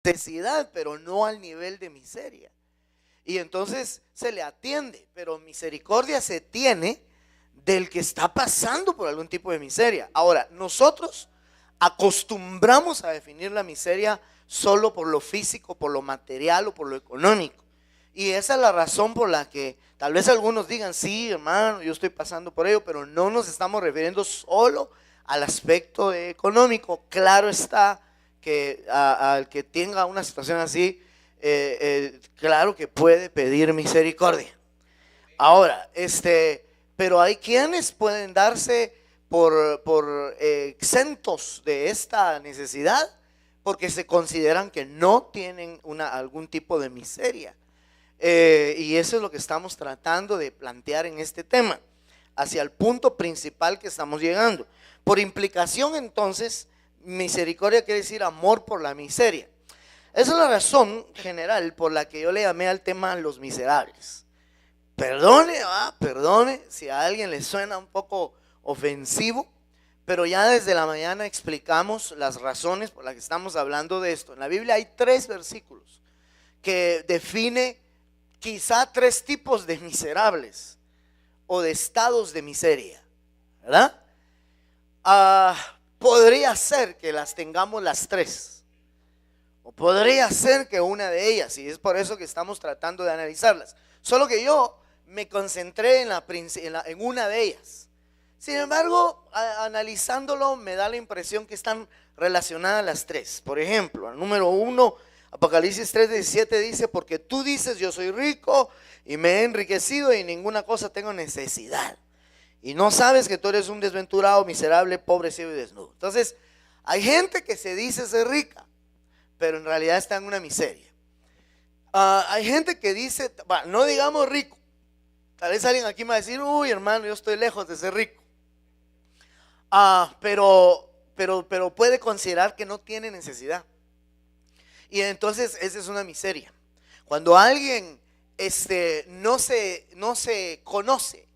necesidad, pero no al nivel de miseria. Y entonces se le atiende, pero misericordia se tiene del que está pasando por algún tipo de miseria. Ahora, nosotros acostumbramos a definir la miseria solo por lo físico, por lo material o por lo económico. Y esa es la razón por la que tal vez algunos digan, sí, hermano, yo estoy pasando por ello, pero no nos estamos refiriendo solo al aspecto económico. Claro está que al que tenga una situación así, claro que puede pedir misericordia. Ahora, pero hay quienes pueden darse por exentos de esta necesidad porque se consideran que no tienen algún tipo de miseria. Y eso es lo que estamos tratando de plantear en este tema, hacia el punto principal que estamos llegando. Por implicación, entonces, misericordia quiere decir amor por la miseria. Esa es la razón general por la que yo le llamé al tema los miserables. Perdone si a alguien le suena un poco ofensivo, pero ya desde la mañana explicamos las razones por las que estamos hablando de esto. En la Biblia hay 3 versículos que define quizá 3 tipos de miserables o de estados de miseria, ¿verdad? Podría ser que las tengamos las 3, o podría ser que una de ellas, y es por eso que estamos tratando de analizarlas. Solo que yo me concentré en una de ellas. Sin embargo, analizándolo me da la impresión que están relacionadas las 3. Por ejemplo, el número 1, Apocalipsis 3:17 dice: porque tú dices, yo soy rico y me he enriquecido y ninguna cosa tengo necesidad, y no sabes que tú eres un desventurado, miserable, pobre, ciego y desnudo. Entonces, hay gente que se dice ser rica, pero en realidad está en una miseria. Hay gente que dice, no digamos rico, tal vez alguien aquí me va a decir, uy, hermano, yo estoy lejos de ser rico. Pero puede considerar que no tiene necesidad. Y entonces esa es una miseria. Cuando alguien no se conoce,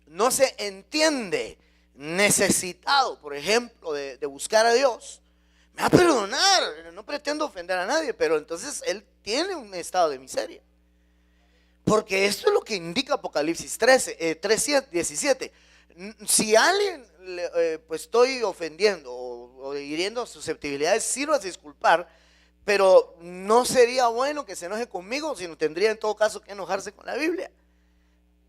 no se entiende necesitado, por ejemplo, de buscar a Dios, me va a perdonar, no pretendo ofender a nadie, pero entonces él tiene un estado de miseria. Porque esto es lo que indica Apocalipsis 3:17. Si a alguien pues estoy ofendiendo o hiriendo susceptibilidades, sí lo hace disculpar, pero no sería bueno que se enoje conmigo, sino tendría en todo caso que enojarse con la Biblia,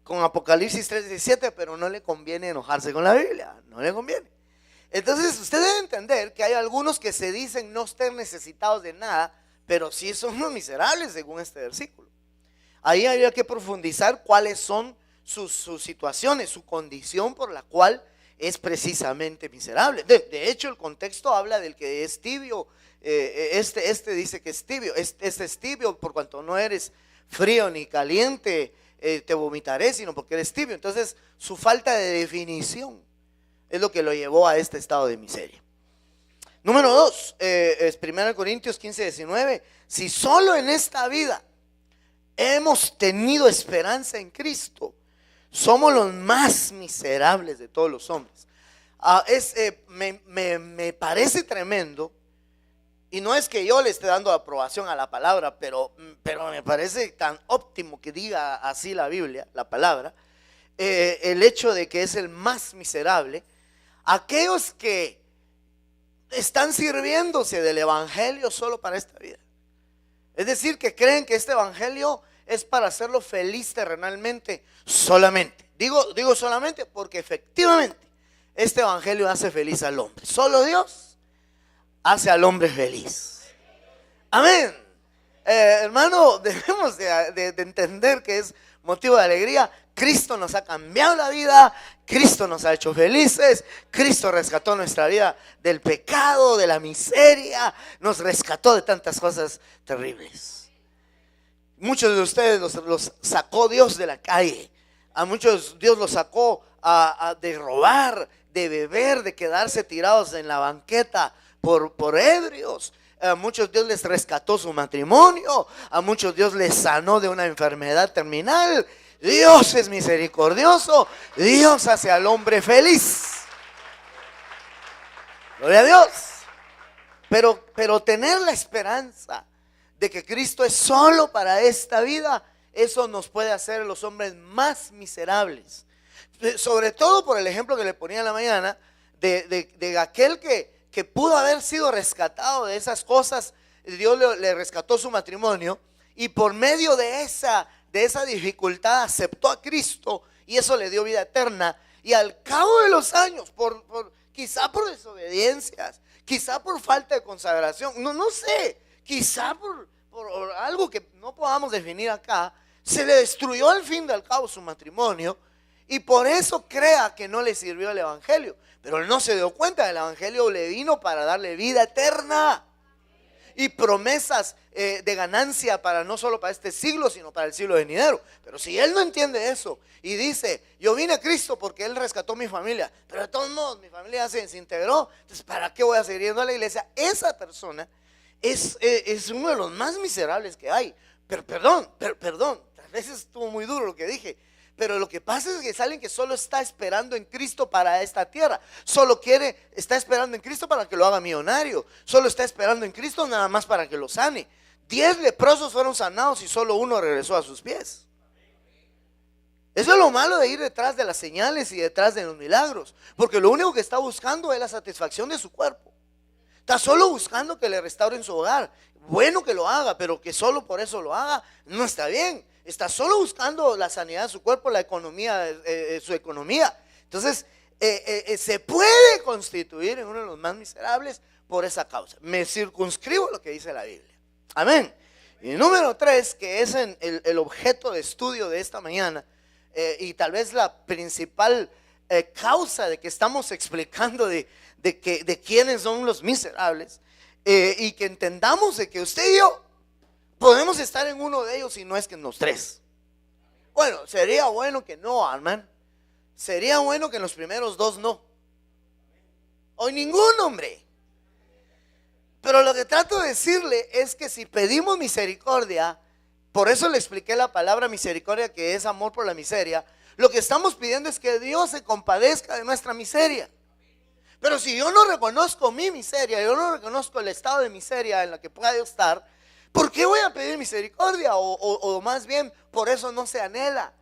con Apocalipsis 3:17, pero no le conviene enojarse con la Biblia, no le conviene. Entonces usted debe entender que hay algunos que se dicen no estar necesitados de nada, pero sí son unos miserables según este versículo. Ahí habría que profundizar cuáles son sus situaciones, su condición por la cual es precisamente miserable. De hecho, el contexto habla del que es tibio. Dice que es tibio. Este es tibio por cuanto no eres frío ni caliente, te vomitaré, sino porque eres tibio. Entonces, su falta de definición es lo que lo llevó a este estado de miseria. Número 2, es 1 Corintios 15:19. Si solo en esta vida hemos tenido esperanza en Cristo, somos los más miserables de todos los hombres. Me parece tremendo, y no es que yo le esté dando aprobación a la palabra, pero me parece tan óptimo que diga así la Biblia, la palabra, el hecho de que es el más miserable. Aquellos que están sirviéndose del evangelio solo para esta vida, es decir, que creen que este evangelio es para hacerlo feliz terrenalmente solamente. Digo solamente porque efectivamente este evangelio hace feliz al hombre. Solo Dios hace al hombre feliz. Amén. Hermano, debemos de entender que es motivo de alegría. Cristo nos ha cambiado la vida, Cristo nos ha hecho felices, Cristo rescató nuestra vida del pecado, de la miseria, nos rescató de tantas cosas terribles. Muchos de ustedes los sacó Dios de la calle, a muchos Dios los sacó de robar, de beber, de quedarse tirados en la banqueta por ebrios. A muchos Dios les rescató su matrimonio, a muchos Dios les sanó de una enfermedad terminal. Dios es misericordioso, Dios hace al hombre feliz. Gloria a Dios. Pero tener la esperanza de que Cristo es solo para esta vida, eso nos puede hacer los hombres más miserables. Sobre todo por el ejemplo que le ponía en la mañana de aquel que pudo haber sido rescatado de esas cosas. Dios le rescató su matrimonio y por medio de esa dificultad aceptó a Cristo y eso le dio vida eterna. Y al cabo de los años, quizá por desobediencias, quizá por falta de consagración, no sé, quizá por algo que no podamos definir acá, se le destruyó al fin y al cabo su matrimonio y por eso crea que no le sirvió el evangelio. Pero él no se dio cuenta que el evangelio le vino para darle vida eterna y promesas de ganancia para no solo para este siglo, sino para el siglo venidero. Pero si él no entiende eso y dice, yo vine a Cristo porque él rescató mi familia, pero de todos modos mi familia se desintegró, entonces ¿para qué voy a seguir yendo a la iglesia? Esa persona es uno de los más miserables que hay. Pero perdón, a veces estuvo muy duro lo que dije, pero lo que pasa es que es alguien que solo está esperando en Cristo para esta tierra. Está esperando en Cristo para que lo haga millonario. Solo está esperando en Cristo nada más para que lo sane. 10 leprosos fueron sanados y solo uno regresó a sus pies. Eso es lo malo de ir detrás de las señales y detrás de los milagros, porque lo único que está buscando es la satisfacción de su cuerpo. Está solo buscando que le restauren su hogar. Bueno que lo haga, pero que solo por eso lo haga, no está bien. Está solo buscando la sanidad de su cuerpo, la economía, su economía. Entonces, se puede constituir en uno de los más miserables por esa causa. Me circunscribo a lo que dice la Biblia. Amén. Y número 3, que es el objeto de estudio de esta mañana, y tal vez la principal causa de que estamos explicando de quiénes son los miserables, y que entendamos de que usted y yo podemos estar en uno de ellos y no es que en los 3. Bueno, sería bueno que no, hermano. Sería bueno que en los primeros 2 no. O ningún, hombre. Pero lo que trato de decirle es que si pedimos misericordia, por eso le expliqué la palabra misericordia, que es amor por la miseria. Lo que estamos pidiendo es que Dios se compadezca de nuestra miseria. Pero si yo no reconozco mi miseria, yo no reconozco el estado de miseria en la que pueda yo estar, ¿por qué voy a pedir misericordia? O más bien, por eso no se anhela.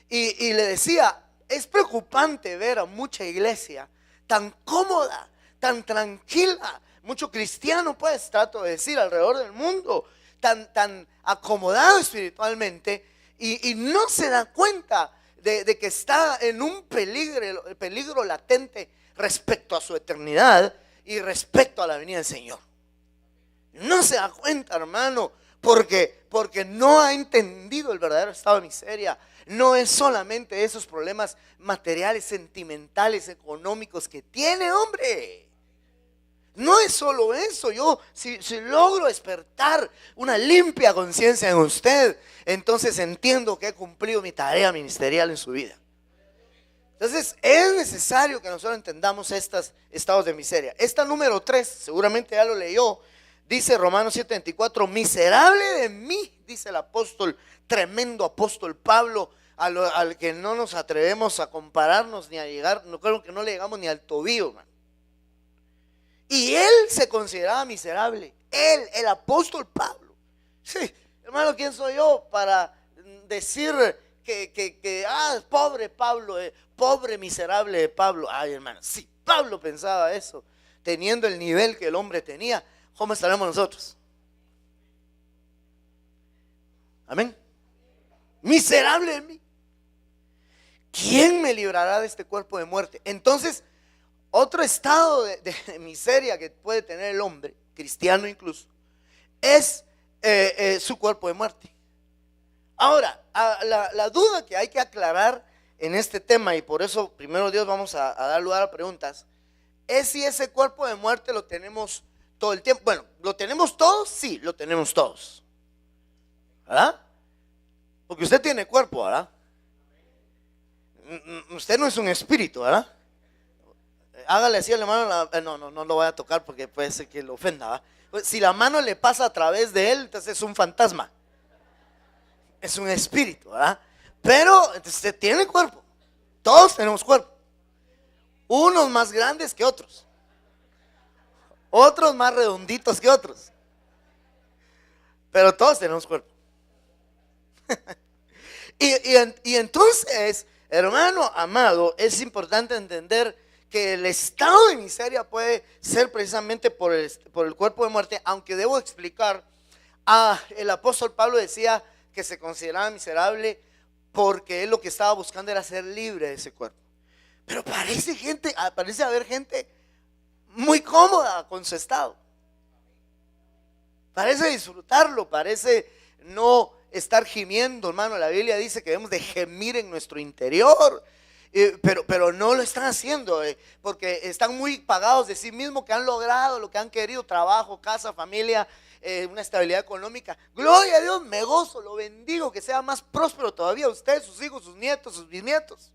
Y le decía, es preocupante ver a mucha iglesia tan cómoda, tan tranquila, mucho cristiano, pues, trato de decir, alrededor del mundo, tan acomodado espiritualmente, y no se da cuenta de que está en un peligro latente respecto a su eternidad y respecto a la venida del Señor. No se da cuenta, hermano, porque no ha entendido el verdadero estado de miseria. No es solamente esos problemas materiales, sentimentales, económicos que tiene, hombre. No es solo eso. Yo, si logro despertar una limpia conciencia en usted, entonces entiendo que he cumplido mi tarea ministerial en su vida. Entonces es necesario que nosotros entendamos estos estados de miseria. Esta número 3, seguramente ya lo leyó, dice Romanos 7:24, miserable de mí, dice el apóstol, tremendo apóstol Pablo, al que no nos atrevemos a compararnos ni a llegar, no creo que no le llegamos ni al tobillo, man. Y él se consideraba miserable, él, el apóstol Pablo. Sí, hermano, ¿quién soy yo para decir pobre Pablo, pobre miserable de Pablo? Ay, hermano, si Pablo pensaba eso, teniendo el nivel que el hombre tenía, ¿cómo estaremos nosotros? Amén. Miserable de mí, ¿quién me librará de este cuerpo de muerte? Entonces, otro estado de miseria que puede tener el hombre, cristiano incluso, es su cuerpo de muerte. Ahora, la duda que hay que aclarar en este tema, y por eso primero Dios vamos a dar lugar a preguntas, es si ese cuerpo de muerte lo tenemos todo el tiempo. Bueno, ¿lo tenemos todos? Sí, lo tenemos todos, ¿verdad? Porque usted tiene cuerpo, ¿verdad? Usted no es un espíritu, ¿verdad? Hágale así a la mano, no lo voy a tocar porque puede ser que lo ofenda, ¿verdad? Si la mano le pasa a través de él, entonces es un fantasma. Es un espíritu, ¿verdad? Pero usted tiene cuerpo. Todos tenemos cuerpo. Unos más grandes que otros. Otros más redonditos que otros. pero todos tenemos cuerpo. Y entonces, hermano amado, es importante entender que el estado de miseria puede ser precisamente por el cuerpo de muerte, aunque debo explicar, el apóstol Pablo decía que se consideraba miserable porque él lo que estaba buscando era ser libre de ese cuerpo. Pero parece haber gente muy cómoda con su estado. Parece disfrutarlo, parece no estar gimiendo, hermano. La Biblia dice que debemos de gemir en nuestro interior, pero no lo están haciendo, porque están muy pagados de sí mismos, que han logrado lo que han querido: trabajo, casa, familia, una estabilidad económica. Gloria a Dios, me gozo, lo bendigo, que sea más próspero todavía usted, sus hijos, sus nietos, sus bisnietos.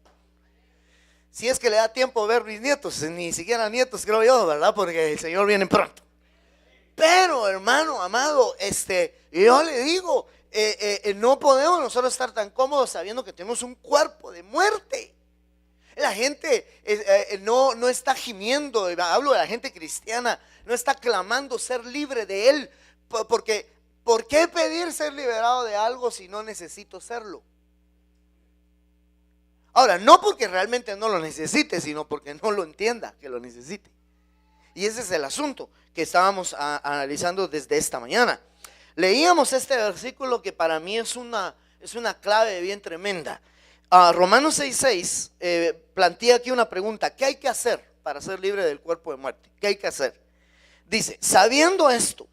Si es que le da tiempo ver bisnietos, ni siquiera nietos, creo yo, ¿verdad? Porque el Señor viene pronto. Pero, hermano amado, yo le digo, no podemos nosotros estar tan cómodos sabiendo que tenemos un cuerpo de muerte. La gente no está gimiendo, hablo de la gente cristiana, no está clamando ser libre de él, porque ¿por qué pedir ser liberado de algo si no necesito serlo? Ahora, no porque realmente no lo necesite, sino porque no lo entienda que lo necesite. Y ese es el asunto que estábamos analizando desde esta mañana. Leíamos este versículo que para mí es una clave bien tremenda. Romanos 6:6 plantea aquí una pregunta: ¿qué hay que hacer para ser libre del cuerpo de muerte? ¿Qué hay que hacer? Dice: sabiendo esto,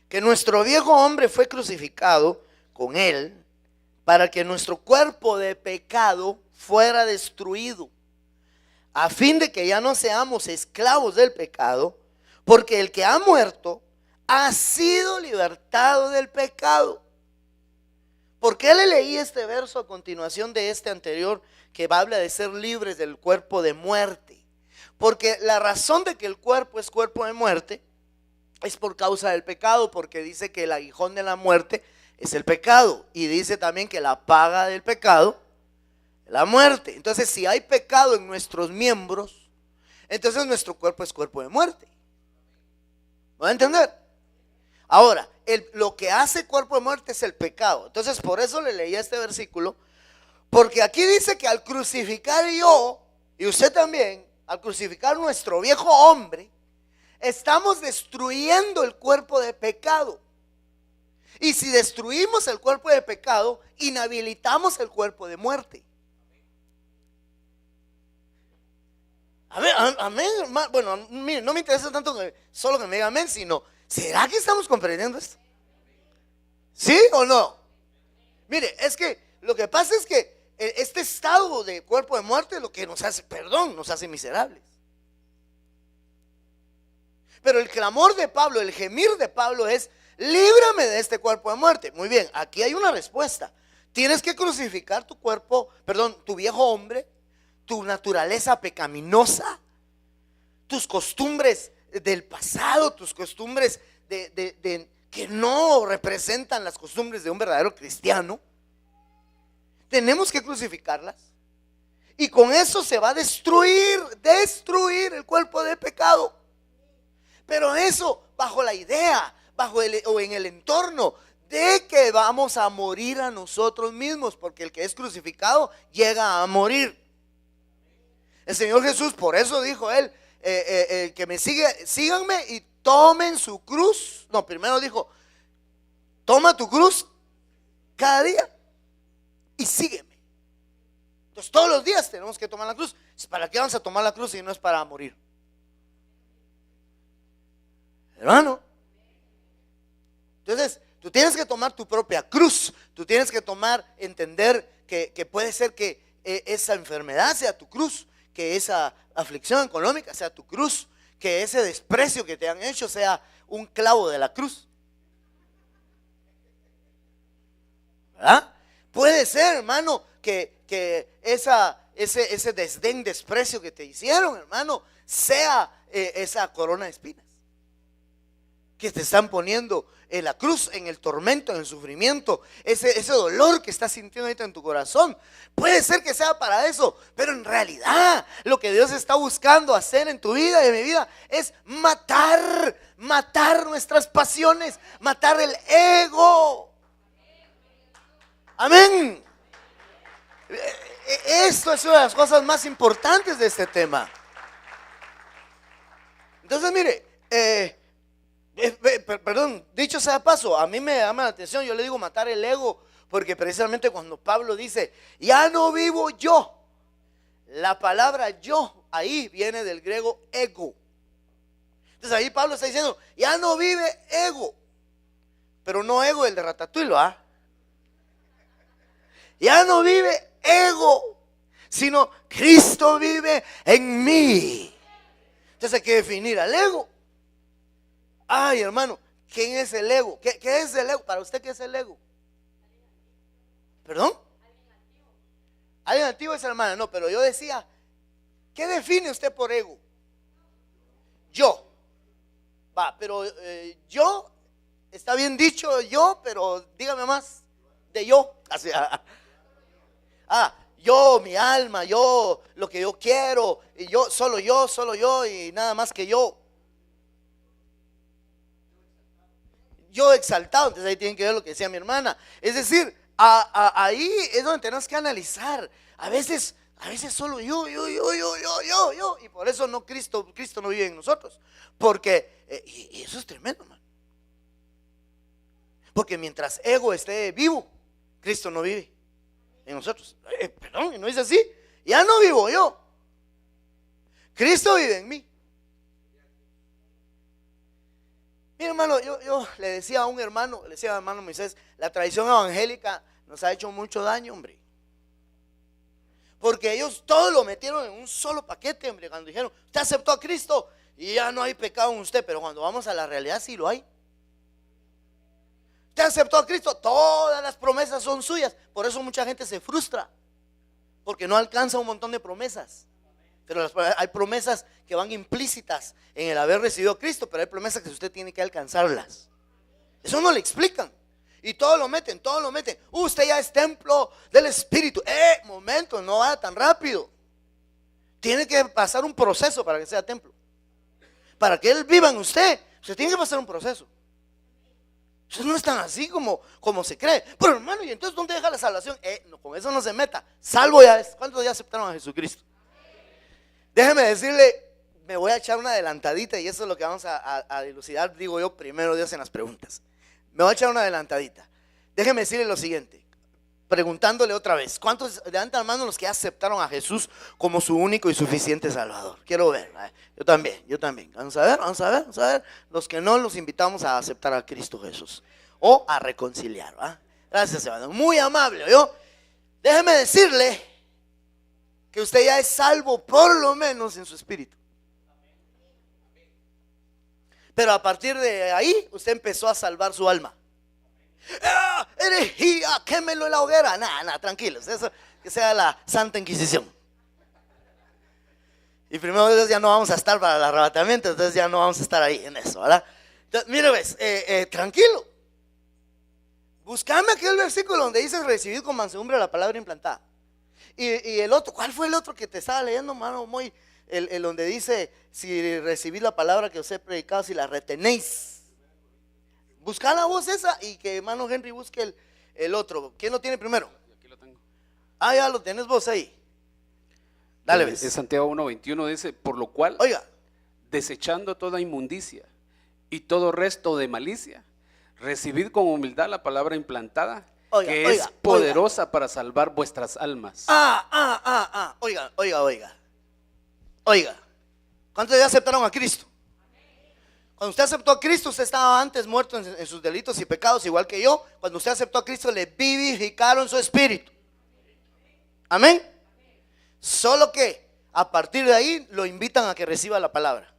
que nuestro viejo hombre fue crucificado con él, para que nuestro cuerpo de pecado fuera destruido, a fin de que ya no seamos esclavos del pecado, porque el que ha muerto ha sido libertado del pecado. ¿Por qué le leí este verso a continuación de este anterior, que habla de ser libres del cuerpo de muerte? Porque la razón de que el cuerpo es cuerpo de muerte es por causa del pecado, porque dice que el aguijón de la muerte es el pecado, y dice también que la paga del pecado es la muerte. Entonces, si hay pecado en nuestros miembros, entonces nuestro cuerpo es cuerpo de muerte. ¿Me va a entender? Ahora, lo que hace cuerpo de muerte es el pecado. Entonces, por eso le leí este versículo, porque aquí dice que al crucificar yo, y usted también, al crucificar nuestro viejo hombre, estamos destruyendo el cuerpo de pecado. Y si destruimos el cuerpo de pecado, inhabilitamos el cuerpo de muerte. Amén. Bueno, mire, no me interesa tanto solo que me diga amén, sino, ¿será que estamos comprendiendo esto? ¿Sí o no? Mire, es que lo que pasa es que este estado de cuerpo de muerte es lo que nos hace miserables. Pero el clamor de Pablo, el gemir de Pablo es: líbrame de este cuerpo de muerte. Muy bien, aquí hay una respuesta. Tienes que crucificar tu viejo hombre, tu naturaleza pecaminosa, tus costumbres del pasado, tus costumbres que no representan las costumbres de un verdadero cristiano. Tenemos que crucificarlas, y con eso se va a destruir el cuerpo de pecado. Pero eso bajo la idea, o en el entorno de que vamos a morir a nosotros mismos, porque el que es crucificado llega a morir. El Señor Jesús, por eso dijo él, el que me sigue, síganme y tomen su cruz. No, primero dijo: toma tu cruz cada día y sígueme. Entonces todos los días tenemos que tomar la cruz. ¿Para qué vamos a tomar la cruz si no es para morir? Hermano, entonces tú tienes que tomar tu propia cruz. Tú tienes que entender que puede ser que esa enfermedad sea tu cruz, que esa aflicción económica sea tu cruz, que ese desprecio que te han hecho sea un clavo de la cruz. ¿Verdad? Puede ser, hermano, que ese desdén, desprecio que te hicieron, hermano, sea esa corona de espinas que te están poniendo en la cruz, en el tormento, en el sufrimiento, ese dolor que estás sintiendo ahorita en tu corazón. Puede ser que sea para eso, pero en realidad lo que Dios está buscando hacer en tu vida y en mi vida es matar nuestras pasiones, matar el ego. Amén. Esto es una de las cosas más importantes de este tema. Entonces mire, perdón, dicho sea de paso, a mí me llama la atención, yo le digo matar el ego, porque precisamente cuando Pablo dice, ya no vivo yo, la palabra yo ahí viene del griego ego. Entonces ahí Pablo está diciendo, ya no vive ego, pero no ego el de Ratatouille, ¿ah? Ya no vive ego, sino Cristo vive en mí. Entonces hay que definir al ego. Ay, hermano, ¿quién es el ego? ¿Qué es el ego? Para usted, ¿qué es el ego? ¿Perdón? Alguien antiguo es hermana. No, pero yo decía, ¿qué define usted por ego? Yo. Va, pero yo, está bien dicho yo, pero dígame más de yo. Así, yo, mi alma, yo, lo que yo quiero, y yo, solo yo y nada más que yo. Yo exaltado, entonces ahí tienen que ver lo que decía mi hermana. Es decir, ahí es donde tenemos que analizar. A veces solo yo, y por eso no Cristo no vive en nosotros. Porque, y eso es tremendo, man. Porque mientras ego esté vivo, Cristo no vive en nosotros. Perdón, ¿no es así? Ya no vivo yo, Cristo vive en mí. Mi hermano, yo le decía a un hermano, le decía al hermano Moisés, la tradición evangélica nos ha hecho mucho daño, hombre. Porque ellos todo lo metieron en un solo paquete, hombre. Cuando dijeron, usted aceptó a Cristo y ya no hay pecado en usted. Pero cuando vamos a la realidad sí lo hay. Usted aceptó a Cristo, todas las promesas son suyas. Por eso mucha gente se frustra, porque no alcanza un montón de promesas. Pero hay promesas que van implícitas en el haber recibido a Cristo, pero hay promesas que usted tiene que alcanzarlas. Eso no le explican. Y todo lo meten. Usted ya es templo del Espíritu. Momento, no vaya tan rápido. Tiene que pasar un proceso para que sea templo. Para que Él viva en usted tiene que pasar un proceso. Eso no es tan así como se cree. Pero hermano, ¿y entonces dónde deja la salvación? No, con eso no se meta. Salvo ya es. ¿Cuántos ya aceptaron a Jesucristo? Déjeme decirle, me voy a echar una adelantadita y eso es lo que vamos a dilucidar, digo yo, primero Dios en las preguntas. Me voy a echar una adelantadita. Déjeme decirle lo siguiente, preguntándole otra vez, ¿cuántos levantan la mano los que aceptaron a Jesús como su único y suficiente Salvador? Quiero ver, yo también. Vamos a ver, los que no, los invitamos a aceptar a Cristo Jesús o a reconciliar, ¿va? Gracias, hermano, muy amable. Déjeme decirle que usted ya es salvo por lo menos en su espíritu. Pero a partir de ahí usted empezó a salvar su alma. Herejía, quémelo en la hoguera. Nada, tranquilos, eso que sea la Santa Inquisición. Y primero Dios, ya no vamos a estar para el arrebatamiento, entonces ya no vamos a estar ahí en eso, ¿verdad? Entonces, mire, ves, tranquilo. Buscame aquel versículo donde dice recibid con mansedumbre la palabra implantada. Y el otro, ¿cuál fue el otro que te estaba leyendo, hermano? El donde dice, si recibís la palabra que os he predicado, si la retenéis. Busca la voz esa y que hermano Henry busque el otro. ¿Quién lo tiene primero? Aquí lo tengo. Ya lo tenés vos ahí. Dale, ves. En Santiago 1:21 dice, por lo cual, oiga, desechando toda inmundicia y todo resto de malicia, recibid con humildad la palabra implantada, que es poderosa para salvar vuestras almas. Oiga, ¿cuántos ya aceptaron a Cristo? Cuando usted aceptó a Cristo, usted estaba antes muerto en sus delitos y pecados, igual que yo. Cuando usted aceptó a Cristo, le vivificaron su espíritu. Amén. Solo que a partir de ahí lo invitan a que reciba la palabra,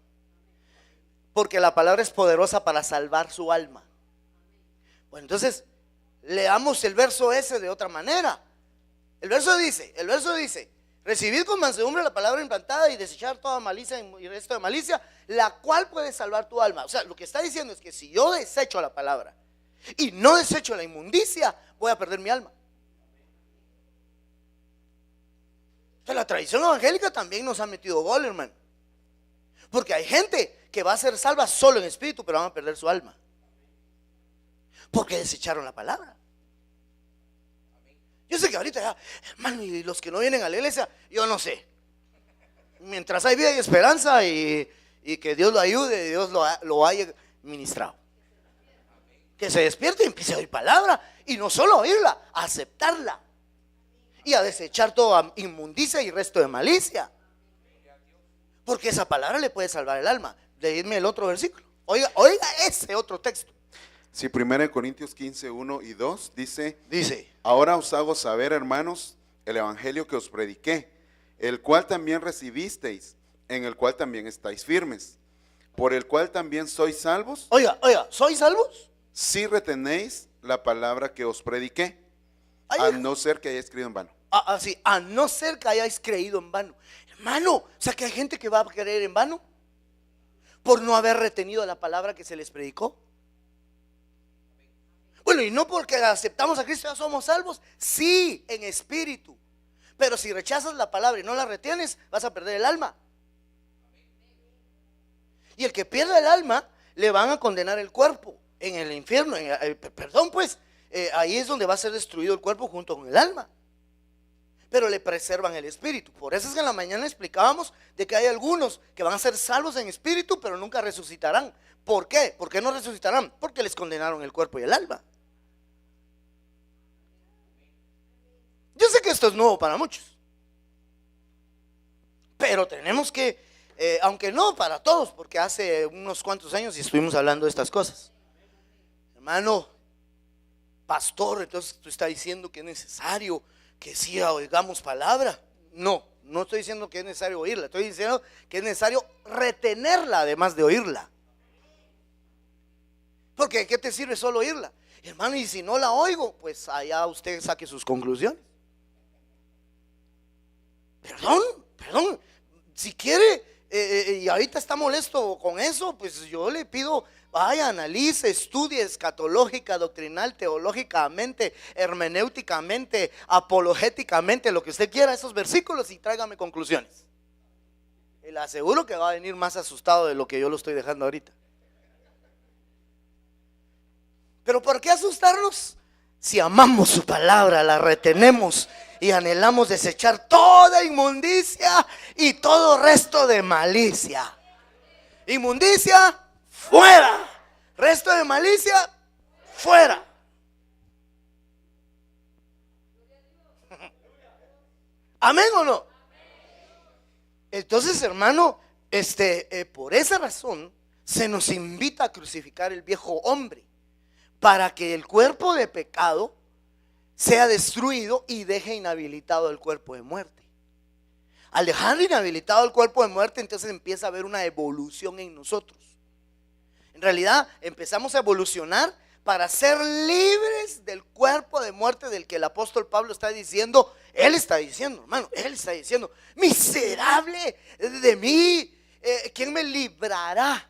porque la palabra es poderosa para salvar su alma. Bueno, entonces leamos el verso ese de otra manera. El verso dice, Recibid con mansedumbre la palabra implantada y desechar toda malicia y resto de malicia, la cual puede salvar tu alma. O sea, lo que está diciendo es que si yo desecho la palabra y no desecho la inmundicia, voy a perder mi alma. O sea, la tradición evangélica también nos ha metido gol, hermano. Porque hay gente que va a ser salva solo en espíritu, pero van a perder su alma. Porque desecharon la palabra. Yo sé que ahorita ya, hermano, y los que no vienen a la iglesia, yo no sé. Mientras hay vida y esperanza y que Dios lo ayude, Dios lo haya ministrado. Que se despierte y empiece a oír palabra. Y no solo a oírla, a aceptarla. Y a desechar toda inmundicia y resto de malicia. Porque esa palabra le puede salvar el alma. Leedme el otro versículo. Oiga ese otro texto. Sí, 1 Corintios 15, 1 y 2 dice: ahora os hago saber, hermanos, el evangelio que os prediqué, el cual también recibisteis, en el cual también estáis firmes, por el cual también sois salvos. Oiga, ¿sois salvos? Si retenéis la palabra que os prediqué, a no ser que hayáis creído en vano. Sí, a no ser que hayáis creído en vano. Hermano, o sea que hay gente que va a creer en vano por no haber retenido la palabra que se les predicó. Bueno, y no porque aceptamos a Cristo ya somos salvos. Sí, en espíritu. Pero si rechazas la palabra y no la retienes, vas a perder el alma. Y el que pierde el alma, le van a condenar el cuerpo en el infierno. Ahí es donde va a ser destruido el cuerpo junto con el alma. Pero le preservan el espíritu. Por eso es que en la mañana explicábamos de que hay algunos que van a ser salvos en espíritu, pero nunca resucitarán. ¿Por qué? ¿Por qué no resucitarán? Porque les condenaron el cuerpo y el alma. Yo sé que esto es nuevo para muchos, pero tenemos que, aunque no para todos, porque hace unos cuantos años y estuvimos hablando de estas cosas. Hermano, pastor, entonces tú estás diciendo que es necesario que sí oigamos palabra. No estoy diciendo que es necesario oírla, estoy diciendo que es necesario retenerla además de oírla. Porque ¿de qué te sirve solo oírla? Hermano, y si no la oigo, pues allá usted saque sus conclusiones. Perdón, si quiere y ahorita está molesto con eso, pues yo le pido, vaya, analice, estudie escatológica, doctrinal, teológicamente, hermenéuticamente, apologéticamente, lo que usted quiera, esos versículos, y tráigame conclusiones. Y le aseguro que va a venir más asustado de lo que yo lo estoy dejando ahorita. Pero ¿por qué asustarnos? Si amamos su palabra, la retenemos y anhelamos desechar toda inmundicia y todo resto de malicia. Inmundicia, fuera. Resto de malicia, fuera. ¿Amén o no? Entonces, hermano, por esa razón se nos invita a crucificar el viejo hombre, para que el cuerpo de pecado sea destruido y deje inhabilitado el cuerpo de muerte. Al dejar inhabilitado el cuerpo de muerte, entonces empieza a haber una evolución en nosotros. En realidad empezamos a evolucionar para ser libres del cuerpo de muerte del que el apóstol Pablo está diciendo. Él está diciendo, hermano, él está diciendo: miserable de mí, ¿quién me librará?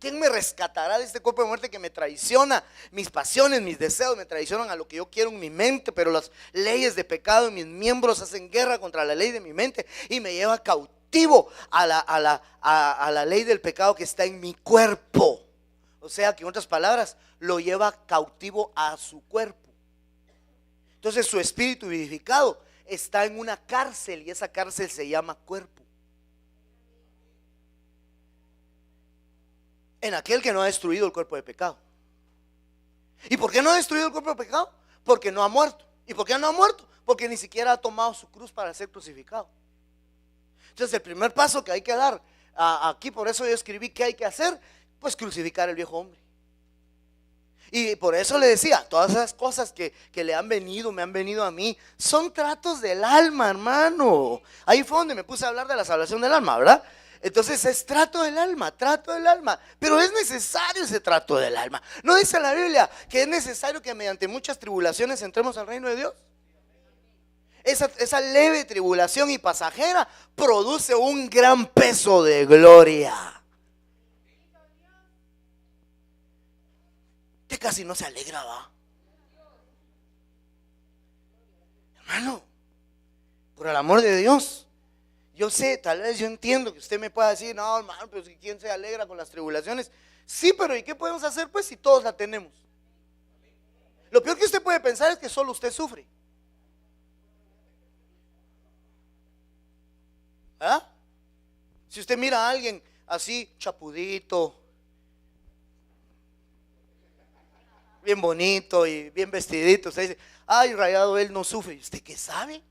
¿Quién me rescatará de este cuerpo de muerte que me traiciona? Mis pasiones, mis deseos me traicionan a lo que yo quiero en mi mente, pero las leyes de pecado en mis miembros hacen guerra contra la ley de mi mente y me lleva cautivo a la ley del pecado que está en mi cuerpo. O sea que en otras palabras, lo lleva cautivo a su cuerpo. Entonces su espíritu vivificado está en una cárcel y esa cárcel se llama cuerpo. En aquel que no ha destruido el cuerpo de pecado. ¿Y por qué no ha destruido el cuerpo de pecado? Porque no ha muerto. ¿Y por qué no ha muerto? Porque ni siquiera ha tomado su cruz para ser crucificado. Entonces el primer paso que hay que dar, aquí por eso yo escribí qué hay que hacer, pues crucificar el viejo hombre. Y por eso le decía, todas esas cosas que me han venido a mí, son tratos del alma, hermano. Ahí fue donde me puse a hablar de la salvación del alma, ¿verdad? Entonces es trato del alma, pero es necesario ese trato del alma. ¿No dice la Biblia que es necesario que mediante muchas tribulaciones entremos al reino de Dios? esa leve tribulación y pasajera produce un gran peso de gloria. Usted casi no se alegra, ¿va? Hermano, por el amor de Dios. Yo sé, tal vez yo entiendo que usted me pueda decir, no, hermano, pero si quién se alegra con las tribulaciones. Sí, pero ¿y qué podemos hacer pues si todos la tenemos? Lo peor que usted puede pensar es que solo usted sufre. ¿Ah? Si usted mira a alguien así, chapudito, bien bonito y bien vestidito, usted dice, ay, rayado, él no sufre. ¿Y usted qué sabe?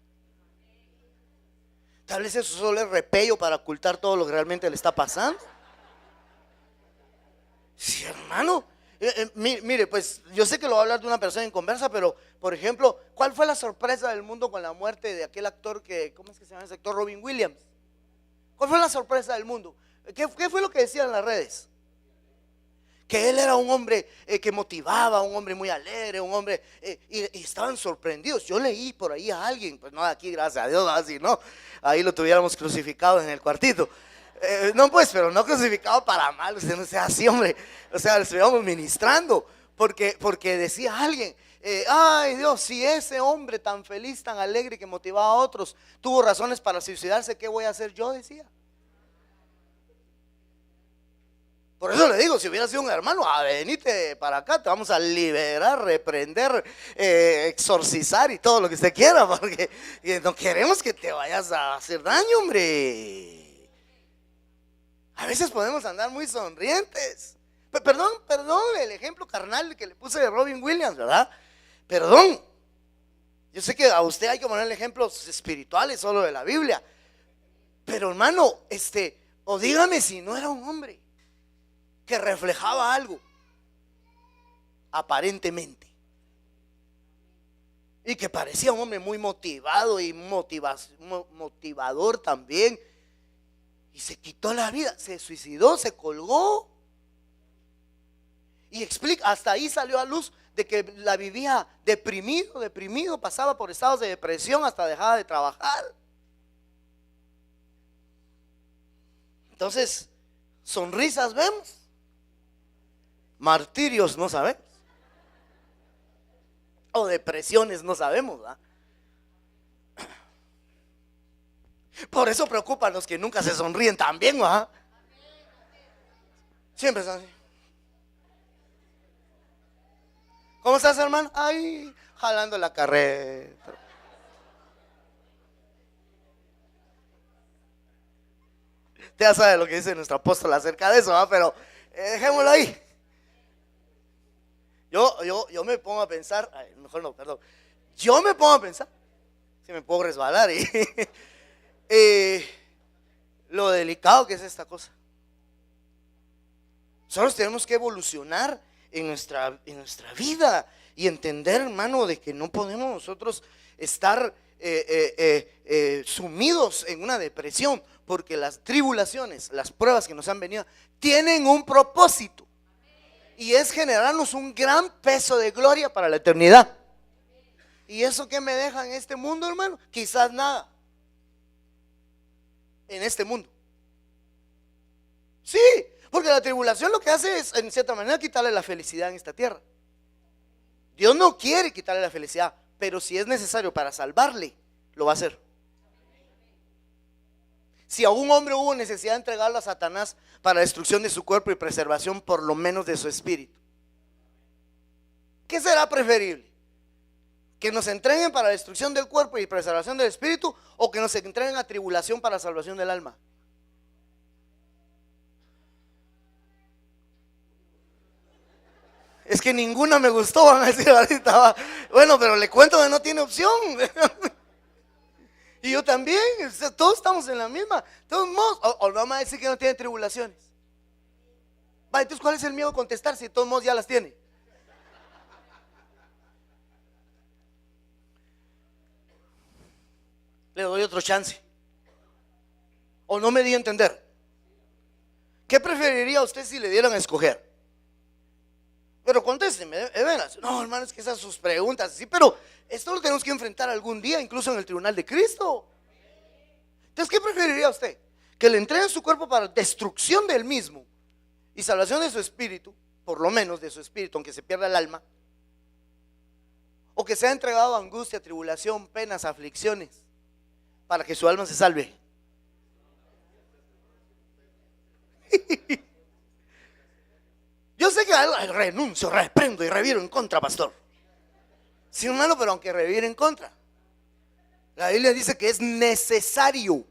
Tal vez eso solo es repello para ocultar todo lo que realmente le está pasando. Sí, hermano. Mire, pues yo sé que lo va a hablar de una persona en conversa, pero por ejemplo, ¿cuál fue la sorpresa del mundo con la muerte de aquel actor que, ¿cómo es que se llama ese actor? Robin Williams. ¿Cuál fue la sorpresa del mundo? ¿Qué fue lo que decían en las redes? Que él era un hombre que motivaba, un hombre muy alegre, un hombre, y estaban sorprendidos. Yo leí por ahí a alguien, pues no de aquí, gracias a Dios, así no, ahí lo tuviéramos crucificado en el cuartito. No pues, pero no crucificado para mal, usted no sea así, hombre. O sea, lo estuviéramos ministrando, porque decía alguien, ay Dios, si ese hombre tan feliz, tan alegre que motivaba a otros, tuvo razones para suicidarse, ¿qué voy a hacer yo? Decía. Por eso le digo, si hubiera sido un hermano, venite para acá, te vamos a liberar, reprender, exorcizar y todo lo que usted quiera, porque no queremos que te vayas a hacer daño, hombre. A veces podemos andar muy sonrientes. Perdón, el ejemplo carnal que le puse de Robin Williams, ¿verdad? Perdón. Yo sé que a usted hay que ponerle ejemplos espirituales solo de la Biblia. Pero hermano, o dígame si no era un hombre que reflejaba algo, aparentemente, y que parecía un hombre muy motivado y motivador también, y se quitó la vida, se suicidó, se colgó, y explica, hasta ahí salió a luz de que la vivía deprimido, pasaba por estados de depresión, hasta dejaba de trabajar. Entonces, sonrisas vemos, martirios no sabemos, o depresiones no sabemos, ¿verdad? Por eso preocupan los que nunca se sonríen también, ¿verdad? Siempre están así. ¿Cómo estás, hermano? Ay, jalando la carreta. Ya sabe lo que dice nuestro apóstol acerca de eso, ¿verdad? Pero dejémoslo ahí. Yo me pongo a pensar, mejor no, perdón. Yo me pongo a pensar, si me puedo resbalar, lo delicado que es esta cosa. Nosotros tenemos que evolucionar en nuestra vida y entender, hermano, de que no podemos nosotros estar sumidos en una depresión, porque las tribulaciones, las pruebas que nos han venido, tienen un propósito. Y es generarnos un gran peso de gloria para la eternidad. ¿Y eso qué me deja en este mundo, hermano? Quizás nada. En este mundo. Sí, porque la tribulación lo que hace es, en cierta manera, quitarle la felicidad en esta tierra. Dios no quiere quitarle la felicidad, pero si es necesario para salvarle, lo va a hacer. Si a un hombre hubo necesidad de entregarlo a Satanás para destrucción de su cuerpo y preservación por lo menos de su espíritu, ¿qué será preferible? ¿Que nos entreguen para destrucción del cuerpo y preservación del espíritu, o que nos entreguen a tribulación para salvación del alma? Es que ninguna me gustó, van a decir ahorita. Bueno, pero le cuento que no tiene opción. Y yo también, todos estamos en la misma. Todos modos, o vamos a decir que no tiene tribulaciones. Va, entonces ¿cuál es el miedo a contestar si de todos modos ya las tiene? Le doy otro chance. O no me di a entender. ¿Qué preferiría usted si le dieran a escoger? Pero contésteme, de veras. No, hermano, es que esas sus preguntas, sí, pero esto lo tenemos que enfrentar algún día, incluso en el tribunal de Cristo. Entonces, ¿qué preferiría usted? ¿Que le entreguen su cuerpo para destrucción del mismo y salvación de su espíritu, por lo menos de su espíritu, aunque se pierda el alma? ¿O que sea entregado a angustia, tribulación, penas, aflicciones, para que su alma se salve? Yo sé que renuncio, reprendo y reviro en contra, pastor. Sí, hermano, pero aunque revire en contra, la Biblia dice que es necesario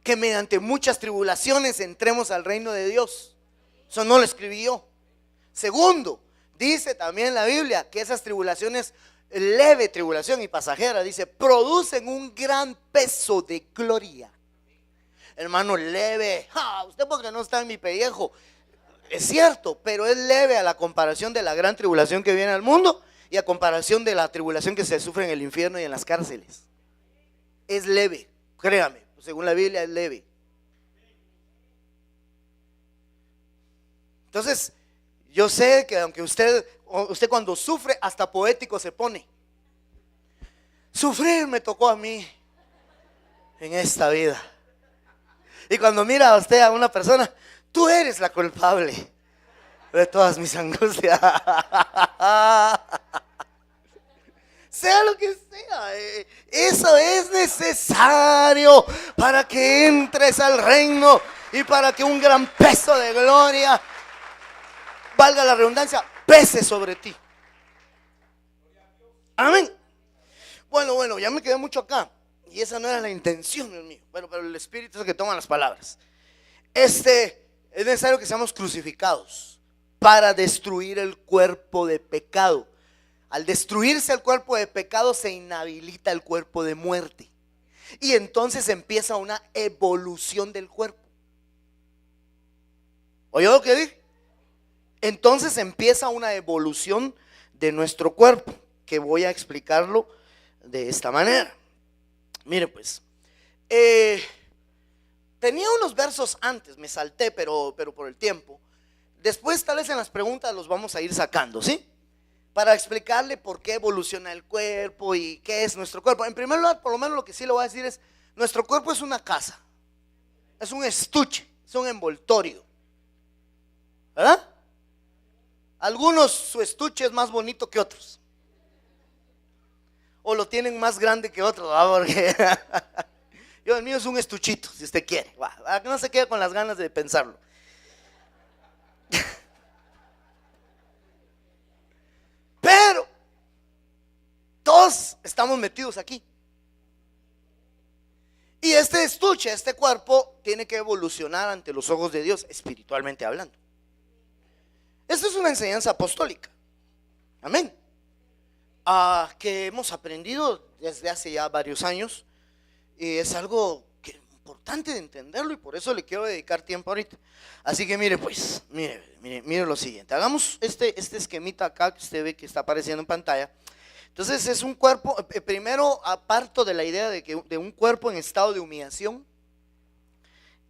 que mediante muchas tribulaciones entremos al reino de Dios. Eso no lo escribí yo. Segundo, dice también la Biblia que esas tribulaciones, leve tribulación y pasajera, dice, producen un gran peso de gloria. Hermano, leve. Usted porque no está en mi pellejo. Es cierto, pero es leve a la comparación de la gran tribulación que viene al mundo y a comparación de la tribulación que se sufre en el infierno y en las cárceles. Es leve, créame, según la Biblia es leve. Entonces, yo sé que aunque usted cuando sufre hasta poético se pone. Sufrir me tocó a mí en esta vida. Y cuando mira a usted a una persona, tú eres la culpable de todas mis angustias. Sea lo que sea, eso es necesario para que entres al reino y para que un gran peso de gloria, valga la redundancia, pese sobre ti. Amén. Bueno, ya me quedé mucho acá. Y esa no era la intención, Dios mío. Bueno, pero el Espíritu es el que toma las palabras. Es necesario que seamos crucificados para destruir el cuerpo de pecado. Al destruirse el cuerpo de pecado se inhabilita el cuerpo de muerte. Y entonces empieza una evolución del cuerpo. ¿Oyó lo que dije? Entonces empieza una evolución de nuestro cuerpo, que voy a explicarlo de esta manera. Mire pues, tenía unos versos antes, me salté, pero por el tiempo. Después tal vez en las preguntas los vamos a ir sacando, ¿sí? Para explicarle por qué evoluciona el cuerpo y qué es nuestro cuerpo. En primer lugar, por lo menos lo que sí le voy a decir es, nuestro cuerpo es una casa, es un estuche, es un envoltorio, ¿verdad? Algunos su estuche es más bonito que otros, o lo tienen más grande que otros, ¿verdad? Porque yo, el mío es un estuchito, si usted quiere, que no se quede con las ganas de pensarlo. Pero todos estamos metidos aquí. Y este estuche, este cuerpo, tiene que evolucionar ante los ojos de Dios, espiritualmente hablando. Esto es una enseñanza apostólica. Amén. Que hemos aprendido desde hace ya varios años. Y es algo que es importante de entenderlo, y por eso le quiero dedicar tiempo ahorita. Así que mire pues, mire lo siguiente. Hagamos este esquemita acá que usted ve que está apareciendo en pantalla. Entonces es un cuerpo, primero aparto de la idea de un cuerpo en estado de humillación.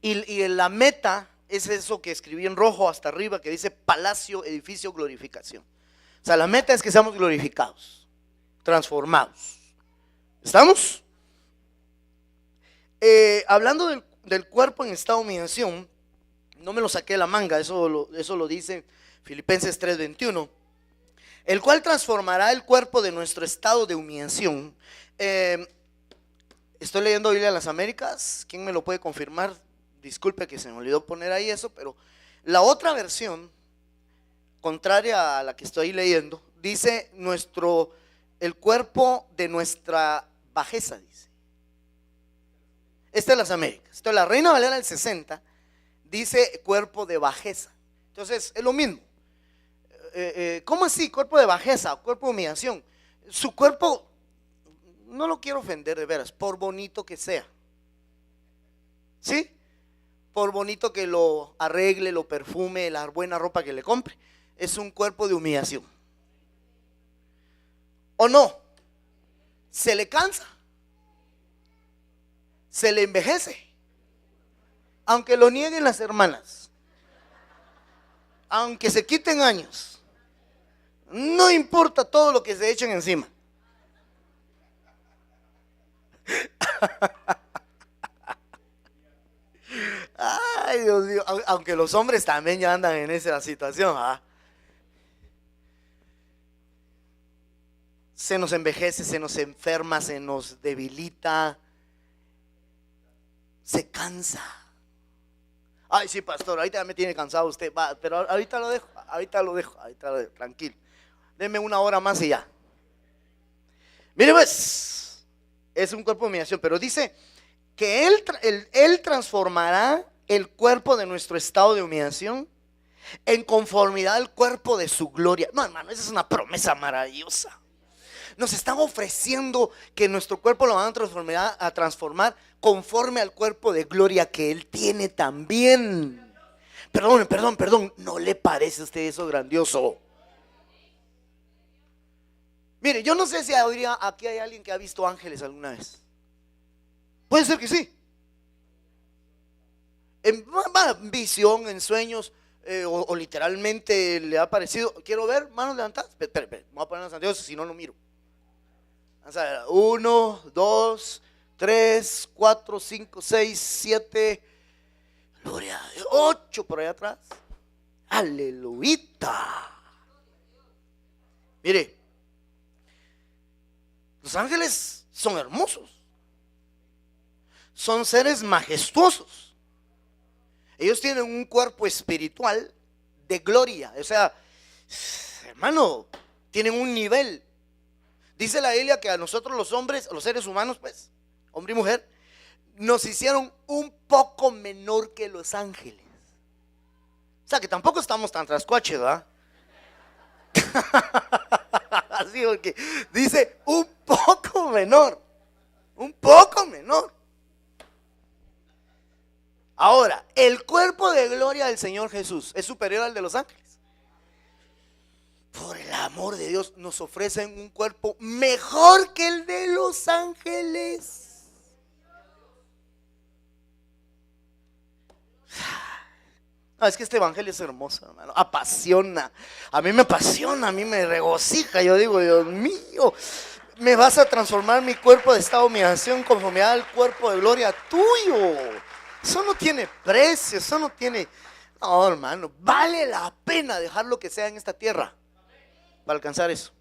Y la meta es eso que escribí en rojo hasta arriba, que dice palacio, edificio, glorificación. O sea, la meta es que seamos glorificados, transformados. ¿Estamos? Hablando del cuerpo en estado de humillación, no me lo saqué de la manga, eso lo dice Filipenses 3:21, el cual transformará el cuerpo de nuestro estado de humillación. Estoy leyendo Biblia de las Américas, ¿quién me lo puede confirmar? Disculpe que se me olvidó poner ahí eso, pero la otra versión, contraria a la que estoy leyendo, dice el cuerpo de nuestra bajeza, dice. Esta es las Américas. Entonces la Reina Valera del 60 dice cuerpo de bajeza. Entonces es lo mismo. ¿Cómo así? Cuerpo de bajeza, cuerpo de humillación. Su cuerpo, no lo quiero ofender de veras, por bonito que sea, ¿sí? Por bonito que lo arregle, lo perfume, la buena ropa que le compre, es un cuerpo de humillación. ¿O no? Se le cansa, se le envejece, aunque lo nieguen las hermanas, aunque se quiten años, No importa todo lo que se echen encima. Ay, Dios mío, aunque los hombres también ya andan en esa situación, ¿ah? Se nos envejece, se nos enferma, se nos debilita, se cansa. Ay, sí, pastor, ahorita ya me tiene cansado usted, va, pero ahorita lo dejo, tranquilo. Deme una hora más y ya. Mire pues, es un cuerpo de humillación, pero dice que él transformará el cuerpo de nuestro estado de humillación en conformidad al cuerpo de su gloria. No, hermano, esa es una promesa maravillosa. Nos están ofreciendo que nuestro cuerpo lo van a transformar conforme al cuerpo de gloria que Él tiene también. Perdón, ¿no le parece a usted eso grandioso? Mire, yo no sé si aquí hay alguien que ha visto ángeles alguna vez. Puede ser que sí. En visión, en sueños, o literalmente le ha parecido. Quiero ver, manos levantadas. Espera, voy a poner las anteojos, si no, no miro. O sea, 1, 2, 3, 4, 5, 6, 7, gloria a Dios, 8 por allá atrás. Aleluya. Mire, los ángeles son hermosos, son seres majestuosos. Ellos tienen un cuerpo espiritual de gloria. O sea, hermano, tienen un nivel. Dice la Biblia que a nosotros los hombres, los seres humanos, pues, hombre y mujer, nos hicieron un poco menor que los ángeles. O sea, que tampoco estamos tan trascuaches, ¿verdad? Así, porque dice un poco menor. Un poco menor. Ahora, el cuerpo de gloria del Señor Jesús es superior al de los ángeles. Por el amor de Dios, nos ofrecen un cuerpo mejor que el de los ángeles. No, es que este evangelio es hermoso, hermano. Apasiona. A mí me apasiona, a mí me regocija. Yo digo, Dios mío, me vas a transformar mi cuerpo de estado de humillación conforme al cuerpo de gloria tuyo. Eso no tiene precio, eso no tiene. No, hermano, vale la pena dejar lo que sea en esta tierra para alcanzar eso.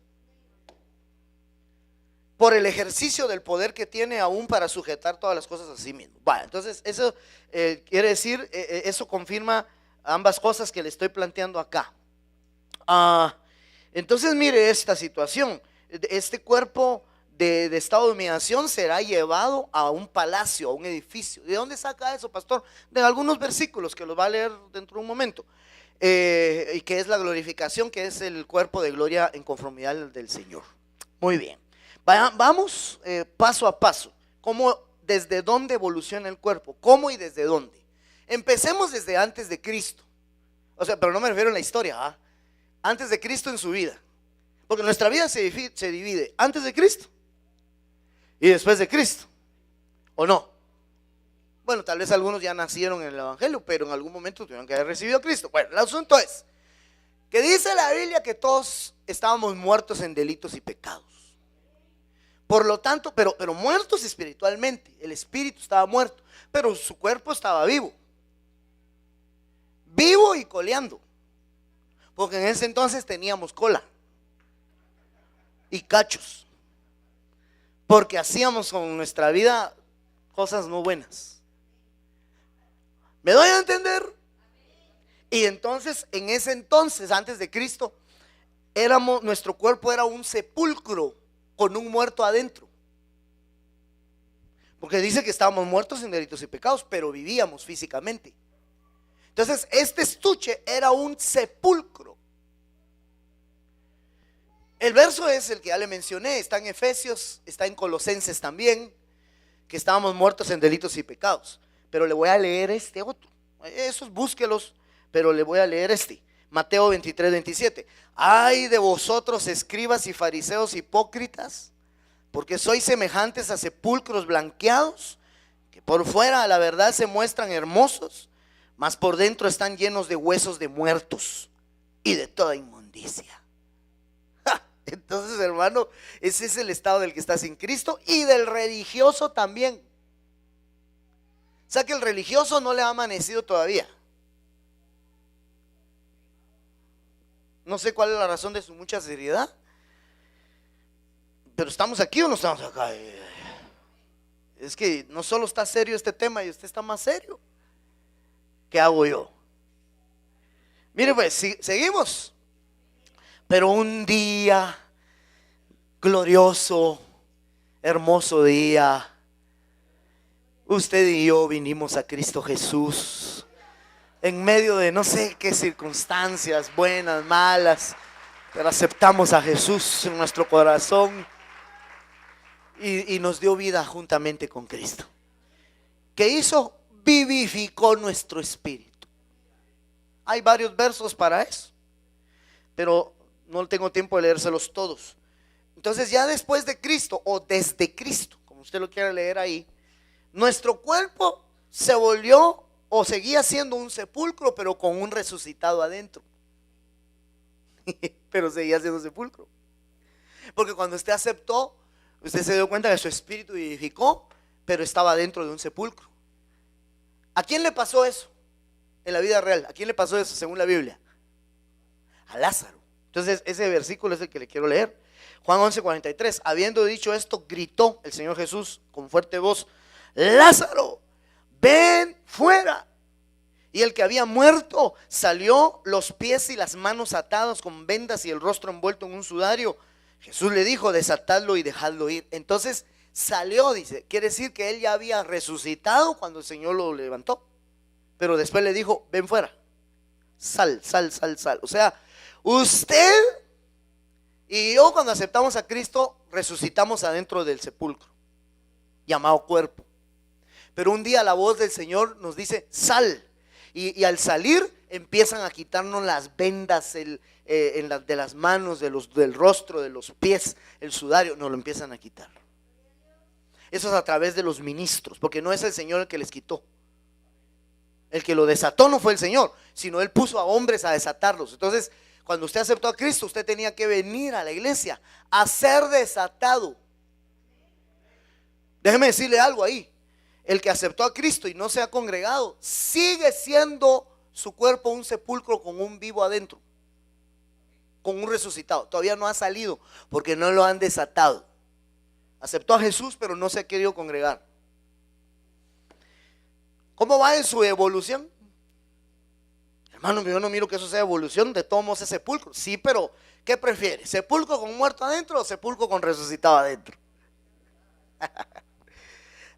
Por el ejercicio del poder que tiene aún para sujetar todas las cosas a sí mismo. Vale, entonces eso quiere decir, eso confirma ambas cosas que le estoy planteando acá. Entonces mire esta situación. Este cuerpo de estado de humillación será llevado a un palacio, a un edificio. ¿De dónde saca eso, pastor? De algunos versículos que los va a leer dentro de un momento. Y que es la glorificación, que es el cuerpo de gloria en conformidad del Señor. Muy bien, vamos paso a paso. ¿Desde dónde evoluciona el cuerpo? ¿Cómo y desde dónde? Empecemos desde antes de Cristo. O sea, pero no me refiero a la historia, antes de Cristo en su vida. Porque nuestra vida se divide antes de Cristo y después de Cristo, ¿o no? Bueno, tal vez algunos ya nacieron en el evangelio, pero en algún momento tuvieron que haber recibido a Cristo. Bueno, el asunto es que dice la Biblia que todos estábamos muertos en delitos y pecados. Por lo tanto, pero muertos espiritualmente. El espíritu estaba muerto, pero su cuerpo estaba vivo. Vivo y coleando. Porque en ese entonces teníamos cola y cachos. Porque hacíamos con nuestra vida cosas no buenas. ¿Me doy a entender? Y entonces, en ese entonces, antes de Cristo, nuestro cuerpo era un sepulcro con un muerto adentro. Porque dice que estábamos muertos en delitos y pecados, pero vivíamos físicamente. Entonces, este estuche era un sepulcro. El verso es el que ya le mencioné, está en Efesios, está en Colosenses también, que estábamos muertos en delitos y pecados. Pero le voy a leer este otro. Esos búsquelos, pero le voy a leer este. Mateo 23, 27. Ay de vosotros, escribas y fariseos hipócritas, porque sois semejantes a sepulcros blanqueados, que por fuera a la verdad se muestran hermosos, mas por dentro están llenos de huesos de muertos y de toda inmundicia. Entonces, hermano, ese es el estado del que está sin Cristo y del religioso también. O sea que el religioso no le ha amanecido todavía. No sé cuál es la razón de su mucha seriedad, pero ¿estamos aquí o no estamos acá? Es que no solo está serio este tema y usted está más serio. ¿Qué hago yo? Mire pues, seguimos. Pero un día glorioso, hermoso día, usted y yo vinimos a Cristo Jesús en medio de no sé qué circunstancias, buenas, malas, pero aceptamos a Jesús en nuestro corazón y nos dio vida juntamente con Cristo. ¿Qué hizo? Vivificó nuestro espíritu. Hay varios versos para eso, pero no tengo tiempo de leérselos todos. Entonces ya después de Cristo o desde Cristo, como usted lo quiera leer ahí, nuestro cuerpo se volvió o seguía siendo un sepulcro, pero con un resucitado adentro. Pero seguía siendo sepulcro. Porque cuando usted aceptó, usted se dio cuenta que su espíritu vivificó, pero estaba dentro de un sepulcro. ¿A quién le pasó eso en la vida real? ¿A quién le pasó eso según la Biblia? A Lázaro. Entonces ese versículo es el que le quiero leer. Juan 11:43. Habiendo dicho esto, gritó el Señor Jesús con fuerte voz: Lázaro, ven fuera. Y el que había muerto salió, los pies y las manos atados con vendas y el rostro envuelto en un sudario. Jesús le dijo: desatadlo y dejadlo ir. Entonces salió, dice, quiere decir que él ya había resucitado cuando el Señor lo levantó. Pero después le dijo: ven fuera, sal. O sea, usted y yo, cuando aceptamos a Cristo, resucitamos adentro del sepulcro llamado cuerpo. Pero un día la voz del Señor nos dice: sal. Y al salir empiezan a quitarnos las vendas de las manos, del rostro, de los pies, el sudario, nos lo empiezan a quitar. Eso es a través de los ministros, porque no es el Señor el que les quitó. El que lo desató no fue el Señor, sino Él puso a hombres a desatarlos. Entonces, cuando usted aceptó a Cristo, usted tenía que venir a la iglesia a ser desatado. Déjeme decirle algo ahí. El que aceptó a Cristo y no se ha congregado, sigue siendo su cuerpo un sepulcro con un vivo adentro, con un resucitado. Todavía no ha salido porque no lo han desatado. Aceptó a Jesús, pero no se ha querido congregar. ¿Cómo va en su evolución? Hermano, yo no miro que eso sea evolución. De todos modos es sepulcro. Sí, pero ¿qué prefiere? ¿Sepulcro con muerto adentro o sepulcro con resucitado adentro?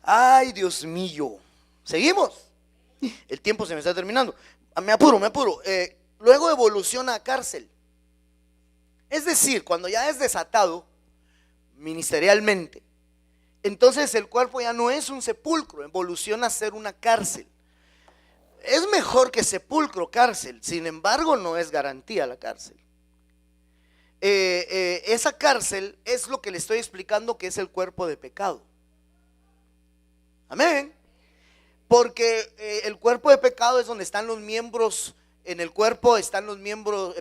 Ay, Dios mío. ¿Seguimos? El tiempo se me está terminando. Me apuro. Luego evoluciona a cárcel. Es decir, cuando ya es desatado ministerialmente, entonces el cuerpo ya no es un sepulcro, evoluciona a ser una cárcel. Es mejor que sepulcro, cárcel. Sin embargo, no es garantía la cárcel. Esa cárcel es lo que le estoy explicando, que es el cuerpo de pecado. Amén. Porque el cuerpo de pecado es donde están los miembros. En el cuerpo están los miembros,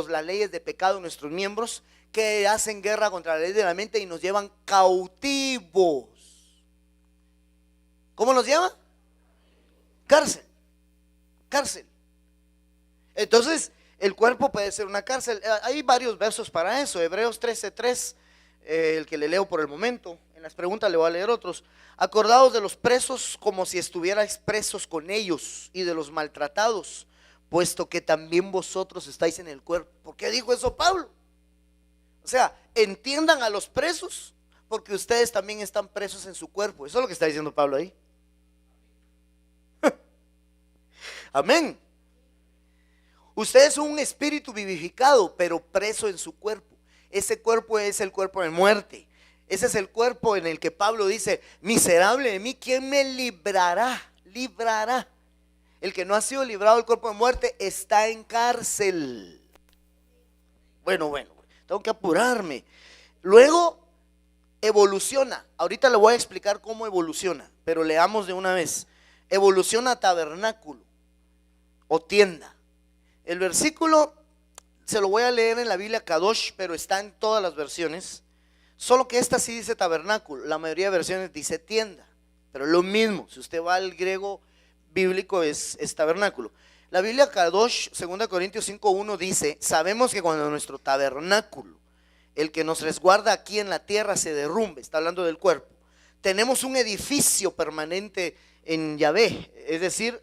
las leyes de pecado, nuestros miembros, que hacen guerra contra la ley de la mente y nos llevan cautivos. ¿Cómo nos lleva? Cárcel. Entonces el cuerpo puede ser una cárcel. Hay varios versos para eso. Hebreos 13:3, el que le leo por el momento. En las preguntas le voy a leer otros. Acordaos de los presos como si estuvierais presos con ellos, y de los maltratados, puesto que también vosotros estáis en el cuerpo. ¿Por qué dijo eso Pablo? O sea, entiendan a los presos, porque ustedes también están presos en su cuerpo. Eso es lo que está diciendo Pablo ahí. Amén. Usted es un espíritu vivificado, pero preso en su cuerpo. Ese cuerpo es el cuerpo de muerte. Ese es el cuerpo en el que Pablo dice: miserable de mí, ¿quién me librará? El que no ha sido librado del cuerpo de muerte está en cárcel. Bueno, tengo que apurarme. Luego evoluciona. Ahorita le voy a explicar cómo evoluciona, pero leamos de una vez. Evoluciona a tabernáculo o tienda. El versículo se lo voy a leer en la Biblia Kadosh, pero está en todas las versiones. Solo que esta sí dice tabernáculo, la mayoría de versiones dice tienda, pero lo mismo, si usted va al griego bíblico es tabernáculo. La Biblia Kadosh, 2 Corintios 5:1 dice, sabemos que cuando nuestro tabernáculo, el que nos resguarda aquí en la tierra, se derrumbe, está hablando del cuerpo, tenemos un edificio permanente en Yahvé, es decir,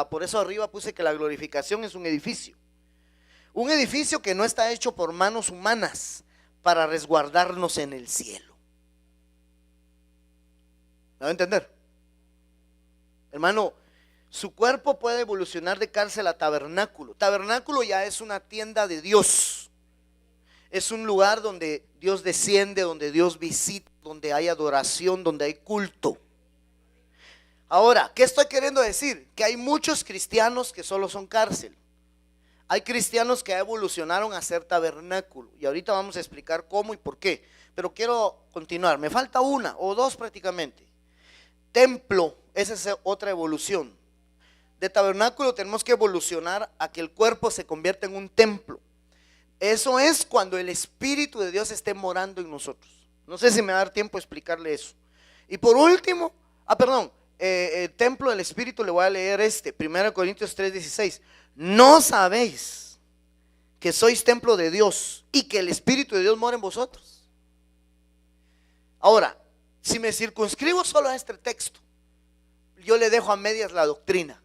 por eso arriba puse que la glorificación es un edificio que no está hecho por manos humanas para resguardarnos en el cielo. ¿Me va a entender? Hermano, su cuerpo puede evolucionar de cárcel a tabernáculo. Tabernáculo ya es una tienda de Dios. Es un lugar donde Dios desciende, donde Dios visita, donde hay adoración, donde hay culto. Ahora, ¿qué estoy queriendo decir? Que hay muchos cristianos que solo son cárcel. Hay cristianos que evolucionaron a ser tabernáculo. Y ahorita vamos a explicar cómo y por qué. Pero quiero continuar. Me falta una o dos prácticamente. Templo, esa es otra evolución. De tabernáculo tenemos que evolucionar a que el cuerpo se convierta en un templo. Eso es cuando el Espíritu de Dios esté morando en nosotros. No sé si me va a dar tiempo a explicarle eso. Y por último, el templo del Espíritu, le voy a leer 1 Corintios 3:16. ¿No sabéis que sois templo de Dios y que el Espíritu de Dios mora en vosotros? Ahora, si me circunscribo solo a este texto, yo le dejo a medias la doctrina,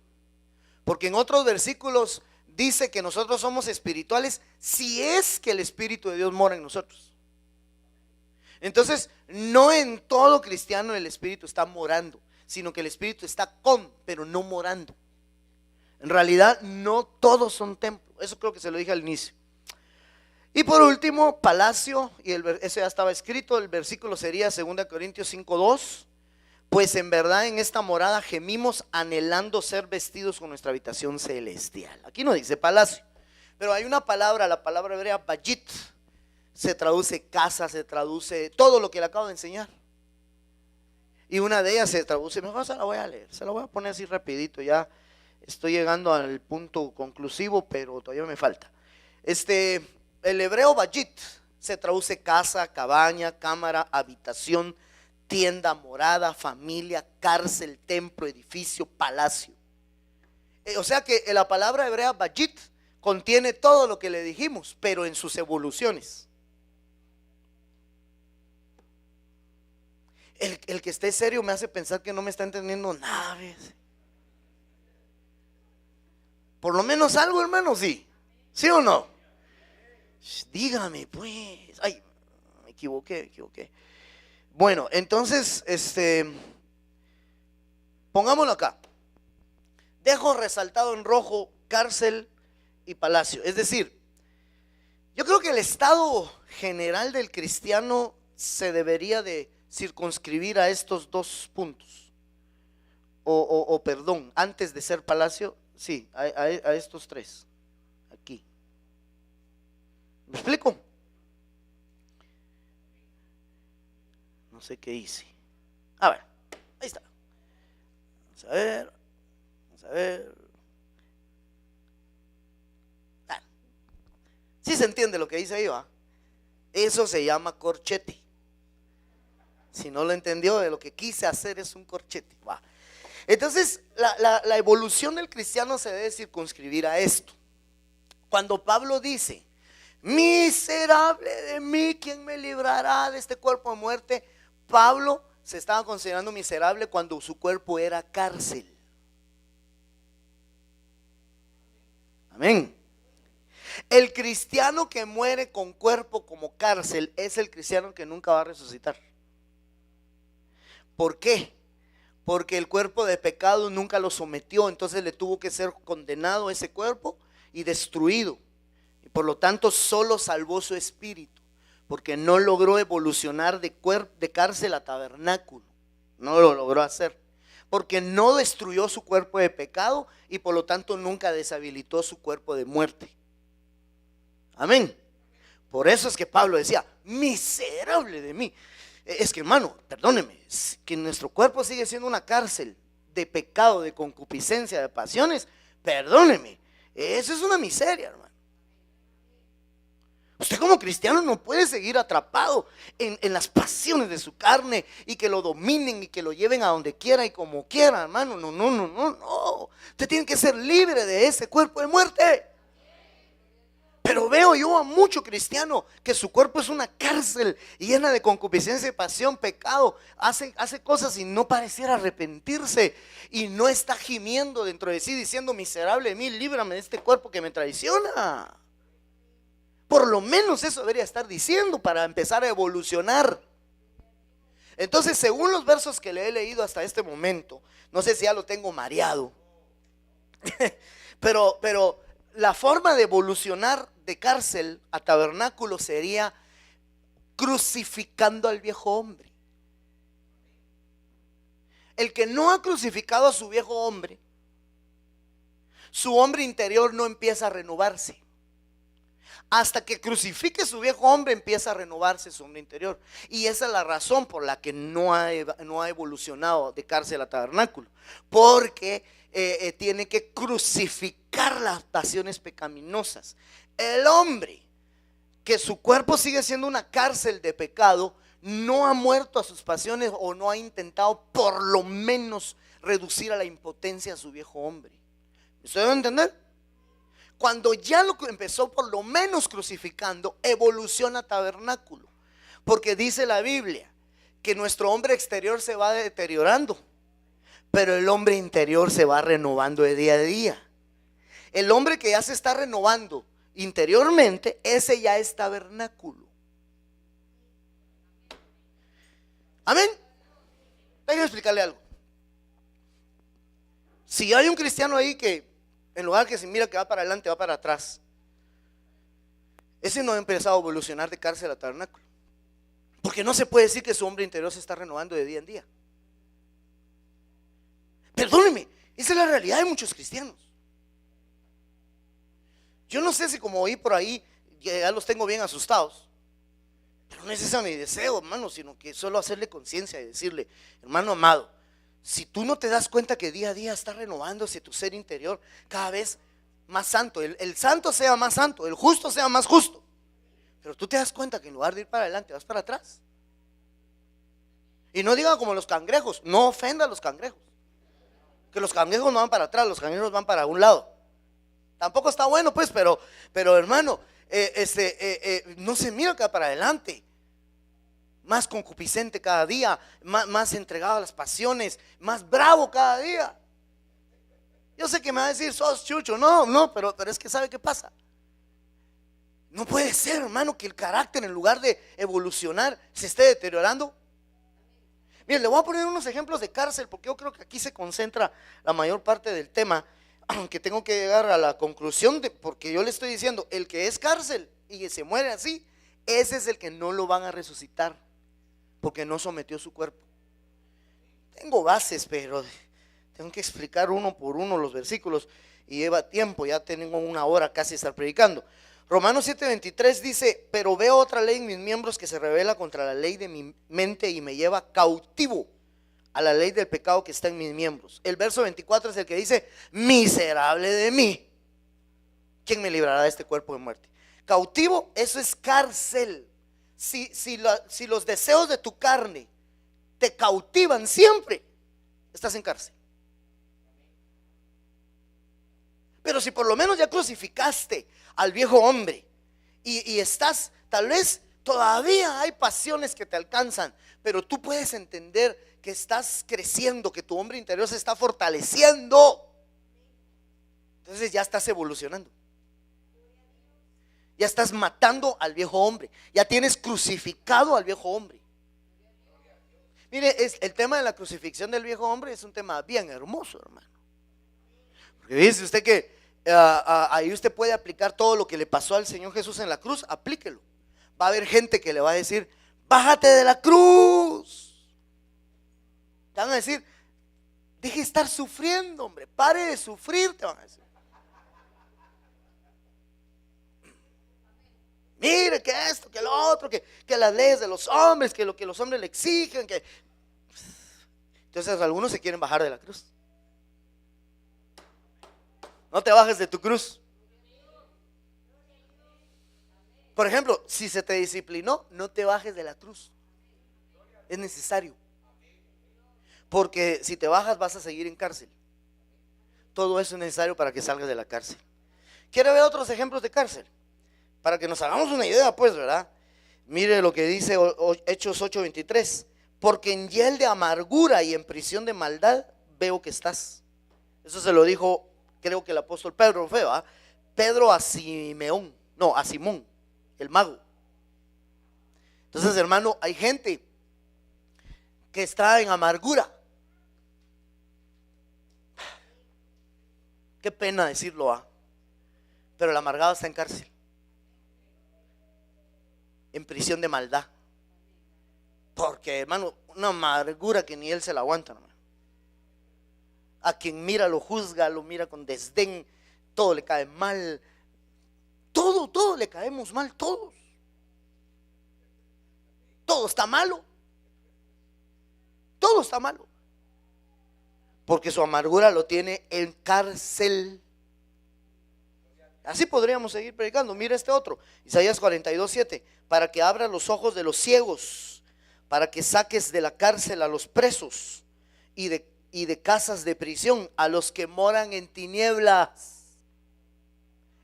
porque en otros versículos dice que nosotros somos espirituales si es que el Espíritu de Dios mora en nosotros. Entonces, no en todo cristiano el Espíritu está morando, sino que el Espíritu está pero no morando. En realidad no todos son templos. Eso creo que se lo dije al inicio. Y por último, palacio, y eso ya estaba escrito, el versículo sería 2 Corintios 5:2. Pues en verdad en esta morada gemimos anhelando ser vestidos con nuestra habitación celestial. Aquí no dice palacio, pero hay una palabra, la palabra hebrea bayit, se traduce casa, se traduce todo lo que le acabo de enseñar. Y una de ellas se traduce, mejor se la voy a leer, se la voy a poner así rapidito, ya estoy llegando al punto conclusivo, pero todavía me falta. El hebreo bayit se traduce casa, cabaña, cámara, habitación, tienda, morada, familia, cárcel, templo, edificio, palacio. O sea que la palabra hebrea bayit contiene todo lo que le dijimos, pero en sus evoluciones. El que esté serio me hace pensar que no me está entendiendo nada. Por lo menos algo, hermano, sí. ¿Sí o no? Dígame, pues. Ay, me equivoqué. Bueno, entonces, pongámoslo acá. Dejo resaltado en rojo cárcel y palacio. Es decir, yo creo que el estado general del cristiano se debería de circunscribir a estos dos puntos. Perdón, antes de ser palacio, sí, a estos tres. Aquí. ¿Me explico? No sé qué hice. A ver, ahí está. Vamos a ver. ¿Sí se entiende lo que dice ahí, va? Eso se llama corchete. Si no lo entendió, de lo que quise hacer es un corchete, va. Entonces, la evolución del cristiano se debe circunscribir a esto. Cuando Pablo dice, miserable de mí, ¿quién me librará de este cuerpo de muerte? Pablo se estaba considerando miserable cuando su cuerpo era cárcel. Amén. El cristiano que muere con cuerpo como cárcel es el cristiano que nunca va a resucitar. ¿Por qué? Porque el cuerpo de pecado nunca lo sometió, entonces le tuvo que ser condenado ese cuerpo y destruido. Y por lo tanto solo salvó su espíritu, porque no logró evolucionar de cárcel a tabernáculo. No lo logró hacer, porque no destruyó su cuerpo de pecado y por lo tanto nunca deshabilitó su cuerpo de muerte. Amén. Por eso es que Pablo decía, miserable de mí. Es que, hermano, perdóneme, que nuestro cuerpo sigue siendo una cárcel de pecado, de concupiscencia, de pasiones. Perdóneme, eso es una miseria, hermano. Usted como cristiano no puede seguir atrapado en las pasiones de su carne y que lo dominen y que lo lleven a donde quiera y como quiera, hermano. No, no, no, no, no. Usted tiene que ser libre de ese cuerpo de muerte. Pero veo yo a mucho cristiano que su cuerpo es una cárcel llena de concupiscencia, pasión, pecado. Hace cosas y no pareciera arrepentirse. Y no está gimiendo dentro de sí diciendo: miserable de mí, líbrame de este cuerpo que me traiciona. Por lo menos eso debería estar diciendo para empezar a evolucionar. Entonces, según los versos que le he leído hasta este momento, no sé si ya lo tengo mareado, pero la forma de evolucionar de cárcel a tabernáculo sería crucificando al viejo hombre. El que no ha crucificado a su viejo hombre, su hombre interior no empieza a renovarse. Hasta que crucifique su viejo hombre, empieza a renovarse su hombre interior. Y esa es la razón por la que no ha evolucionado de cárcel a tabernáculo. Porque tiene que crucificar las pasiones pecaminosas. El hombre que su cuerpo sigue siendo una cárcel de pecado, no ha muerto a sus pasiones o no ha intentado por lo menos reducir a la impotencia a su viejo hombre. ¿Me estoy dando a entender? Cuando ya lo empezó por lo menos crucificando, evoluciona a tabernáculo. Porque dice la Biblia que nuestro hombre exterior se va deteriorando, pero el hombre interior se va renovando de día a día. El hombre que ya se está renovando interiormente, ese ya es tabernáculo. Amén. Déjame explicarle algo. Si hay un cristiano ahí que en lugar que se mira que va para adelante, va para atrás, ese no ha empezado a evolucionar de cárcel a tabernáculo. Porque no se puede decir que su hombre interior se está renovando de día en día. Perdóneme, esa es la realidad de muchos cristianos. Yo no sé si como oí por ahí ya los tengo bien asustados, pero no es ese mi deseo, hermano, sino que solo hacerle conciencia y decirle: hermano amado, si tú no te das cuenta que día a día está renovándose tu ser interior cada vez más santo, el santo sea más santo, el justo sea más justo, pero tú te das cuenta que en lugar de ir para adelante vas para atrás. Y no diga como los cangrejos, no ofenda a los cangrejos, que los cangrejos no van para atrás, los cangrejos van para un lado. Tampoco está bueno pues, pero hermano, no se mira que va para adelante. Más concupiscente cada día, más entregado a las pasiones, más bravo cada día. Yo sé que me va a decir: sos chucho. No, pero es que ¿sabe qué pasa? No puede ser, hermano, que el carácter en lugar de evolucionar se esté deteriorando. Mire, le voy a poner unos ejemplos de cárcel porque yo creo que aquí se concentra la mayor parte del tema, aunque tengo que llegar a la conclusión porque yo le estoy diciendo: el que es cárcel y que se muere así, ese es el que no lo van a resucitar, porque no sometió su cuerpo. Tengo bases, pero tengo que explicar uno por uno los versículos y lleva tiempo, ya tengo una hora casi de estar predicando. Romanos 7:23 dice: pero veo otra ley en mis miembros que se rebela contra la ley de mi mente y me lleva cautivo a la ley del pecado que está en mis miembros. El verso 24 es el que dice: miserable de mí, ¿quién me librará de este cuerpo de muerte? Cautivo, eso es cárcel. Si los deseos de tu carne te cautivan siempre, estás en cárcel. Pero si por lo menos ya crucificaste al viejo hombre y estás, tal vez todavía hay pasiones que te alcanzan, pero tú puedes entender que estás creciendo, que tu hombre interior se está fortaleciendo, entonces ya estás evolucionando. Ya estás matando al viejo hombre, ya tienes crucificado al viejo hombre. Mire, el tema de la crucifixión del viejo hombre es un tema bien hermoso, hermano. Porque dice usted que ahí usted puede aplicar todo lo que le pasó al Señor Jesús en la cruz, aplíquelo. Va a haber gente que le va a decir: bájate de la cruz. Te van a decir: deje de estar sufriendo, hombre, pare de sufrir, te van a decir. Mire que esto, que lo otro, que las leyes de los hombres, que lo que los hombres le exigen, que... Entonces algunos se quieren bajar de la cruz. No te bajes de tu cruz. Por ejemplo, si se te disciplinó, no te bajes de la cruz. Es necesario. Porque si te bajas vas a seguir en cárcel. Todo eso es necesario para que salgas de la cárcel. ¿Quiere ver otros ejemplos de cárcel? Para que nos hagamos una idea, pues, ¿verdad? Mire lo que dice Hechos 8:23. Porque en hiel de amargura y en prisión de maldad veo que estás. Eso se lo dijo, creo que el apóstol Pedro fue, ¿verdad? Pedro a Simeón, no, a Simón, el mago. Entonces, hermano, hay gente que está en amargura. Qué pena decirlo, pero el amargado está en cárcel, en prisión de maldad. Porque, hermano, una amargura que ni él se la aguanta, hermano. A quien mira lo juzga, lo mira con desdén, todo le cae mal, todo le caemos mal, todos. Todo está malo. Todo está malo. Porque su amargura lo tiene en cárcel. Así podríamos seguir predicando. Mira este otro, Isaías 42:7. Para que abra los ojos de los ciegos, para que saques de la cárcel a los presos y de casas de prisión a los que moran en tinieblas.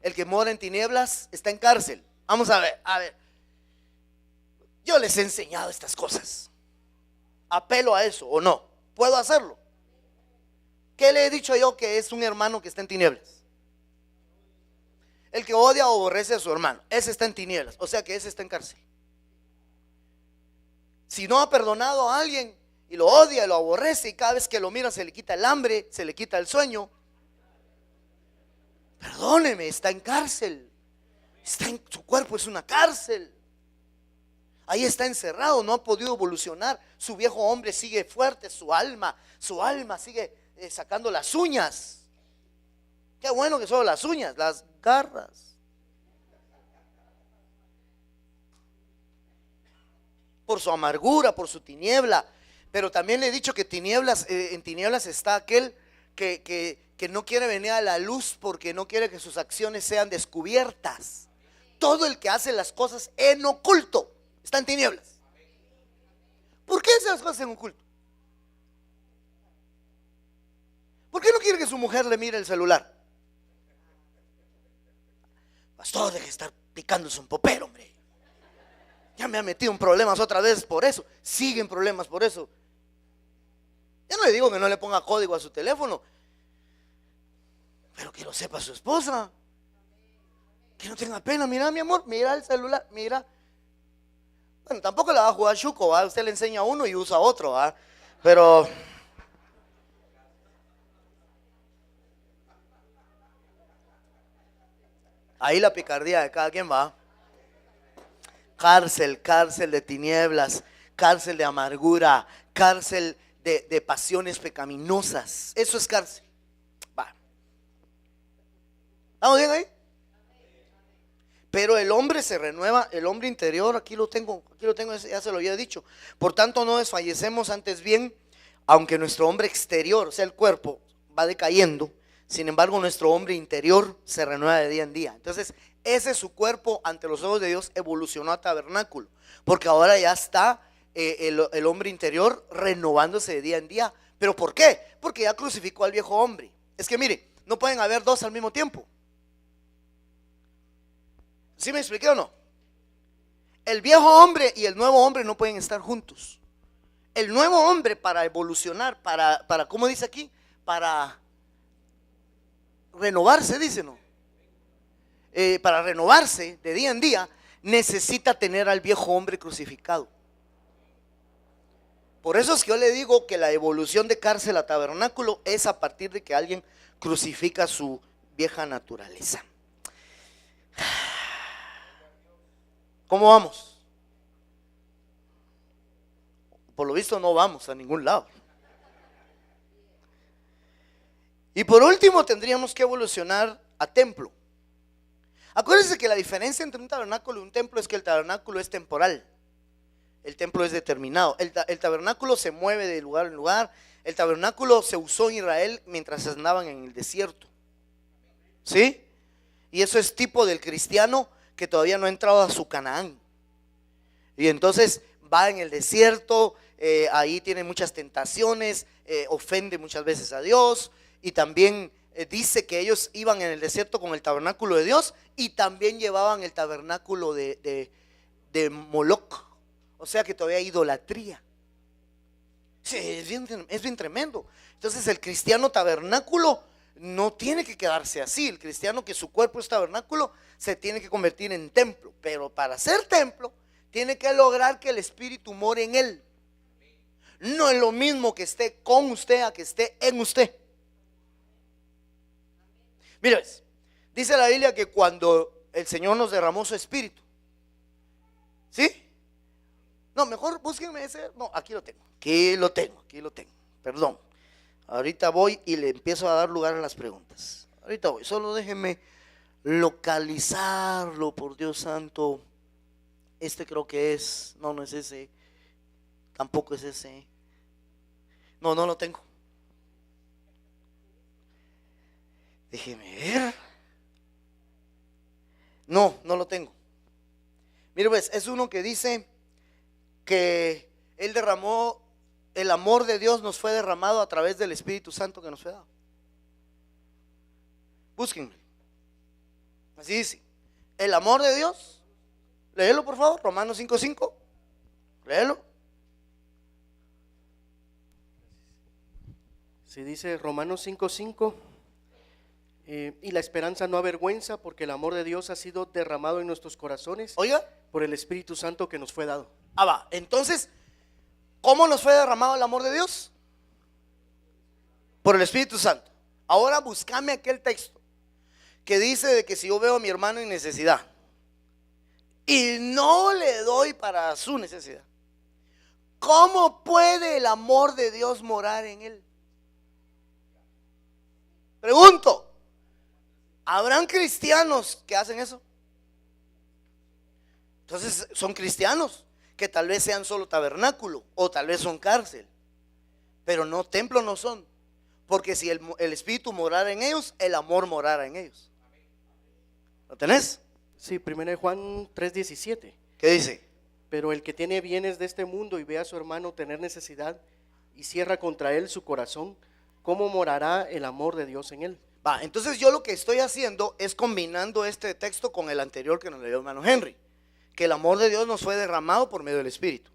El que mora en tinieblas está en cárcel. Vamos a ver. Yo les he enseñado estas cosas. ¿Apelo a eso o no? ¿Puedo hacerlo? ¿Qué le he dicho yo que es un hermano que está en tinieblas? El que odia o aborrece a su hermano, ese está en tinieblas, o sea que ese está en cárcel. Si no ha perdonado a alguien y lo odia y lo aborrece y cada vez que lo mira se le quita el hambre, se le quita el sueño, perdóneme, está en cárcel. Su cuerpo es una cárcel. Ahí está encerrado, no ha podido evolucionar. Su viejo hombre sigue fuerte, su alma sigue sacando las uñas. Qué bueno que son las uñas, las garras. Por su amargura, por su tiniebla. Pero también le he dicho que en tinieblas está aquel que no quiere venir a la luz porque no quiere que sus acciones sean descubiertas. Todo el que hace las cosas en oculto está en tinieblas. ¿Por qué hace las cosas en oculto? ¿Por qué no quiere que su mujer le mire el celular? Pastor, deje de estar picándose un popero, hombre. Ya me ha metido en problemas otra vez por eso. Siguen problemas por eso. Ya no le digo que no le ponga código a su teléfono, pero que lo sepa su esposa. Que no tenga pena. Mira, mi amor, mira el celular, mira. Bueno, tampoco le va a jugar chuco, ¿va? Usted le enseña a uno y usa otro, ¿va? Pero ahí la picardía de cada quien va. Cárcel de tinieblas, cárcel de amargura, cárcel de pasiones pecaminosas. Eso es cárcel. Va. ¿Estamos bien ahí? Pero el hombre se renueva, el hombre interior, aquí lo tengo, ya se lo había dicho. Por tanto, no desfallecemos, antes bien, aunque nuestro hombre exterior, o sea, el cuerpo, va decayendo, sin embargo, nuestro hombre interior se renueva de día en día. Entonces, ese su cuerpo ante los ojos de Dios evolucionó a tabernáculo, porque ahora ya está el hombre interior renovándose de día en día. ¿Pero por qué? Porque ya crucificó al viejo hombre. Es que mire, no pueden haber dos al mismo tiempo. ¿Sí me expliqué o no? El viejo hombre y el nuevo hombre no pueden estar juntos. El nuevo hombre, para evolucionar, para ¿cómo dice aquí? Para renovarse, dice, ¿no? Para renovarse de día en día, necesita tener al viejo hombre crucificado. Por eso es que yo le digo que la evolución de cárcel a tabernáculo es a partir de que alguien crucifica su vieja naturaleza. ¿Cómo vamos? Por lo visto no vamos a ningún lado. Y por último tendríamos que evolucionar a templo. Acuérdense que la diferencia entre un tabernáculo y un templo es que el tabernáculo es temporal. El templo es determinado. El tabernáculo se mueve de lugar en lugar. El tabernáculo se usó en Israel mientras andaban en el desierto. ¿Sí? Y eso es tipo del cristiano que todavía no ha entrado a su Canaán. Y entonces va en el desierto, ahí tiene muchas tentaciones, ofende muchas veces a Dios, y también dice que ellos iban en el desierto con el tabernáculo de Dios y también llevaban el tabernáculo de Moloc, o sea que todavía hay idolatría. Sí, es bien tremendo. Entonces el cristiano tabernáculo no tiene que quedarse así. El cristiano que su cuerpo es tabernáculo se tiene que convertir en templo, pero para ser templo tiene que lograr que el Espíritu more en él. No es lo mismo que esté con usted a que esté en usted. Mira, dice la Biblia que cuando el Señor nos derramó su Espíritu, ¿sí? No, mejor búsquenme ese. No, aquí lo tengo. Perdón. Ahorita voy y le empiezo a dar lugar a las preguntas. Ahorita voy, solo déjenme localizarlo, por Dios santo. Este creo que es, no es ese. Tampoco es ese. No lo tengo. Déjeme ver. No lo tengo. Mire pues, es uno que dice que Él derramó, el amor de Dios nos fue derramado a través del Espíritu Santo que nos fue dado. Búsquenme. Así dice, el amor de Dios. Léelo por favor, Romanos 5:5. Léelo. Se dice Romanos 5:5, y la esperanza no avergüenza, porque el amor de Dios ha sido derramado en nuestros corazones, Oiga, por el Espíritu Santo que nos fue dado. va, entonces, ¿cómo nos fue derramado el amor de Dios? Por el Espíritu Santo. Ahora búscame aquel texto que dice de que si yo veo a mi hermano en necesidad y no le doy para su necesidad, ¿cómo puede el amor de Dios morar en él? Pregunto, ¿habrán cristianos que hacen eso? Entonces son cristianos que tal vez sean solo tabernáculo o tal vez son cárcel, pero no templo no son, porque si el Espíritu morara en ellos, el amor morara en ellos. ¿Lo tenés? Sí, 1 Juan 3:17. ¿Qué dice? Pero el que tiene bienes de este mundo y ve a su hermano tener necesidad y cierra contra él su corazón, ¿cómo morará el amor de Dios en él? Va, entonces yo lo que estoy haciendo es combinando este texto con el anterior que nos leyó hermano Henry, que el amor de Dios nos fue derramado por medio del Espíritu.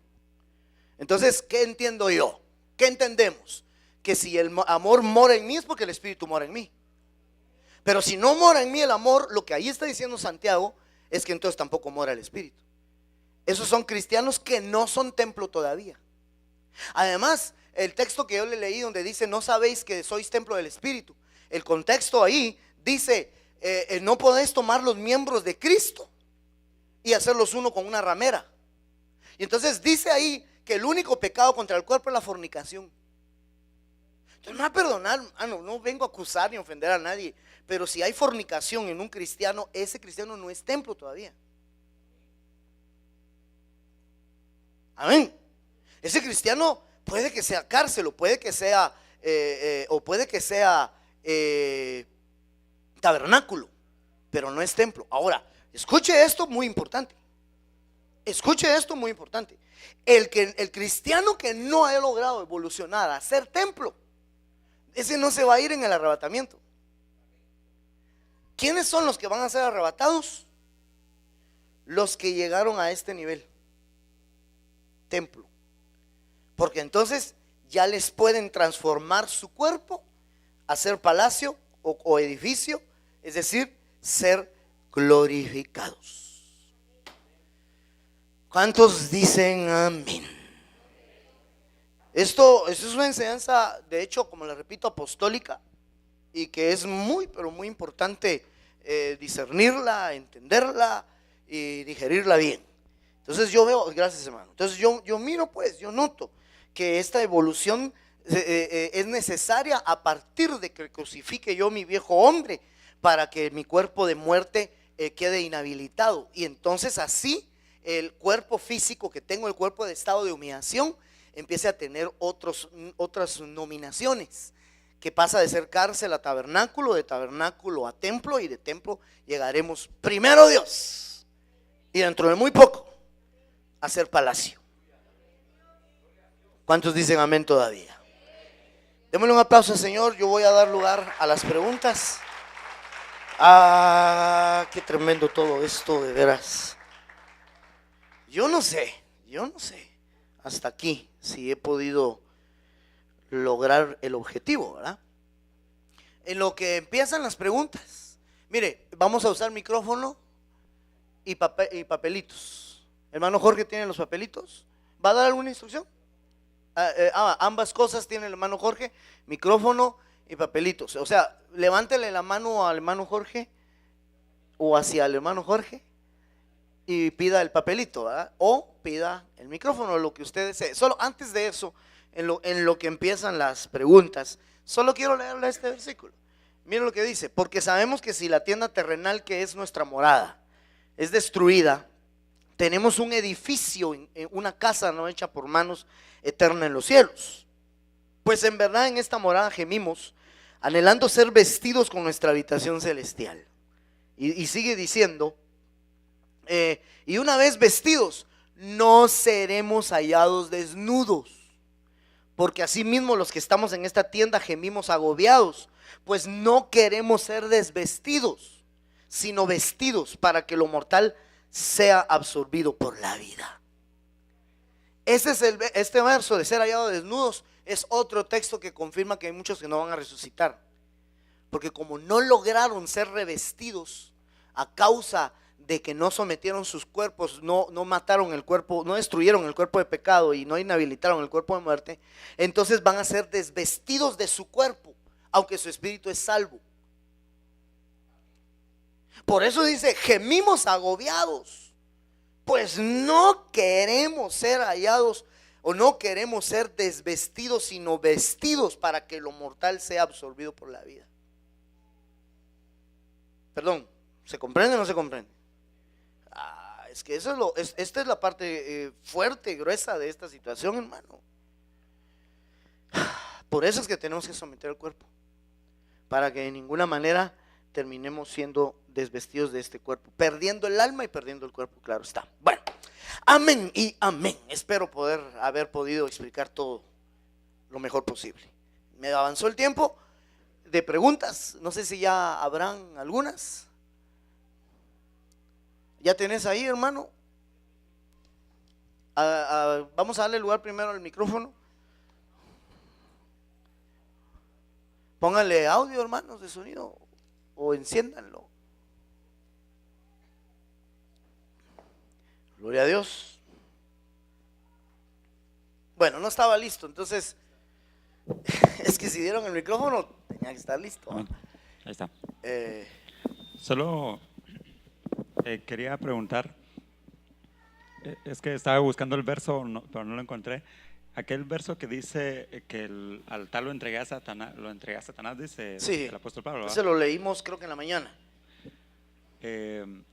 Entonces, ¿qué entiendo yo? ¿Qué entendemos? Que si el amor mora en mí es porque el Espíritu mora en mí. Pero si no mora en mí el amor, lo que ahí está diciendo Santiago es que entonces tampoco mora el Espíritu. Esos son cristianos que no son templo todavía. Además, el texto que yo le leí donde dice no sabéis que sois templo del Espíritu, el contexto ahí dice no podéis tomar los miembros de Cristo y hacerlos uno con una ramera. Y entonces dice ahí que el único pecado contra el cuerpo es la fornicación. Entonces me va a perdonar, no vengo a acusar ni a ofender a nadie, pero si hay fornicación en un cristiano, ese cristiano no es templo todavía. Amén. Ese cristiano puede que sea cárcel, o puede que sea tabernáculo, pero no es templo. Ahora, escuche esto muy importante. Escuche esto muy importante. El cristiano que no ha logrado evolucionar a ser templo, ese no se va a ir en el arrebatamiento. ¿Quiénes son los que van a ser arrebatados? Los que llegaron a este nivel, templo. Porque entonces ya les pueden transformar su cuerpo a ser palacio o edificio, es decir, ser glorificados. ¿Cuántos dicen amén? Esto es una enseñanza, de hecho, como le repito, apostólica, y que es muy, pero muy importante discernirla, entenderla y digerirla bien. Entonces yo veo, gracias hermano, entonces yo miro pues, yo noto que esta evolución es necesaria a partir de que crucifique yo mi viejo hombre, para que mi cuerpo de muerte quede inhabilitado, y entonces así el cuerpo físico que tengo, el cuerpo de estado de humillación, empiece a tener otras nominaciones, que pasa de ser cárcel a tabernáculo, de tabernáculo a templo, y de templo llegaremos primero Dios y dentro de muy poco hacer palacio. ¿Cuántos dicen amén todavía? Démosle un aplauso al Señor. Yo voy a dar lugar a las preguntas. Qué tremendo todo esto, de veras. Yo no sé hasta aquí si he podido lograr el objetivo, ¿verdad? En lo que empiezan las preguntas, mire, vamos a usar micrófono y papelitos. Hermano Jorge tiene los papelitos. ¿Va a dar alguna instrucción? Ambas cosas tiene el hermano Jorge, micrófono y papelitos. O sea, levántele la mano al hermano Jorge o hacia el hermano Jorge y pida el papelito, ¿verdad? O pida el micrófono, lo que usted desee. Solo antes de eso, en lo que empiezan las preguntas, solo quiero leerle este versículo. Miren lo que dice: porque sabemos que si la tienda terrenal, que es nuestra morada, es destruida, tenemos un edificio, una casa no hecha por manos, eterna en los cielos. Pues en verdad en esta morada gemimos, anhelando ser vestidos con nuestra habitación celestial. Y sigue diciendo, y una vez vestidos, no seremos hallados desnudos. Porque asimismo los que estamos en esta tienda gemimos agobiados, pues no queremos ser desvestidos, sino vestidos para que lo mortal sea absorbido por la vida. Este verso de ser hallados desnudos es otro texto que confirma que hay muchos que no van a resucitar, porque como no lograron ser revestidos a causa de que no sometieron sus cuerpos, no mataron el cuerpo, no destruyeron el cuerpo de pecado y no inhabilitaron el cuerpo de muerte, entonces van a ser desvestidos de su cuerpo, aunque su espíritu es salvo. Por eso dice, gemimos agobiados, pues no queremos ser hallados o no queremos ser desvestidos, sino vestidos para que lo mortal sea absorbido por la vida. Perdón, ¿se comprende o no se comprende? Es que esta es la parte fuerte, gruesa de esta situación, hermano. Por eso es que tenemos que someter el cuerpo, para que de ninguna manera terminemos siendo desvestidos de este cuerpo, perdiendo el alma y perdiendo el cuerpo, claro está. Bueno, amén y amén. Espero haber podido explicar todo lo mejor posible. Me avanzó el tiempo de preguntas, no sé si ya habrán algunas. ¿Ya tenés ahí, hermano? Vamos a darle lugar primero al micrófono. Pónganle audio, hermanos, de sonido, o enciéndanlo. Gloria a Dios. Bueno, no estaba listo, entonces es que si dieron el micrófono tenía que estar listo. Ahí está. Solo quería preguntar, es que estaba buscando el verso, pero no lo encontré. Aquel verso que dice que el altar lo entregué a Satanás, dice sí, el apóstol Pablo, ¿verdad? Ese lo leímos creo que en la mañana.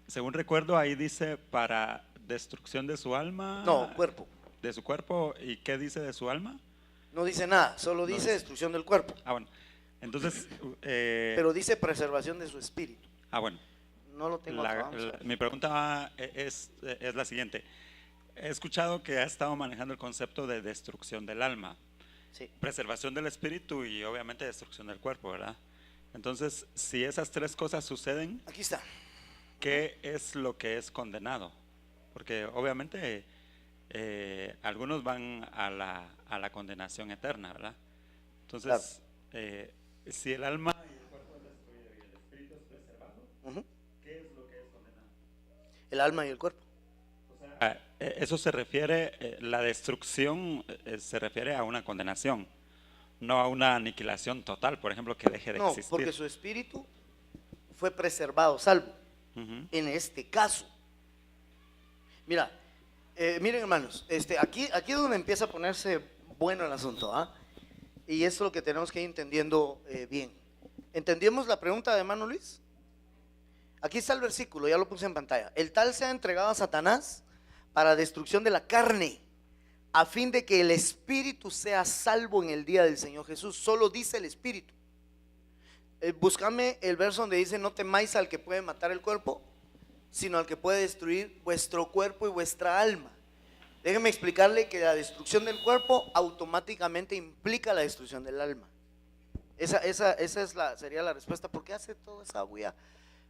Según recuerdo, ahí dice para destrucción de su alma. No, cuerpo. De su cuerpo. ¿Y qué dice de su alma? No dice nada, solo dice destrucción del cuerpo. Bueno, entonces pero dice preservación de su espíritu. Bueno. No lo tengo acá, mi pregunta es la siguiente. He escuchado que ha estado manejando el concepto de destrucción del alma, sí, preservación del espíritu y obviamente destrucción del cuerpo, ¿verdad? Entonces, si esas tres cosas suceden, aquí está. ¿Qué es lo que es condenado? Porque obviamente algunos van a la condenación eterna, ¿verdad? Entonces, claro, si el alma y el cuerpo es destruido y el espíritu es preservado, ¿qué es lo que es condenado? El alma y el cuerpo. O sea, eso se refiere, la destrucción se refiere a una condenación, no a una aniquilación total, por ejemplo, que deje de existir. No, porque su espíritu fue preservado, salvo. En este caso, mira, miren hermanos, aquí es donde empieza a ponerse bueno el asunto, y eso es lo que tenemos que ir entendiendo bien. ¿Entendimos la pregunta de hermano Luis? Aquí está el versículo, ya lo puse en pantalla. El tal sea entregado a Satanás para destrucción de la carne, a fin de que el espíritu sea salvo en el día del Señor Jesús. Solo dice el espíritu. Búscame el verso donde dice no temáis al que puede matar el cuerpo sino al que puede destruir vuestro cuerpo y vuestra alma. Déjeme explicarle que la destrucción del cuerpo automáticamente implica la destrucción del alma. Esa sería la respuesta. ¿Por qué hace toda esa bulla?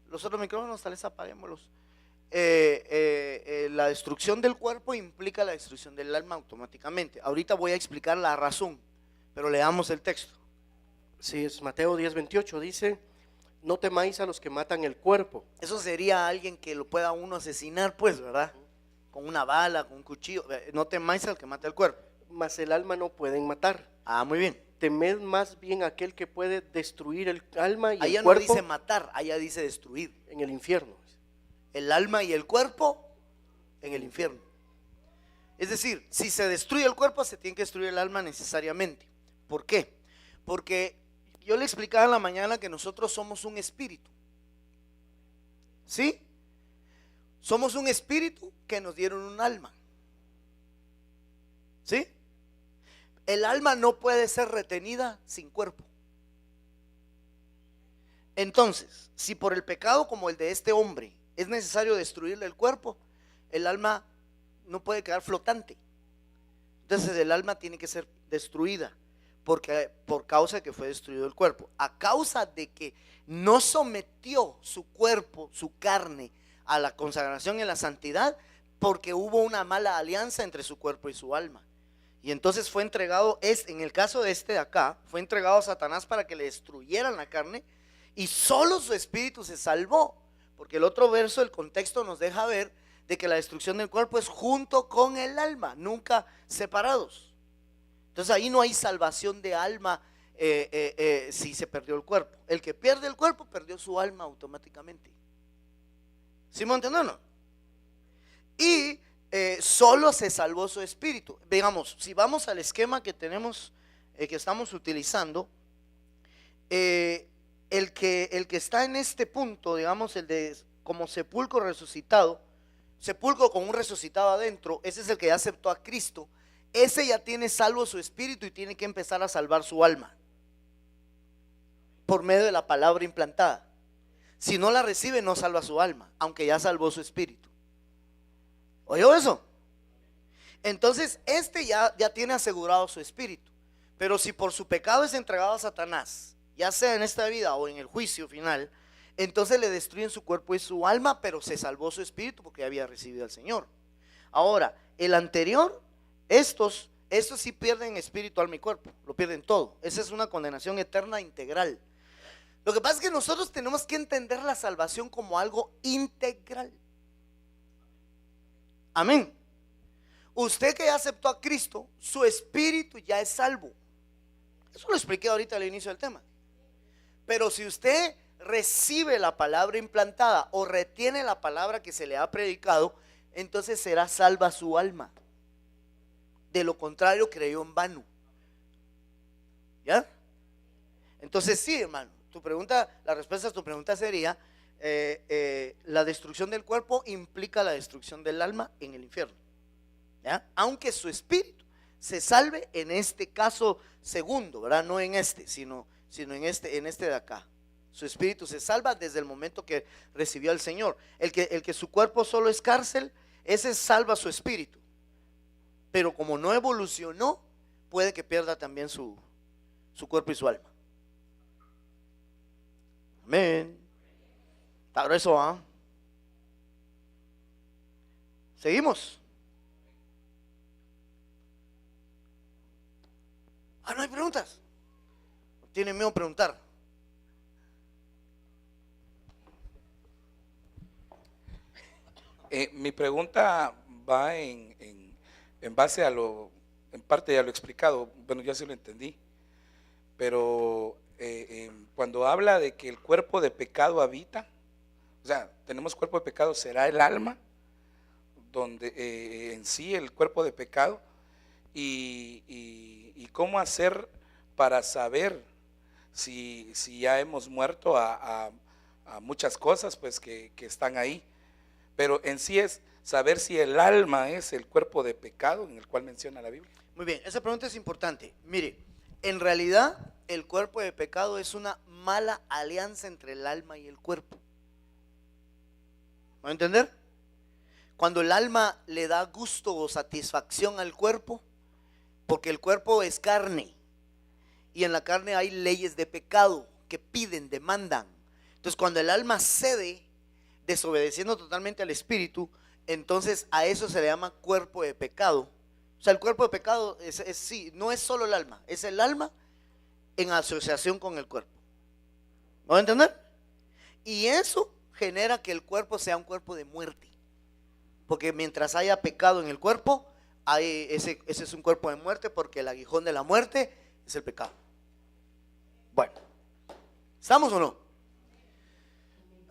Los otros micrófonos tal vez apaguémoslos. La destrucción del cuerpo implica la destrucción del alma automáticamente. Ahorita voy a explicar la razón, pero leamos el texto. Sí, es Mateo 10:28, dice: no temáis a los que matan el cuerpo. Eso sería alguien que lo pueda uno asesinar, pues, ¿verdad? Con una bala, con un cuchillo. No temáis al que mata el cuerpo. Mas el alma no pueden matar. Ah, muy bien. Temed más bien aquel que puede destruir el alma y allá el cuerpo. No dice matar, allá dice destruir. En el infierno. El alma y el cuerpo en el infierno. Es decir, si se destruye el cuerpo, se tiene que destruir el alma necesariamente. ¿Por qué? Porque yo le explicaba en la mañana que nosotros somos un espíritu. ¿Sí? Somos un espíritu que nos dieron un alma. ¿Sí? El alma no puede ser retenida sin cuerpo. Entonces, si por el pecado como el de este hombre es necesario destruirle el cuerpo, el alma no puede quedar flotante. Entonces el alma tiene que ser destruida por causa de que fue destruido el cuerpo. A causa de que no sometió su cuerpo, su carne, a la consagración y a la santidad, porque hubo una mala alianza entre su cuerpo y su alma. Y entonces fue entregado, en el caso de este de acá, fue entregado a Satanás para que le destruyeran la carne, y solo su espíritu se salvó. Porque el otro verso, el contexto nos deja ver de que la destrucción del cuerpo es junto con el alma, nunca separados. Entonces ahí no hay salvación de alma si se perdió el cuerpo. El que pierde el cuerpo perdió su alma automáticamente. ¿Sí me entienden o no? Y solo se salvó su espíritu. Digamos, si vamos al esquema que tenemos, que estamos utilizando, el que está en este punto, digamos, el de como sepulcro resucitado, sepulcro con un resucitado adentro, ese es el que ya aceptó a Cristo. Ese ya tiene salvo su espíritu y tiene que empezar a salvar su alma por medio de la palabra implantada. Si no la recibe, no salva su alma, aunque ya salvó su espíritu. ¿Oyó eso? Entonces este ya tiene asegurado su espíritu. Pero si por su pecado es entregado a Satanás, ya sea en esta vida o en el juicio final, entonces le destruyen su cuerpo y su alma, pero se salvó su espíritu porque ya había recibido al Señor. Ahora, el anterior, estos sí pierden espíritu, alma y cuerpo, lo pierden todo. Esa es una condenación eterna integral. Lo que pasa es que nosotros tenemos que entender la salvación como algo integral. Amén. Usted que ya aceptó a Cristo, su espíritu ya es salvo. Eso lo expliqué ahorita al inicio del tema. Pero si usted recibe la palabra implantada o retiene la palabra que se le ha predicado, entonces será salva su alma. De lo contrario, creyó en vano. ¿Ya? Entonces sí, hermano, la respuesta a tu pregunta sería, la destrucción del cuerpo implica la destrucción del alma en el infierno. ¿Ya? Aunque su espíritu se salve en este caso segundo, ¿verdad? No en este, sino en este de acá. Su espíritu se salva desde el momento que recibió al Señor. El que su cuerpo solo es cárcel, ese salva su espíritu. Pero como no evolucionó, puede que pierda también su cuerpo y su alma. Amén. Está grueso, ¿ah? Seguimos. ¿No hay preguntas? ¿Tienen miedo a preguntar? Mi pregunta va en base a en parte ya lo he explicado, bueno, ya sí lo entendí, pero cuando habla de que el cuerpo de pecado habita, o sea, tenemos cuerpo de pecado, ¿será el alma donde en sí el cuerpo de pecado? Y cómo hacer para saber si ya hemos muerto a muchas cosas pues que están ahí, pero en sí es saber si el alma es el cuerpo de pecado en el cual menciona la Biblia. Muy bien, esa pregunta es importante. Mire, en realidad el cuerpo de pecado es una mala alianza entre el alma y el cuerpo. ¿Va a entender? Cuando el alma le da gusto o satisfacción al cuerpo, porque el cuerpo es carne, y en la carne hay leyes de pecado que piden, demandan. Entonces cuando el alma cede, desobedeciendo totalmente al espíritu, entonces a eso se le llama cuerpo de pecado. O sea, el cuerpo de pecado sí, no es solo el alma, es el alma en asociación con el cuerpo. ¿Me va a entender? Y eso genera que el cuerpo sea un cuerpo de muerte. Porque mientras haya pecado en el cuerpo, ese es un cuerpo de muerte, porque el aguijón de la muerte es el pecado. Bueno, ¿estamos o no?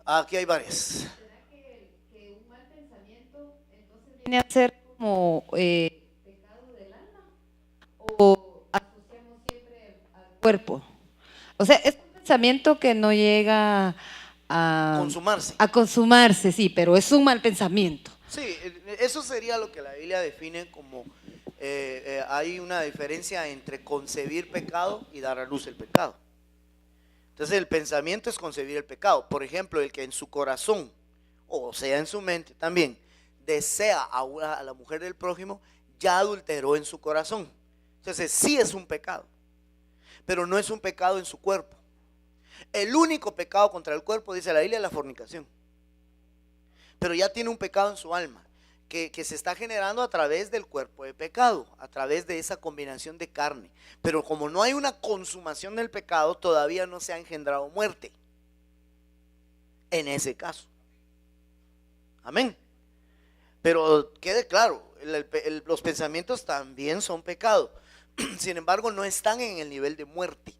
Aquí hay varias. ¿Será que un mal pensamiento entonces viene a ser como pecado del alma? ¿O asociamos siempre al cuerpo? O sea, es un pensamiento que no llega a consumarse, sí, pero es un mal pensamiento. Sí, eso sería lo que la Biblia define como hay una diferencia entre concebir pecado y dar a luz el pecado. Entonces el pensamiento es concebir el pecado. Por ejemplo, el que en su corazón, o sea en su mente también, desea a la mujer del prójimo, ya adulteró en su corazón. Entonces sí es un pecado, pero no es un pecado en su cuerpo. El único pecado contra el cuerpo, dice la Biblia, es la fornicación. Pero ya tiene un pecado en su alma, que se está generando a través del cuerpo de pecado, a través de esa combinación de carne. Pero como no hay una consumación del pecado, todavía no se ha engendrado muerte en ese caso. Amén. Pero quede claro, los pensamientos también son pecado. Sin embargo, no están en el nivel de muerte.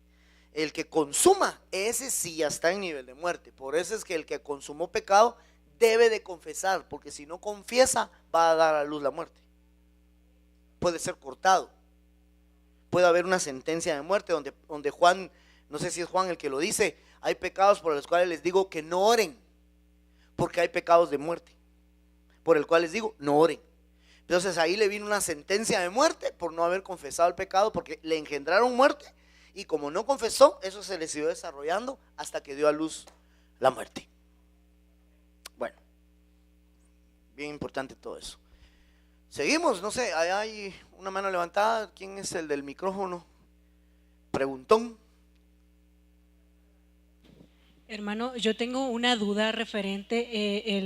El que consuma, ese sí ya está en nivel de muerte. Por eso es que el que consumó pecado debe de confesar, porque si no confiesa va a dar a luz la muerte. Puede ser cortado, puede haber una sentencia de muerte donde Juan, no sé si es Juan el que lo dice, hay pecados por los cuales les digo que no oren, porque hay pecados de muerte, por el cual les digo no oren. Entonces ahí le vino una sentencia de muerte por no haber confesado el pecado, porque le engendraron muerte, y como no confesó, eso se le siguió desarrollando hasta que dio a luz la muerte. Bueno, bien importante todo eso. Seguimos, no sé, ahí hay una mano levantada. ¿Quién es el del micrófono? Preguntón. Hermano, yo tengo una duda referente.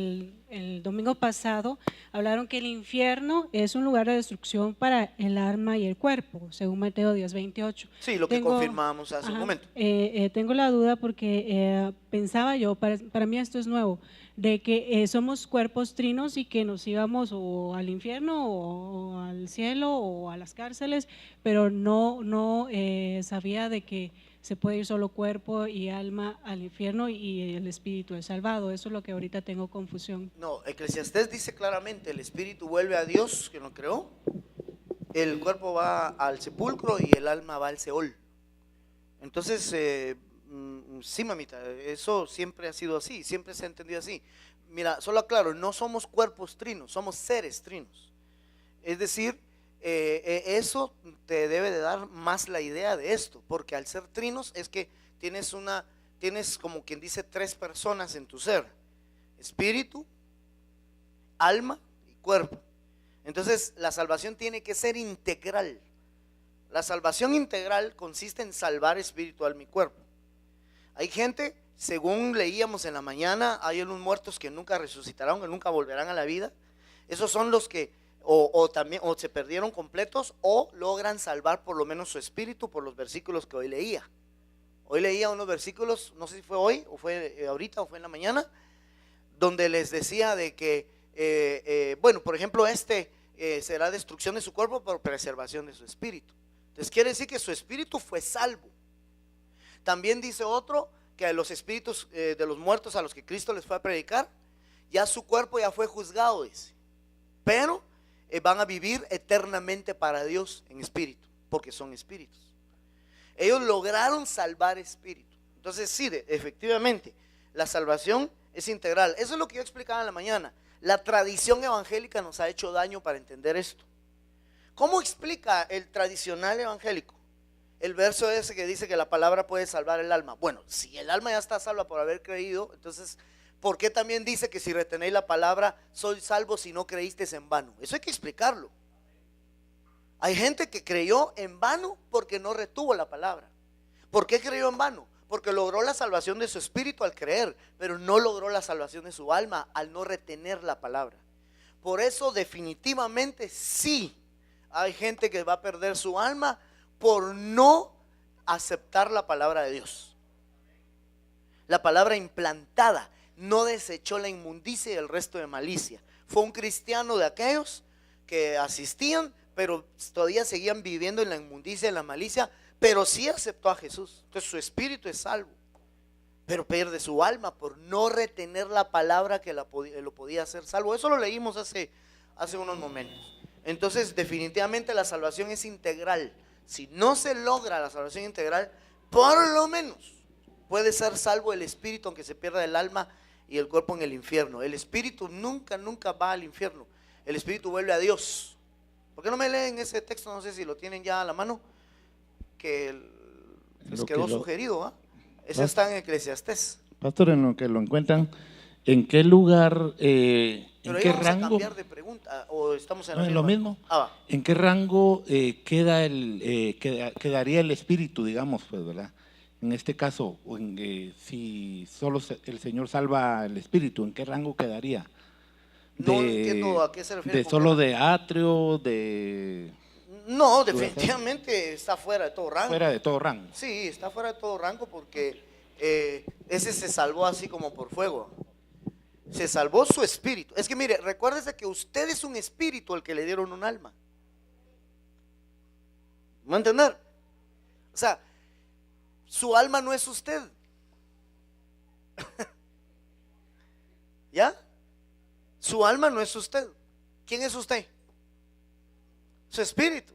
El domingo pasado hablaron que el infierno es un lugar de destrucción para el alma y el cuerpo, según Mateo 10:28. Sí, lo que confirmamos hace un momento. Tengo la duda porque pensaba yo, para mí esto es nuevo, de que somos cuerpos trinos y que nos íbamos o al infierno o al cielo o a las cárceles, pero no sabía de que se puede ir solo cuerpo y alma al infierno y el espíritu es salvado. Eso es lo que ahorita tengo confusión. No, Eclesiastés dice claramente, el espíritu vuelve a Dios que lo creó, el cuerpo va al sepulcro y el alma va al Seol. Entonces, sí, mamita, eso siempre ha sido así, siempre se ha entendido así. Mira, solo aclaro, no somos cuerpos trinos, somos seres trinos. Es decir, eso te debe de dar más la idea de esto, porque al ser trinos es que tienes como quien dice 3 personas en tu ser: espíritu, alma y cuerpo. Entonces la salvación tiene que ser integral. La salvación integral consiste en salvar espíritu, alma y cuerpo. Hay gente, según leíamos en la mañana, hay unos muertos que nunca resucitarán, que nunca volverán a la vida. Esos son los que o se perdieron completos o logran salvar por lo menos su espíritu por los versículos que hoy leía. Hoy leía unos versículos, no sé si fue hoy o fue ahorita o fue en la mañana, donde les decía de que, bueno, por ejemplo, será destrucción de su cuerpo por preservación de su espíritu. Entonces quiere decir que su espíritu fue salvo. También dice otro que a los espíritus de los muertos a los que Cristo les fue a predicar, ya su cuerpo ya fue juzgado, dice, pero van a vivir eternamente para Dios en espíritu, porque son espíritus. Ellos lograron salvar espíritu. Entonces sí, efectivamente, la salvación es integral. Eso es lo que yo explicaba en la mañana. La tradición evangélica nos ha hecho daño para entender esto. ¿Cómo explica el tradicional evangélico el verso ese que dice que la palabra puede salvar el alma? Bueno, si el alma ya está salva por haber creído, entonces ¿por qué también dice que si retenéis la palabra, sois salvos si no creísteis en vano? Eso hay que explicarlo. Hay gente que creyó en vano porque no retuvo la palabra. ¿Por qué creyó en vano? Porque logró la salvación de su espíritu al creer, pero no logró la salvación de su alma al no retener la palabra. Por eso definitivamente sí hay gente que va a perder su alma por no aceptar la palabra de Dios. La palabra implantada, no desechó la inmundicia y el resto de malicia. Fue un cristiano de aquellos que asistían, pero todavía seguían viviendo en la inmundicia y en la malicia, pero sí aceptó a Jesús. Entonces su espíritu es salvo, pero pierde su alma por no retener la palabra que lo podía hacer salvo. Eso lo leímos hace unos momentos. Entonces definitivamente la salvación es integral. Si no se logra la salvación integral, por lo menos puede ser salvo el espíritu, aunque se pierda el alma y el cuerpo en el infierno. El espíritu nunca va al infierno. El espíritu vuelve a Dios. ¿Por qué no me leen ese texto? No sé si lo tienen ya a la mano, que les quedó sugerido, ¿eh? Ese está en Eclesiastés. Pastor, en lo que lo encuentran, ¿en qué lugar, en pero qué vamos rango? A cambiar de pregunta, o estamos en No, lo mismo. Va. ¿En qué rango quedaría el espíritu, digamos, pues, ¿verdad? En este caso, si solo el Señor salva el espíritu, ¿en qué rango quedaría? No entiendo a qué se refiere. ¿De solo de atrio, de...? No, definitivamente está fuera de todo rango. Fuera de todo rango. Sí, está fuera de todo rango porque ese se salvó así como por fuego. Se salvó su espíritu. Es que mire, recuérdese que usted es un espíritu al que le dieron un alma. ¿Me va a entender? O sea, su alma no es usted. ¿Ya? Su alma no es usted. ¿Quién es usted? Su espíritu.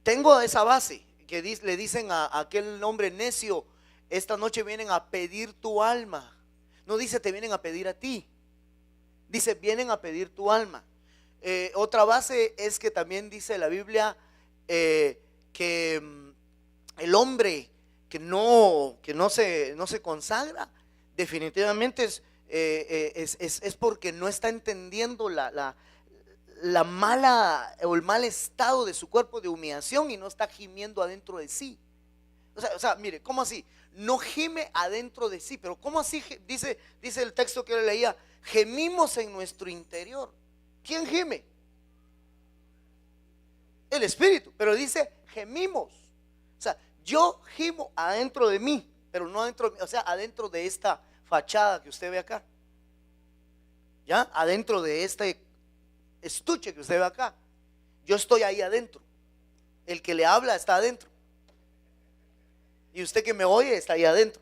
Tengo esa base que le dicen a aquel hombre necio: esta noche vienen a pedir tu alma. No dice te vienen a pedir a ti, dice vienen a pedir tu alma. Otra base es que también dice la Biblia que el hombre que no se consagra definitivamente es porque no está entendiendo la mala o el mal estado de su cuerpo de humillación y no está gimiendo adentro de sí. O sea, mire, ¿cómo así? No gime adentro de sí, pero ¿cómo así? Dice el texto que yo leía, gemimos en nuestro interior. ¿Quién gime? El espíritu, pero dice gemimos. O sea, yo gimo adentro de mí, pero no adentro, o sea, adentro de esta fachada que usted ve acá. ¿Ya? Adentro de este estuche que usted ve acá. Yo estoy ahí adentro. El que le habla está adentro. Y usted que me oye está ahí adentro.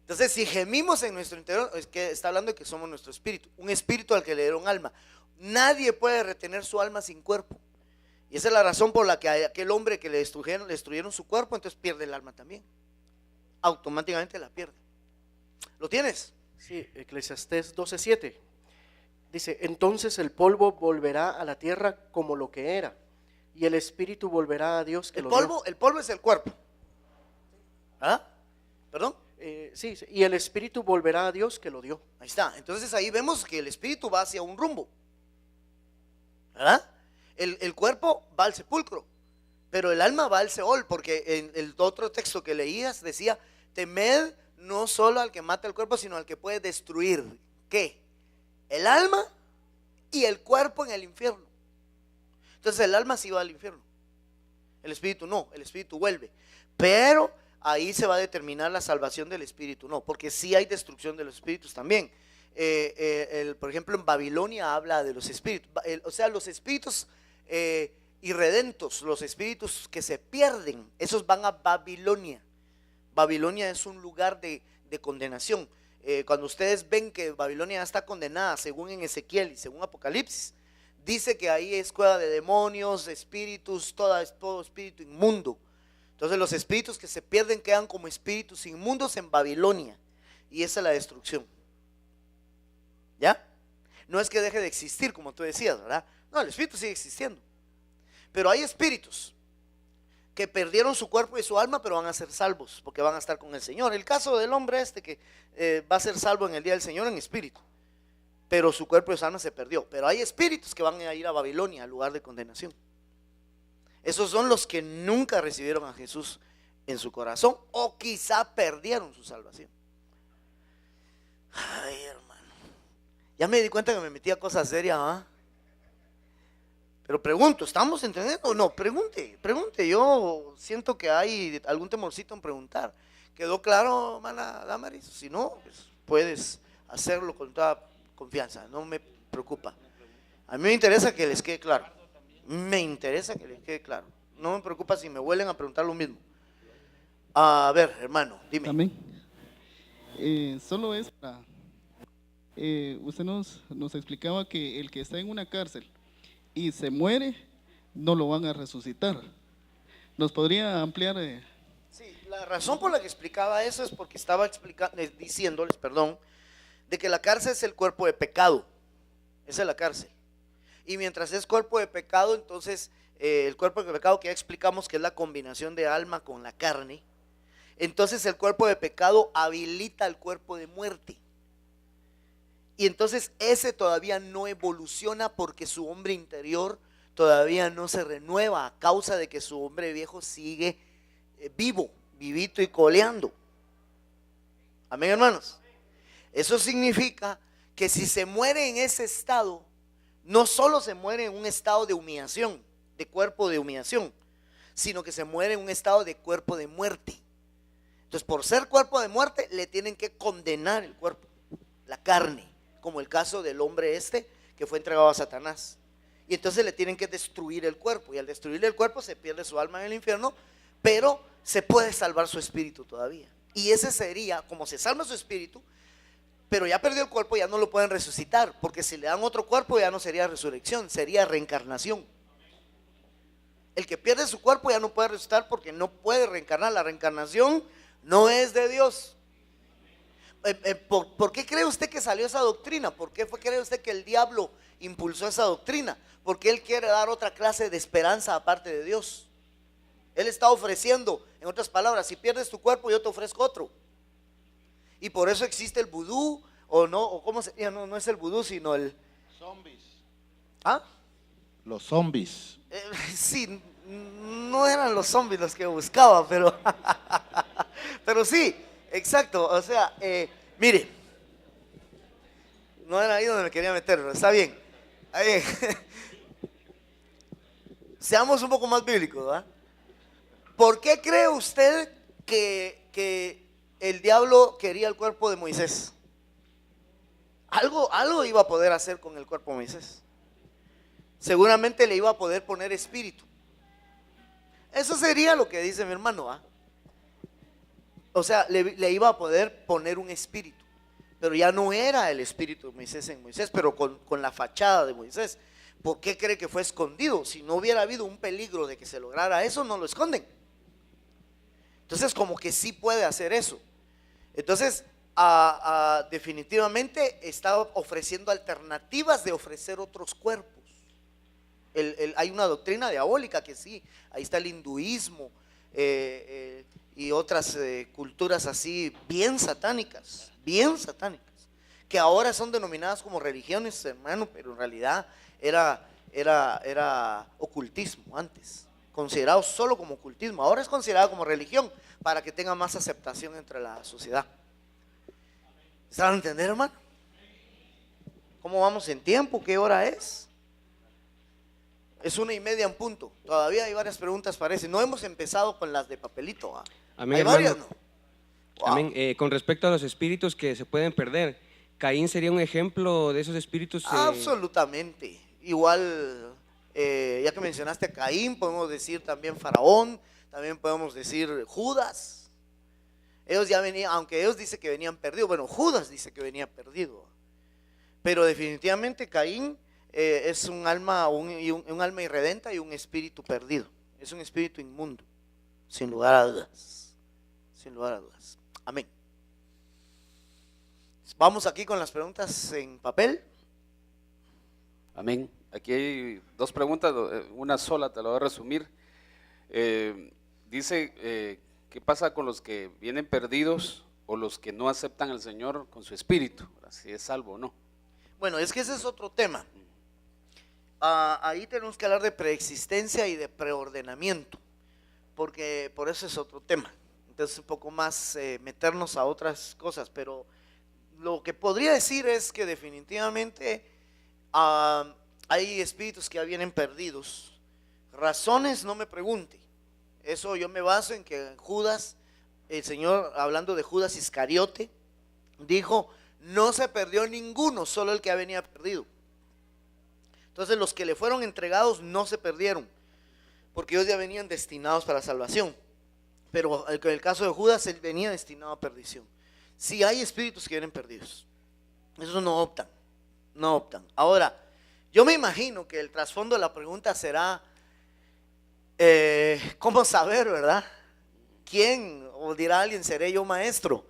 Entonces, si gemimos en nuestro interior, es que está hablando de que somos nuestro espíritu. Un espíritu al que le dieron alma. Nadie puede retener su alma sin cuerpo. Y esa es la razón por la que a aquel hombre que le destruyeron su cuerpo, entonces pierde el alma también. Automáticamente la pierde. ¿Lo tienes? Sí, Eclesiastés 12:7. Dice, entonces el polvo volverá a la tierra como lo que era, y el espíritu volverá a Dios que lo dio. El polvo es el cuerpo. ¿Ah? ¿Perdón? Sí, y el espíritu volverá a Dios que lo dio. Ahí está. Entonces ahí vemos que el espíritu va hacia un rumbo. ¿Verdad? El cuerpo va al sepulcro, pero el alma va al Seol, porque en el otro texto que leías decía, temed no solo al que mata el cuerpo, sino al que puede destruir. ¿Qué? El alma y el cuerpo en el infierno. Entonces el alma sí va al infierno, el espíritu no, el espíritu vuelve. Pero ahí se va a determinar la salvación del espíritu, no, porque sí hay destrucción de los espíritus también. Por ejemplo, en Babilonia habla de los espíritus, o sea, los espíritus irredentos, los espíritus que se pierden, esos van a Babilonia. Babilonia es un lugar de condenación. Cuando ustedes ven que Babilonia está condenada, según en Ezequiel y según Apocalipsis, dice que ahí es cueva de demonios, espíritus, todo espíritu inmundo. Entonces los espíritus que se pierden quedan como espíritus inmundos en Babilonia, y esa es la destrucción. ¿Ya? No es que deje de existir, como tú decías, ¿verdad? No, el espíritu sigue existiendo. Pero hay espíritus que perdieron su cuerpo y su alma, pero van a ser salvos, porque van a estar con el Señor. El caso del hombre que va a ser salvo en el día del Señor en espíritu, pero su cuerpo y su alma se perdió. Pero hay espíritus que van a ir a Babilonia, al lugar de condenación. Esos son los que nunca recibieron a Jesús en su corazón, o quizá perdieron su salvación. Ay, hermano, ya me di cuenta que me metí a cosas serias, ¿ah? Pero pregunto, ¿estamos entendiendo o no? Pregunte. Yo siento que hay algún temorcito en preguntar. ¿Quedó claro, hermana Damaris? Si no, pues puedes hacerlo con toda confianza, no me preocupa. A mí me interesa que les quede claro. Me interesa que les quede claro. No me preocupa si me vuelven a preguntar lo mismo. A ver, hermano, dime. Amén. Solo es para... usted nos explicaba que el que está en una cárcel y se muere, no lo van a resucitar. ¿Nos podría ampliar? Sí, la razón por la que explicaba eso es porque estaba diciéndoles, de que la cárcel es el cuerpo de pecado. Esa es la cárcel. Y mientras es cuerpo de pecado, entonces el cuerpo de pecado que ya explicamos que es la combinación de alma con la carne, entonces el cuerpo de pecado habilita el cuerpo de muerte. Y entonces ese todavía no evoluciona porque su hombre interior todavía no se renueva a causa de que su hombre viejo sigue vivo, vivito y coleando. Amén, hermanos. Eso significa que si se muere en ese estado, no solo se muere en un estado de humillación, de cuerpo de humillación, sino que se muere en un estado de cuerpo de muerte. Entonces, por ser cuerpo de muerte, le tienen que condenar el cuerpo, la carne, como el caso del hombre que fue entregado a Satanás. Y entonces le tienen que destruir el cuerpo, y al destruir el cuerpo se pierde su alma en el infierno, pero se puede salvar su espíritu todavía. Y ese sería, como se salva su espíritu, pero ya perdió el cuerpo, ya no lo pueden resucitar, porque si le dan otro cuerpo ya no sería resurrección, sería reencarnación. El que pierde su cuerpo ya no puede resucitar porque no puede reencarnar. La reencarnación no es de Dios. ¿Por qué cree usted que salió esa doctrina? ¿Por qué cree usted que el diablo impulsó esa doctrina? Porque él quiere dar otra clase de esperanza aparte de Dios. Él está ofreciendo, en otras palabras, si pierdes tu cuerpo yo te ofrezco otro. Y por eso existe el vudú, o no, o cómo sería, no es el vudú, sino el zombies. ¿Ah? Los zombies. Sí, no eran los zombies los que buscaba, pero pero sí, exacto. O sea, mire, no era ahí donde me quería meter, pero está bien. Seamos un poco más bíblicos, ¿verdad? ¿Por qué cree usted que el diablo quería el cuerpo de Moisés? Algo iba a poder hacer con el cuerpo de Moisés. Seguramente le iba a poder poner espíritu. Eso sería lo que dice mi hermano, ¿ah? O sea, le iba a poder poner un espíritu, pero ya no era el espíritu de Moisés en Moisés, pero con la fachada de Moisés. ¿Por qué cree que fue escondido? Si no hubiera habido un peligro de que se lograra eso, no lo esconden. Entonces, como que sí puede hacer eso. Entonces, definitivamente está ofreciendo alternativas de ofrecer otros cuerpos. Hay una doctrina diabólica que sí, ahí está el hinduismo y otras culturas así bien satánicas, que ahora son denominadas como religiones, hermano, pero en realidad era ocultismo antes, considerado solo como ocultismo, ahora es considerado como religión para que tenga más aceptación entre la sociedad. ¿Saben entender, hermano? ¿Cómo vamos en tiempo? ¿Qué hora es? Es 1:30 en punto. Todavía hay varias preguntas, parece. No hemos empezado con las de papelito. ¿Ah? Amén, ¿Hay varias? hermano. No. Wow. Amén. Con respecto a los espíritus que se pueden perder, ¿Caín sería un ejemplo de esos espíritus? Absolutamente. Igual, ya que mencionaste a Caín, podemos decir también Faraón, también podemos decir Judas. Ellos ya venían, aunque ellos dicen que venían perdidos, bueno, Judas dice que venía perdido. Pero definitivamente Caín es un alma, un alma irredenta y un espíritu perdido. Es un espíritu inmundo, sin lugar a dudas. Sin lugar a dudas. Amén. Vamos aquí con las preguntas en papel. Amén. Aquí hay dos preguntas, una sola te la voy a resumir. dice, ¿qué pasa con los que vienen perdidos o los que no aceptan al Señor con su espíritu? Si es salvo o no. Bueno, es que ese es otro tema. Ahí tenemos que hablar de preexistencia y de preordenamiento, porque por eso es otro tema. Entonces un poco más meternos a otras cosas, pero lo que podría decir es que definitivamente hay espíritus que ya vienen perdidos. Razones no me pregunte, eso yo me baso en que Judas, el Señor, hablando de Judas Iscariote, dijo: no se perdió ninguno, solo el que venía perdido. Entonces los que le fueron entregados no se perdieron, porque ellos ya venían destinados para salvación. Pero en el caso de Judas, él venía destinado a perdición. Sí hay espíritus que vienen perdidos, esos no optan, no optan. Ahora, yo me imagino que el trasfondo de la pregunta será, ¿cómo saber, verdad? ¿Quién? O dirá alguien, ¿seré yo maestro?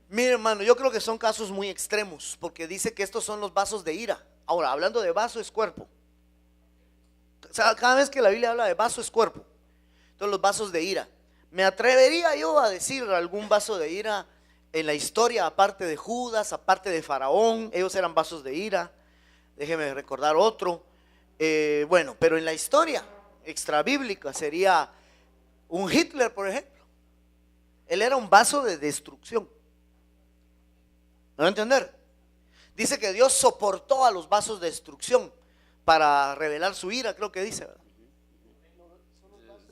Mire, hermano, yo creo que son casos muy extremos, porque dice que estos son los vasos de ira. Ahora, hablando de vaso, es cuerpo. O sea, cada vez que la Biblia habla de vaso, es cuerpo. Entonces, los vasos de ira. ¿Me atrevería yo a decir algún vaso de ira en la historia, aparte de Judas, aparte de Faraón? Ellos eran vasos de ira. Déjeme recordar otro. Bueno, pero en la historia extrabíblica sería un Hitler, por ejemplo. Él era un vaso de destrucción. ¿No va a entender? Dice que Dios soportó a los vasos de destrucción para revelar su ira, creo que dice, ¿verdad?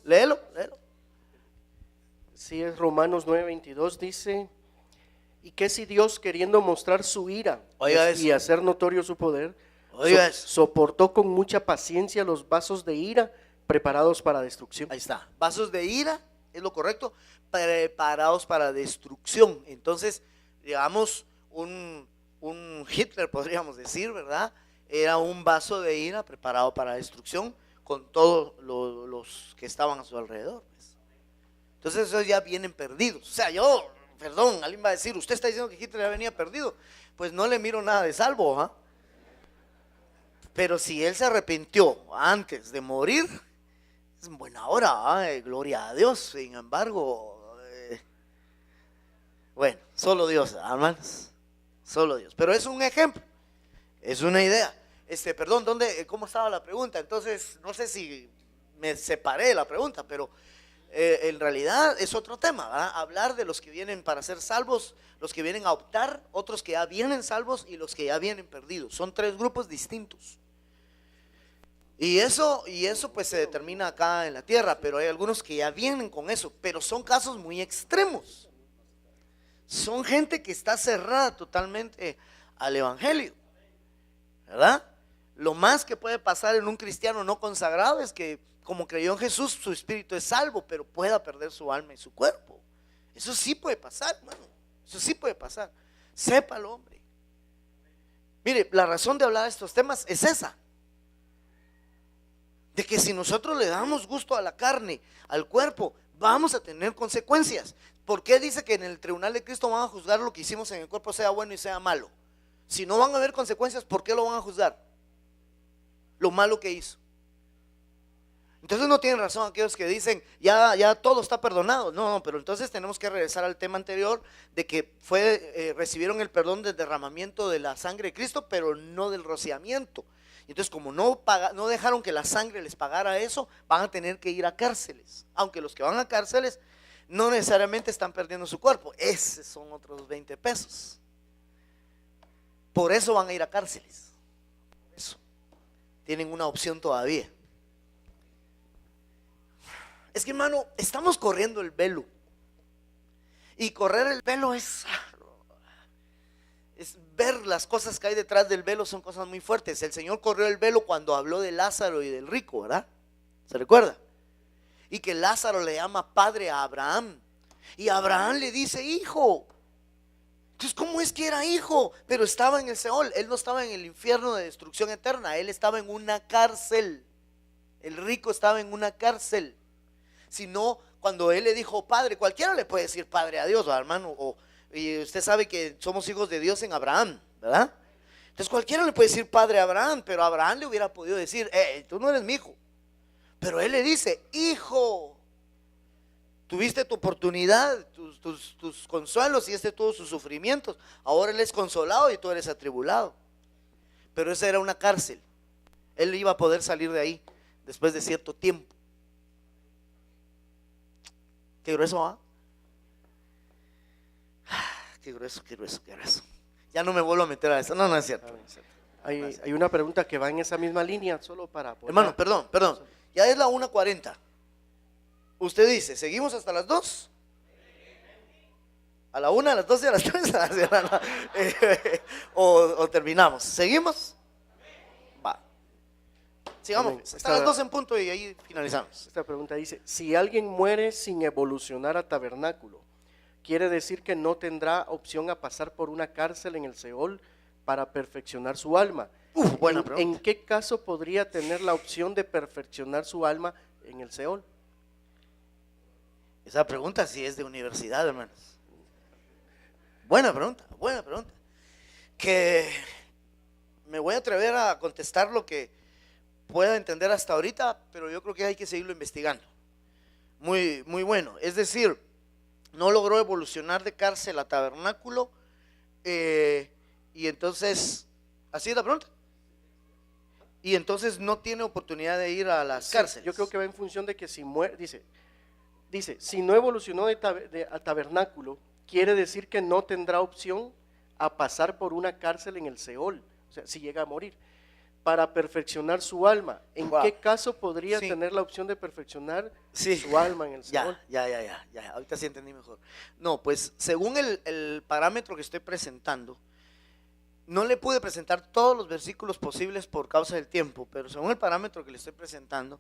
Léelo, léelo. Sí, es Romanos 9:22, dice: ¿y qué si Dios, queriendo mostrar su ira y hacer notorio su poder, soportó con mucha paciencia los vasos de ira preparados para destrucción? Ahí está, vasos de ira, es lo correcto, preparados para destrucción. Entonces, digamos, un Hitler, podríamos decir, ¿verdad? Era un vaso de ira preparado para destrucción, con todos los que estaban a su alrededor, pues. Entonces esos ya vienen perdidos. O sea, perdón, alguien va a decir, usted está diciendo que Hitler ya venía perdido. Pues no le miro nada de salvo, ¿ah? Pero si él se arrepintió antes de morir, es en buena hora, gloria a Dios. Sin embargo, bueno, solo Dios, hermanos, solo Dios. Pero es un ejemplo, es una idea. Perdón, ¿cómo estaba la pregunta? Entonces, no sé si me separé de la pregunta, pero en realidad es otro tema, ¿verdad? Hablar de los que vienen para ser salvos, los que vienen a optar, otros que ya vienen salvos y los que ya vienen perdidos. Son tres grupos distintos. Y eso pues se determina acá en la tierra, pero hay algunos que ya vienen con eso, pero son casos muy extremos. Son gente que está cerrada totalmente al evangelio, ¿verdad? Lo más que puede pasar en un cristiano no consagrado es que, como creyó en Jesús, su espíritu es salvo, pero pueda perder su alma y su cuerpo. Eso sí puede pasar, hermano. Eso sí puede pasar. Sépalo, hombre. Mire, la razón de hablar de estos temas es esa. De que si nosotros le damos gusto a la carne, al cuerpo, vamos a tener consecuencias. ¿Por qué dice que en el tribunal de Cristo van a juzgar lo que hicimos en el cuerpo, sea bueno y sea malo? Si no van a haber consecuencias, ¿por qué lo van a juzgar? Lo malo que hizo. Entonces no tienen razón aquellos que dicen ya todo está perdonado. No, pero entonces tenemos que regresar al tema anterior de que recibieron el perdón del derramamiento de la sangre de Cristo, pero no del rociamiento. Entonces, como no dejaron que la sangre les pagara eso, van a tener que ir a cárceles. Aunque los que van a cárceles no necesariamente están perdiendo su cuerpo. Esos son otros 20 pesos. Por eso van a ir a cárceles. Por eso. Tienen una opción todavía. Es que, hermano, estamos corriendo el velo. Y correr el velo es ver las cosas que hay detrás del velo, son cosas muy fuertes. El Señor corrió el velo cuando habló de Lázaro y del rico, ¿verdad? ¿Se recuerda? Y que Lázaro le llama padre a Abraham. Y Abraham le dice hijo. Entonces, ¿cómo es que era hijo? Pero estaba en el Seol. Él no estaba en el infierno de destrucción eterna. Él estaba en una cárcel. El rico estaba en una cárcel. Sino cuando él le dijo padre, cualquiera le puede decir padre a Dios, hermano. Y usted sabe que somos hijos de Dios en Abraham, ¿verdad? Entonces cualquiera le puede decir padre a Abraham, pero a Abraham le hubiera podido decir, tú no eres mi hijo. Pero él le dice, hijo, tuviste tu oportunidad, tus consuelos y tuvo sus sufrimientos. Ahora él es consolado y tú eres atribulado. Pero esa era una cárcel. Él iba a poder salir de ahí después de cierto tiempo. Qué grueso, ¿ah? Qué grueso, qué grueso, qué grueso. Ya no me vuelvo a meter a eso. No, no es cierto. Hay una pregunta que va en esa misma línea, solo para poder... Hermano, perdón. Ya es la 1:40. Usted dice, ¿seguimos hasta las 2? ¿A la 1, a las 2 y a las 3? ¿O terminamos? ¿Seguimos? Va. Sigamos. Hasta las 2 en punto y ahí finalizamos. Esta pregunta dice, si alguien muere sin evolucionar a tabernáculo, ¿quiere decir que no tendrá opción a pasar por una cárcel en el Seol para perfeccionar su alma? Buena pregunta. ¿En qué caso podría tener la opción de perfeccionar su alma en el Seol? Esa pregunta sí es de universidad, hermanos. Buena pregunta. Que me voy a atrever a contestar lo que pueda entender hasta ahorita, pero yo creo que hay que seguirlo investigando. Muy bueno. Es decir, no logró evolucionar de cárcel a tabernáculo, y entonces, ¿así es la pregunta? Y entonces no tiene oportunidad de ir a las cárceles. Yo creo que va en función de que si muere, dice, si no evolucionó a tabernáculo, quiere decir que no tendrá opción a pasar por una cárcel en el Seol, o sea, si llega a morir, para perfeccionar su alma. ¿En qué caso podría tener la opción de perfeccionar su alma en el Seol? Ya, ahorita sí entendí mejor. No, pues según el parámetro que estoy presentando, no le pude presentar todos los versículos posibles por causa del tiempo, pero según el parámetro que le estoy presentando,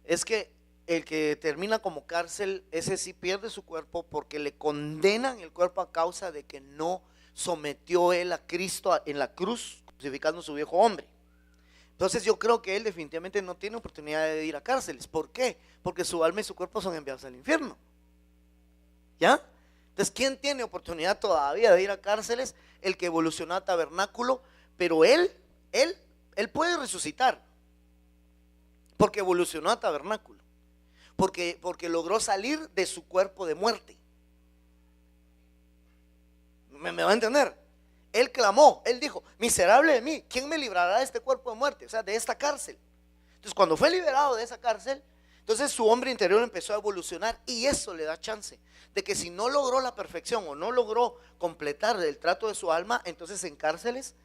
es que el que termina como cárcel, ese sí pierde su cuerpo porque le condenan el cuerpo a causa de que no sometió él a Cristo en la cruz, crucificando a su viejo hombre. Entonces yo creo que él definitivamente no tiene oportunidad de ir a cárceles. ¿Por qué? Porque su alma y su cuerpo son enviados al infierno. ¿Ya? Entonces, ¿quién tiene oportunidad todavía de ir a cárceles? El que evolucionó a tabernáculo, pero él puede resucitar, porque evolucionó a tabernáculo, porque logró salir de su cuerpo de muerte. ¿Me va a entender? Él clamó, él dijo, miserable de mí, ¿quién me librará de este cuerpo de muerte? O sea, de esta cárcel. Entonces, cuando fue liberado de esa cárcel, entonces su hombre interior empezó a evolucionar, y eso le da chance de que si no logró la perfección o no logró completar el trato de su alma, entonces en cárceles,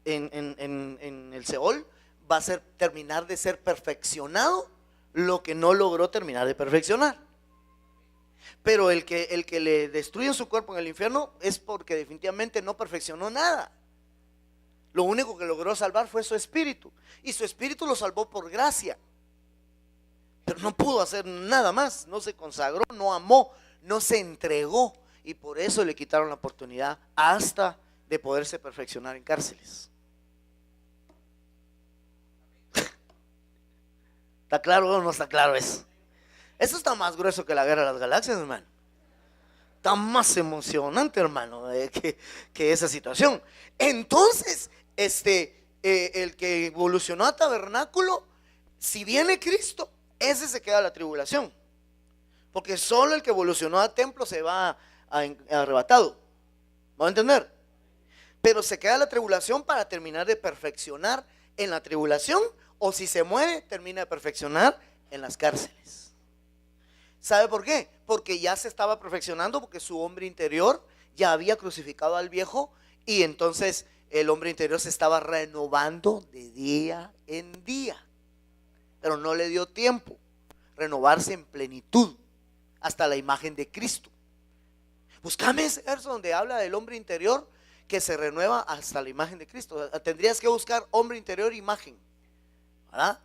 en el Seol, va a terminar de ser perfeccionado lo que no logró terminar de perfeccionar. Pero el que le destruye su cuerpo en el infierno es porque definitivamente no perfeccionó nada. Lo único que logró salvar fue su espíritu, y su espíritu lo salvó por gracia, pero no pudo hacer nada más. No se consagró, no amó, no se entregó, y por eso le quitaron la oportunidad hasta de poderse perfeccionar en cárceles. ¿Está claro o no está claro eso? Eso está más grueso que la Guerra de las Galaxias, hermano. Está más emocionante, hermano, que esa situación. Entonces, el que evolucionó a tabernáculo, si viene Cristo, ese se queda a la tribulación, porque solo el que evolucionó a templo se va arrebatado. ¿Va a entender? Pero se queda la tribulación para terminar de perfeccionar en la tribulación, o si se muere, termina de perfeccionar en las cárceles. ¿Sabe por qué? Porque ya se estaba perfeccionando, porque su hombre interior ya había crucificado al viejo, y entonces el hombre interior se estaba renovando de día en día, pero no le dio tiempo renovarse en plenitud hasta la imagen de Cristo. Búscame ese verso donde habla del hombre interior que se renueva hasta la imagen de Cristo. Tendrías que buscar hombre interior, imagen, ¿verdad?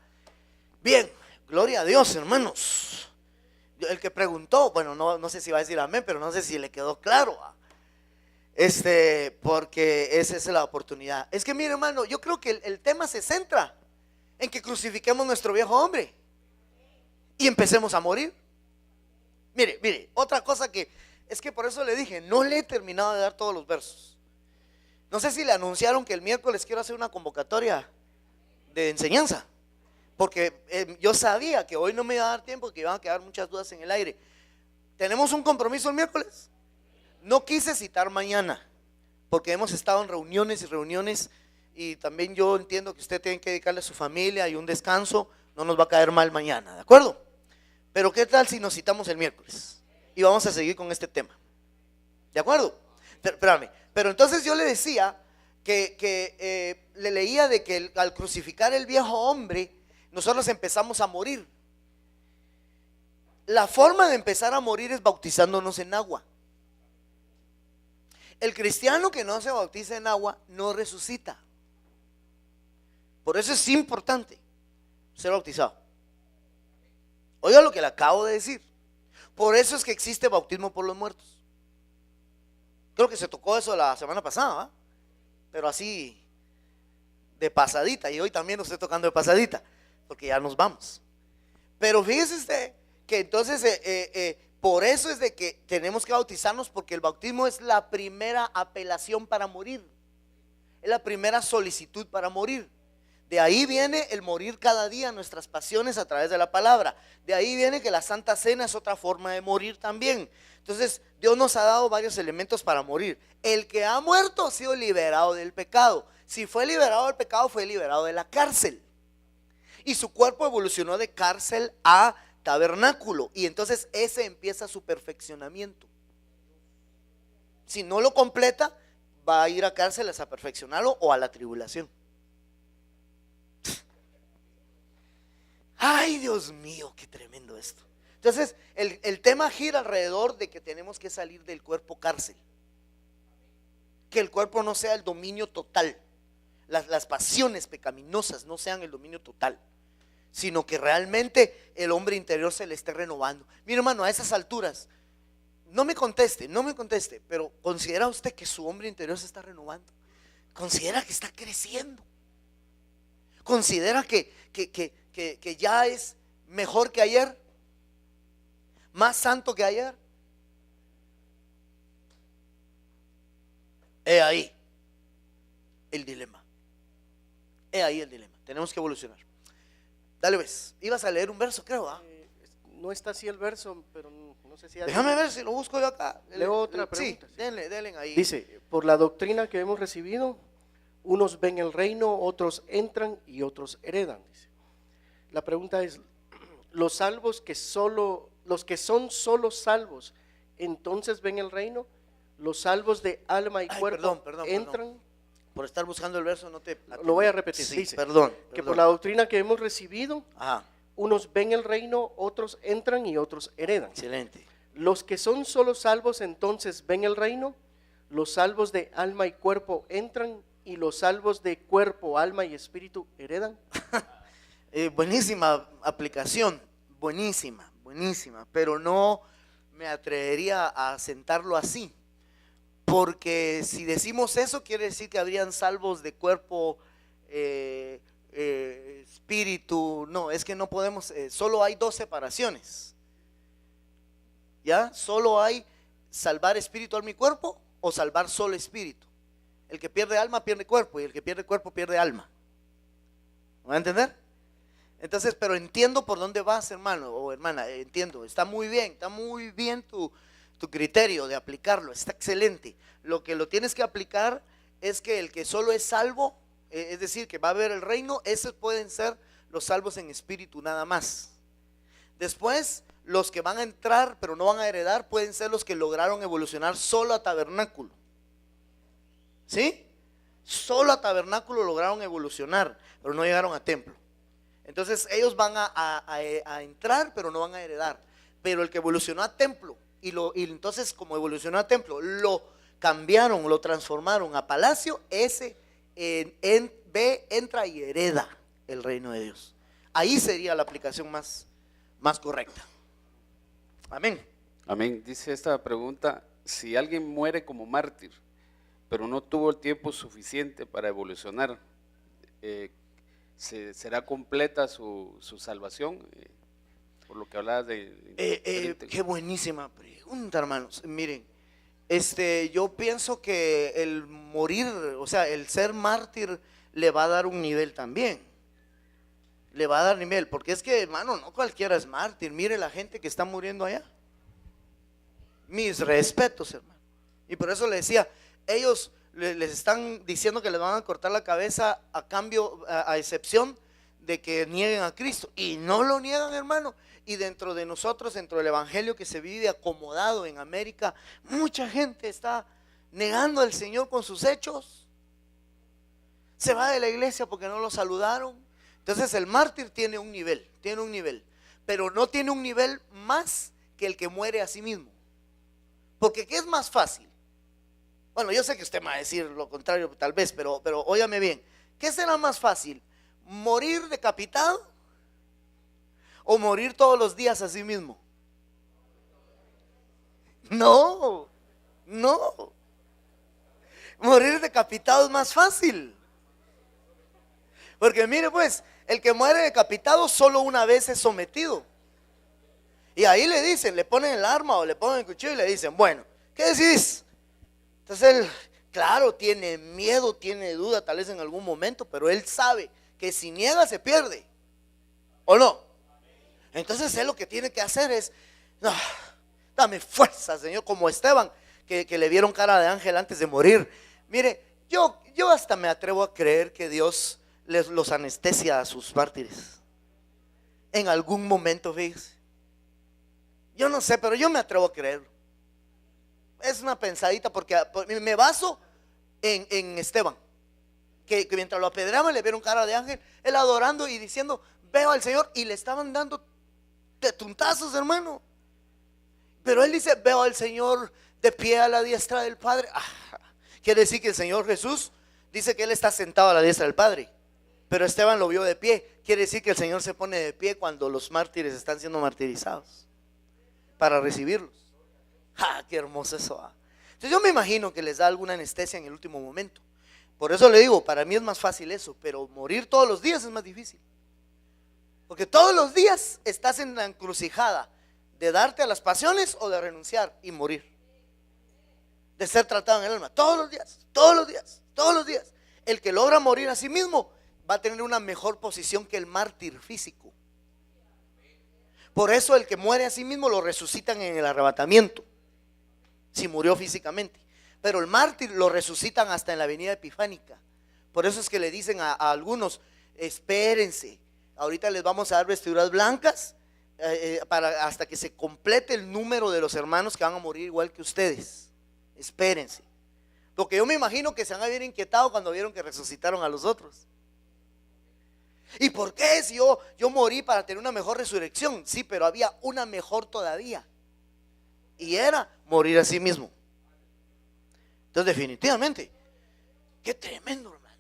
Bien, gloria a Dios, hermanos. El que preguntó, bueno, no sé si va a decir amén, pero no sé si le quedó claro, porque esa es la oportunidad. Es que mire, hermano, yo creo que el tema se centra en que crucifiquemos nuestro viejo hombre y empecemos a morir. Mire, otra cosa que es que por eso le dije, no le he terminado de dar todos los versos. No sé si le anunciaron que el miércoles quiero hacer una convocatoria de enseñanza, porque yo sabía que hoy no me iba a dar tiempo, que iban a quedar muchas dudas en el aire. ¿Tenemos un compromiso el miércoles? No quise citar mañana, porque hemos estado en reuniones y reuniones, y también yo entiendo que usted tiene que dedicarle a su familia y un descanso, no nos va a caer mal mañana, ¿de acuerdo? Pero ¿qué tal si nos citamos el miércoles? Y vamos a seguir con este tema, ¿de acuerdo? Espérame, pero entonces yo le decía que le leía de que al crucificar el viejo hombre, nosotros empezamos a morir. La forma de empezar a morir es bautizándonos en agua. El cristiano que no se bautiza en agua no resucita. Por eso es importante ser bautizado. Oiga lo que le acabo de decir. Por eso es que existe bautismo por los muertos. Creo que se tocó eso la semana pasada, ¿eh? Pero así de pasadita, y hoy también lo estoy tocando de pasadita, porque ya nos vamos. Pero fíjese usted que entonces por eso es de que tenemos que bautizarnos, porque el bautismo es la primera apelación para morir, es la primera solicitud para morir. De ahí viene el morir cada día nuestras pasiones a través de la palabra. De ahí viene que la Santa Cena es otra forma de morir también. Entonces Dios nos ha dado varios elementos para morir. El que ha muerto ha sido liberado del pecado. Si fue liberado del pecado, fue liberado de la cárcel. Y su cuerpo evolucionó de cárcel a tabernáculo. Y entonces ese empieza su perfeccionamiento. Si no lo completa, va a ir a cárceles a perfeccionarlo o a la tribulación. Ay, Dios mío, qué tremendo esto. Entonces, el tema gira alrededor de que tenemos que salir del cuerpo cárcel. Que el cuerpo no sea el dominio total. Las pasiones pecaminosas no sean el dominio total, sino que realmente el hombre interior se le esté renovando. Mire, hermano, a esas alturas, no me conteste, pero ¿considera usted que su hombre interior se está renovando? ¿Considera que está creciendo? ¿Considera que ya es mejor que ayer? ¿Más santo que ayer? He ahí el dilema. Tenemos que evolucionar. Dale, ves. Ibas a leer un verso, creo, ¿ah? No está así el verso, pero no sé si... Déjame ver si lo busco yo acá. Leo otra pregunta. Sí, denle ahí. Dice, por la doctrina que hemos recibido, unos ven el reino, otros entran y otros heredan. Dice. La pregunta es, los que son solo salvos, entonces ven el reino. Los salvos de alma y cuerpo entran. Por estar buscando el verso no te... Lo voy a repetir. Sí, dice, perdón. Que por la doctrina que hemos recibido, unos ven el reino, otros entran y otros heredan. Excelente. Los que son solo salvos entonces ven el reino. Los salvos de alma y cuerpo entran y los salvos de cuerpo, alma y espíritu heredan. Buenísima aplicación, buenísima, pero no me atrevería a sentarlo así, porque si decimos eso quiere decir que habrían salvos de cuerpo, espíritu. No, es que no podemos, solo hay dos separaciones, ¿ya? Solo hay salvar espíritu, alma y cuerpo, o salvar solo espíritu. El que pierde alma pierde cuerpo, y el que pierde cuerpo pierde alma. ¿Me va a entender? Entonces, pero entiendo por dónde vas, hermano o hermana, entiendo, está muy bien tu criterio de aplicarlo, está excelente. Lo que lo tienes que aplicar es que el que solo es salvo, es decir, que va a ver el reino, esos pueden ser los salvos en espíritu nada más. Después, los que van a entrar pero no van a heredar, pueden ser los que lograron evolucionar solo a tabernáculo. ¿Sí? Solo a tabernáculo lograron evolucionar, pero no llegaron a templo. Entonces ellos van a entrar, pero no van a heredar. Pero el que evolucionó a templo, y entonces como evolucionó a templo, lo cambiaron, lo transformaron a palacio, ese entra y hereda el reino de Dios. Ahí sería la aplicación más correcta. Amén. Amén. Dice esta pregunta, si alguien muere como mártir, pero no tuvo el tiempo suficiente para evolucionar, ¿será completa su salvación? Por lo que hablabas de... qué buenísima pregunta, hermanos. Miren, yo pienso que el morir, o sea, el ser mártir le va a dar un nivel también. Le va a dar nivel, porque es que, hermano, no cualquiera es mártir. Mire la gente que está muriendo allá. Mis respetos, hermano. Y por eso le decía, ellos les están diciendo que les van a cortar la cabeza a cambio, a excepción de que nieguen a Cristo. Y no lo niegan, hermano. Y dentro de nosotros, dentro del evangelio que se vive acomodado en América, mucha gente está negando al Señor con sus hechos. Se va de la iglesia porque no lo saludaron. Entonces el mártir tiene un nivel, pero no tiene un nivel más que el que muere a sí mismo. Porque ¿qué es más fácil? Bueno, yo sé que usted me va a decir lo contrario tal vez, pero óigame bien. ¿Qué será más fácil? ¿Morir decapitado o morir todos los días a sí mismo? No. Morir decapitado es más fácil. Porque mire pues, el que muere decapitado solo una vez es sometido. Y ahí le dicen, le ponen el arma o le ponen el cuchillo y le dicen, bueno, ¿qué decís? Entonces él, claro, tiene miedo, tiene duda tal vez en algún momento, pero él sabe que si niega se pierde. ¿O no? Entonces él lo que tiene que hacer es, no, dame fuerza, Señor, como Esteban, que le vieron cara de ángel antes de morir. Mire, yo hasta me atrevo a creer que Dios los anestesia a sus mártires en algún momento, fíjese. Yo no sé, pero yo me atrevo a creerlo. Es una pensadita porque me baso en Esteban, que mientras lo apedreaban le vieron cara de ángel, él adorando y diciendo, veo al Señor, y le estaban dando tuntazos, hermano. Pero él dice, veo al Señor de pie a la diestra del Padre. Quiere decir que el Señor Jesús dice que Él está sentado a la diestra del Padre. Pero Esteban lo vio de pie. Quiere decir que el Señor se pone de pie cuando los mártires están siendo martirizados para recibirlos. Qué hermoso eso. Entonces yo me imagino que les da alguna anestesia en el último momento. Por eso le digo, para mí es más fácil eso, pero morir todos los días es más difícil. Porque todos los días estás en la encrucijada de darte a las pasiones o de renunciar y morir. De ser tratado en el alma. Todos los días. El que logra morir a sí mismo va a tener una mejor posición que el mártir físico. Por eso el que muere a sí mismo lo resucitan en el arrebatamiento, si murió físicamente. Pero el mártir lo resucitan hasta en la venida epifánica. Por eso es que le dicen a algunos, espérense, ahorita les vamos a dar vestiduras blancas hasta que se complete el número de los hermanos que van a morir igual que ustedes. Espérense. Porque yo me imagino que se van a ver inquietados cuando vieron que resucitaron a los otros. ¿Y por qué si yo morí para tener una mejor resurrección? Sí, pero había una mejor todavía, y era morir a sí mismo. Entonces definitivamente, qué tremendo, hermanos.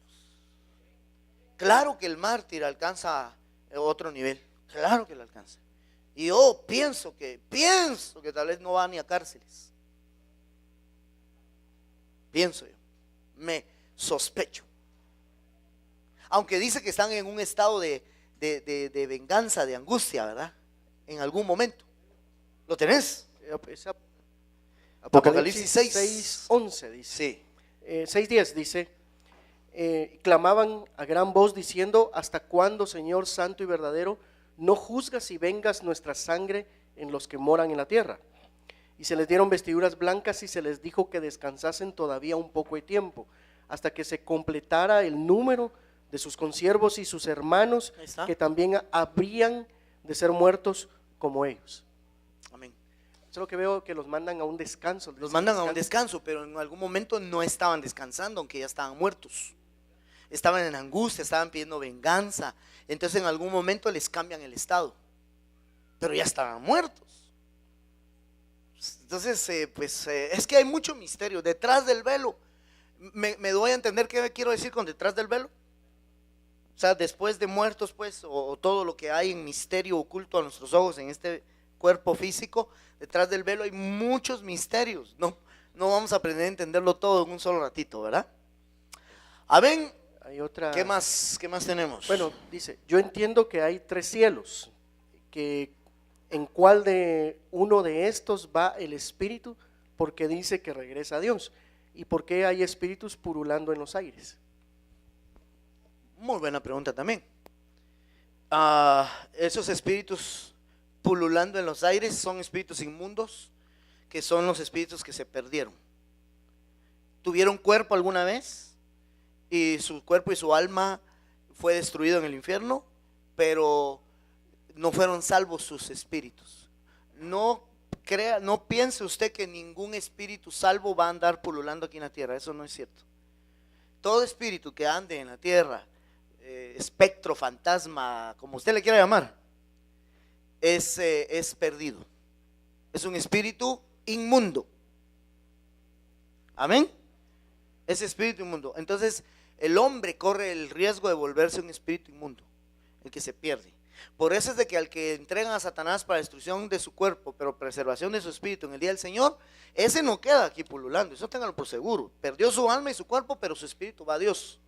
Claro que el mártir alcanza otro nivel, claro que lo alcanza. Y yo pienso que tal vez no va ni a cárceles. Pienso yo, me sospecho. Aunque dice que están en un estado de venganza, de angustia, ¿verdad? En algún momento. ¿Lo tenés? Apocalipsis 6:11 dice. Sí. 6:10 dice, clamaban a gran voz diciendo, ¿hasta cuándo, Señor santo y verdadero, no juzgas y vengas nuestra sangre en los que moran en la tierra? Y se les dieron vestiduras blancas y se les dijo que descansasen todavía un poco de tiempo, hasta que se completara el número de sus consiervos y sus hermanos, que también habrían de ser muertos como ellos. Amén. Eso es lo que veo, que los mandan a un descanso. Los mandan a un descanso, pero en algún momento no estaban descansando, aunque ya estaban muertos. Estaban en angustia, estaban pidiendo venganza. Entonces en algún momento les cambian el estado, pero ya estaban muertos. Entonces es que hay mucho misterio detrás del velo. ¿Me doy a entender qué quiero decir con detrás del velo? O sea, después de muertos, pues, o todo lo que hay en misterio oculto a nuestros ojos en este cuerpo físico, detrás del velo hay muchos misterios. No vamos a aprender a entenderlo todo en un solo ratito, ¿verdad? Amén. Hay otra. ¿Qué más tenemos? Bueno, dice, yo entiendo que hay 3 cielos, que en cuál de uno de estos va el espíritu, porque dice que regresa a Dios, y por qué hay espíritus purulando en los aires. Muy buena pregunta también. Esos espíritus pululando en los aires son espíritus inmundos, que son los espíritus que se perdieron. ¿Tuvieron cuerpo alguna vez? Y su cuerpo y su alma fue destruido en el infierno, pero no fueron salvos sus espíritus. No piense usted que ningún espíritu salvo va a andar pululando aquí en la tierra. Eso no es cierto. Todo espíritu que ande en la tierra, espectro, fantasma, como usted le quiera llamar, es perdido. Es un espíritu inmundo. Amén. Es espíritu inmundo. Entonces el hombre corre el riesgo de volverse un espíritu inmundo, el que se pierde. Por eso es de que al que entregan a Satanás para destrucción de su cuerpo, pero preservación de su espíritu en el día del Señor, ese no queda aquí pululando. Eso ténganlo por seguro. Perdió su alma y su cuerpo, pero su espíritu va a Dios.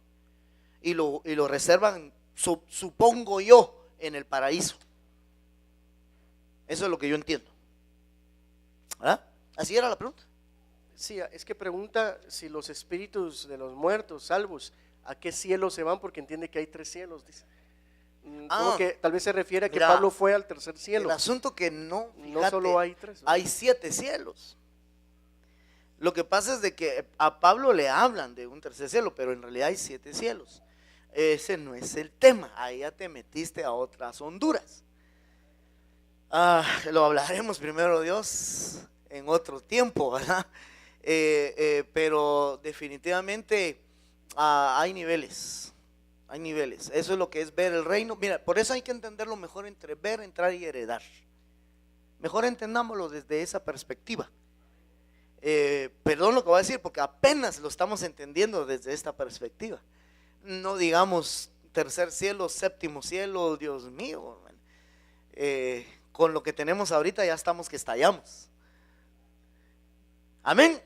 Y lo reservan, supongo yo, en el paraíso. Eso es lo que yo entiendo. ¿Verdad? Así era la pregunta. Sí, es que pregunta si los espíritus de los muertos, salvos, ¿a qué cielo se van? Porque entiende que hay 3 cielos, dice. Como que tal vez se refiere a que Pablo fue al 3er cielo. El asunto que no, fíjate, no solo hay 3. Hay 7 cielos. Lo que pasa es de que a Pablo le hablan de un 3er cielo, pero en realidad hay 7 cielos. Ese no es el tema. Ahí ya te metiste a otras honduras. Lo hablaremos primero, Dios, en otro tiempo, ¿verdad? Pero definitivamente hay niveles. Hay niveles. Eso es lo que es ver el reino. Mira, por eso hay que entenderlo mejor entre ver, entrar y heredar. Mejor entendámoslo desde esa perspectiva. Perdón lo que voy a decir, porque apenas lo estamos entendiendo desde esta perspectiva. No digamos 3er cielo, 7º cielo, Dios mío. Con lo que tenemos ahorita ya estamos que estallamos. Amén.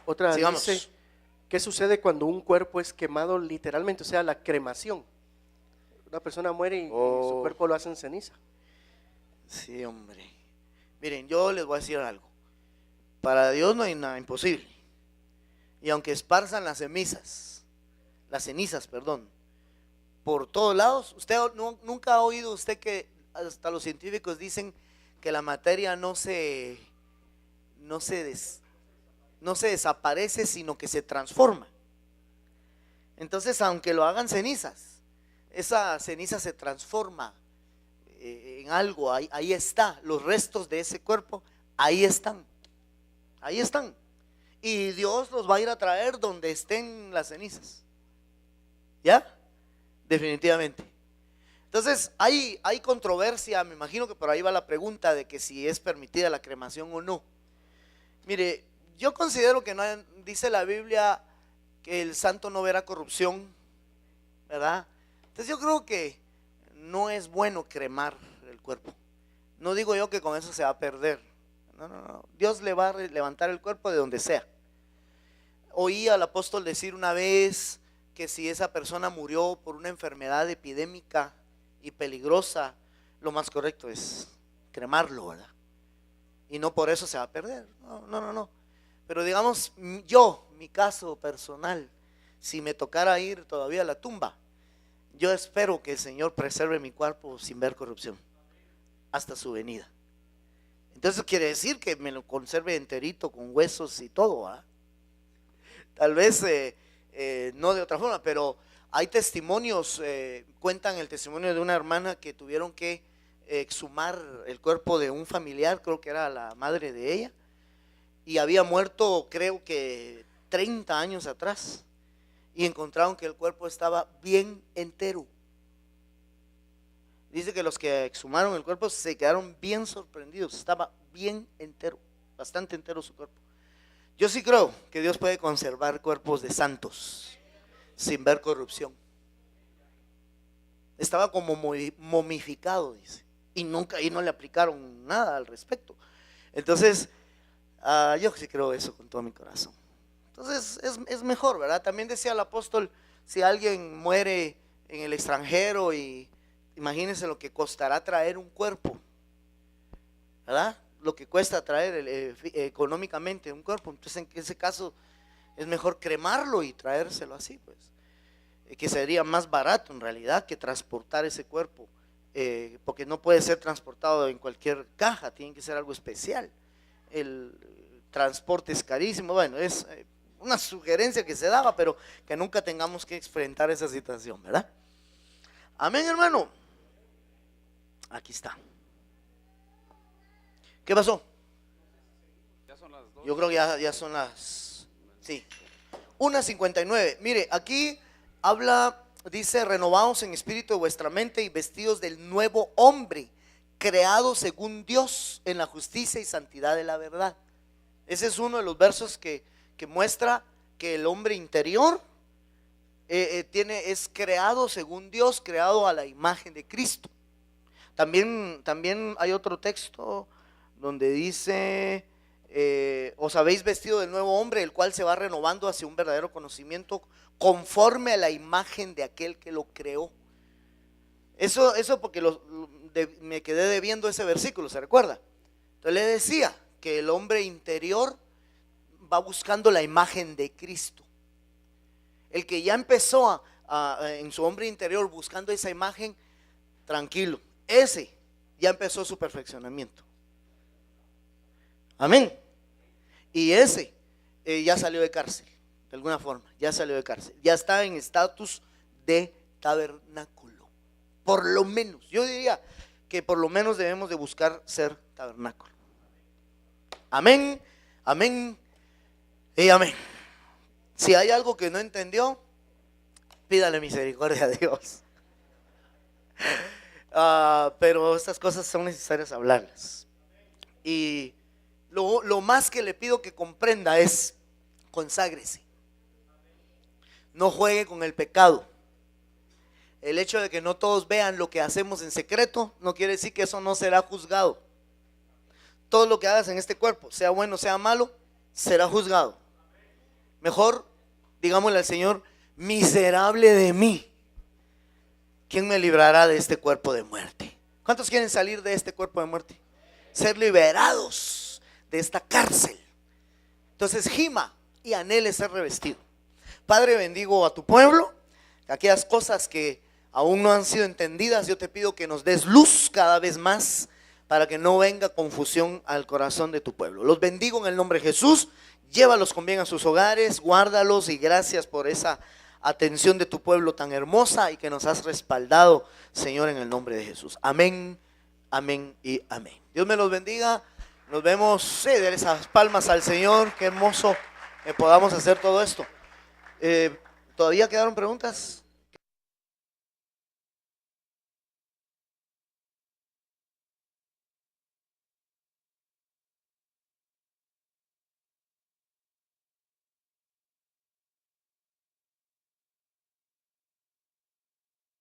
Otra dice, ¿qué sucede cuando un cuerpo es quemado literalmente? O sea, la cremación. Una persona muere y su cuerpo lo hacen ceniza. Sí, hombre. Miren, yo les voy a decir algo. Para Dios no hay nada imposible. Y aunque esparzan las cenizas, por todos lados, usted nunca ha oído usted que hasta los científicos dicen que la materia no se desaparece, sino que se transforma. Entonces, aunque lo hagan cenizas, esa ceniza se transforma en algo. Ahí está, los restos de ese cuerpo, ahí están. Y Dios los va a ir a traer donde estén las cenizas. ¿Ya? Definitivamente. Entonces, hay controversia, me imagino que por ahí va la pregunta de que si es permitida la cremación o no. Mire, yo considero que no dice la Biblia que el santo no verá corrupción, ¿verdad? Entonces yo creo que no es bueno cremar el cuerpo. No digo yo que con eso se va a perder. No. Dios le va a levantar el cuerpo de donde sea. Oí al apóstol decir una vez que si esa persona murió por una enfermedad epidémica y peligrosa, lo más correcto es cremarlo, ¿verdad? Y no por eso se va a perder. No. Pero digamos, mi caso personal, si me tocara ir todavía a la tumba, yo espero que el Señor preserve mi cuerpo sin ver corrupción hasta su venida. Entonces quiere decir que me lo conserve enterito con huesos y todo, ¿verdad? Tal vez no de otra forma, pero hay testimonios, cuentan el testimonio de una hermana que tuvieron que exhumar el cuerpo de un familiar, creo que era la madre de ella, y había muerto creo que 30 años atrás, y encontraron que el cuerpo estaba bien entero. Dice que los que exhumaron el cuerpo se quedaron bien sorprendidos, estaba bien entero, bastante entero su cuerpo. Yo sí creo que Dios puede conservar cuerpos de santos sin ver corrupción. Estaba como momificado, dice, y no le aplicaron nada al respecto. Entonces, yo sí creo eso con todo mi corazón. Entonces es mejor, ¿verdad? También decía el apóstol, si alguien muere en el extranjero, y imagínense lo que costará traer un cuerpo, ¿verdad? Lo que cuesta traer económicamente un cuerpo. Entonces en ese caso es mejor cremarlo y traérselo así, pues. que sería más barato en realidad que transportar ese cuerpo, porque no puede ser transportado en cualquier caja, tiene que ser algo especial. El transporte es carísimo. Bueno, es una sugerencia que se daba, pero que nunca tengamos que enfrentar esa situación, ¿verdad? Amén, hermano. Aquí está. ¿Qué pasó? Yo creo que ya son las, sí, 1:59. Mire, aquí habla, dice, renovados en espíritu de vuestra mente y vestidos del nuevo hombre, creado según Dios en la justicia y santidad de la verdad. Ese es uno de los versos que muestra que el hombre interior es creado según Dios, creado a la imagen de Cristo. También hay otro texto donde dice, os habéis vestido del nuevo hombre, el cual se va renovando hacia un verdadero conocimiento conforme a la imagen de aquel que lo creó. Eso porque me quedé debiendo ese versículo, ¿se recuerda? Entonces le decía que el hombre interior va buscando la imagen de Cristo. El que ya empezó en su hombre interior buscando esa imagen, tranquilo, ese ya empezó su perfeccionamiento. Amén. Y ese ya salió de cárcel, de alguna forma, ya salió de cárcel, ya está en estatus de tabernáculo. Por lo menos, yo diría que por lo menos debemos de buscar ser tabernáculo. Amén, amén y amén. Si hay algo que no entendió, pídale misericordia a Dios. Pero estas cosas son necesarias hablarlas. Y lo más que le pido que comprenda es: conságrese. No juegue con el pecado. El hecho de que no todos vean lo que hacemos en secreto no quiere decir que eso no será juzgado. Todo lo que hagas en este cuerpo, sea bueno, sea malo, será juzgado. Mejor digámosle al Señor: miserable de mí, ¿quién me librará de este cuerpo de muerte? ¿Cuántos quieren salir de este cuerpo de muerte? Ser liberados de esta cárcel. Entonces gima y anhele ser revestido. Padre, bendigo a tu pueblo. Aquellas cosas que aún no han sido entendidas, yo te pido que nos des luz cada vez más, para que no venga confusión al corazón de tu pueblo. Los bendigo en el nombre de Jesús. Llévalos con bien a sus hogares, guárdalos, y gracias por esa atención de tu pueblo tan hermosa y que nos has respaldado, Señor, en el nombre de Jesús. Amén, amén y amén. Dios me los bendiga. Nos vemos. Den esas palmas al Señor. Qué hermoso que podamos hacer todo esto. ¿Todavía quedaron preguntas?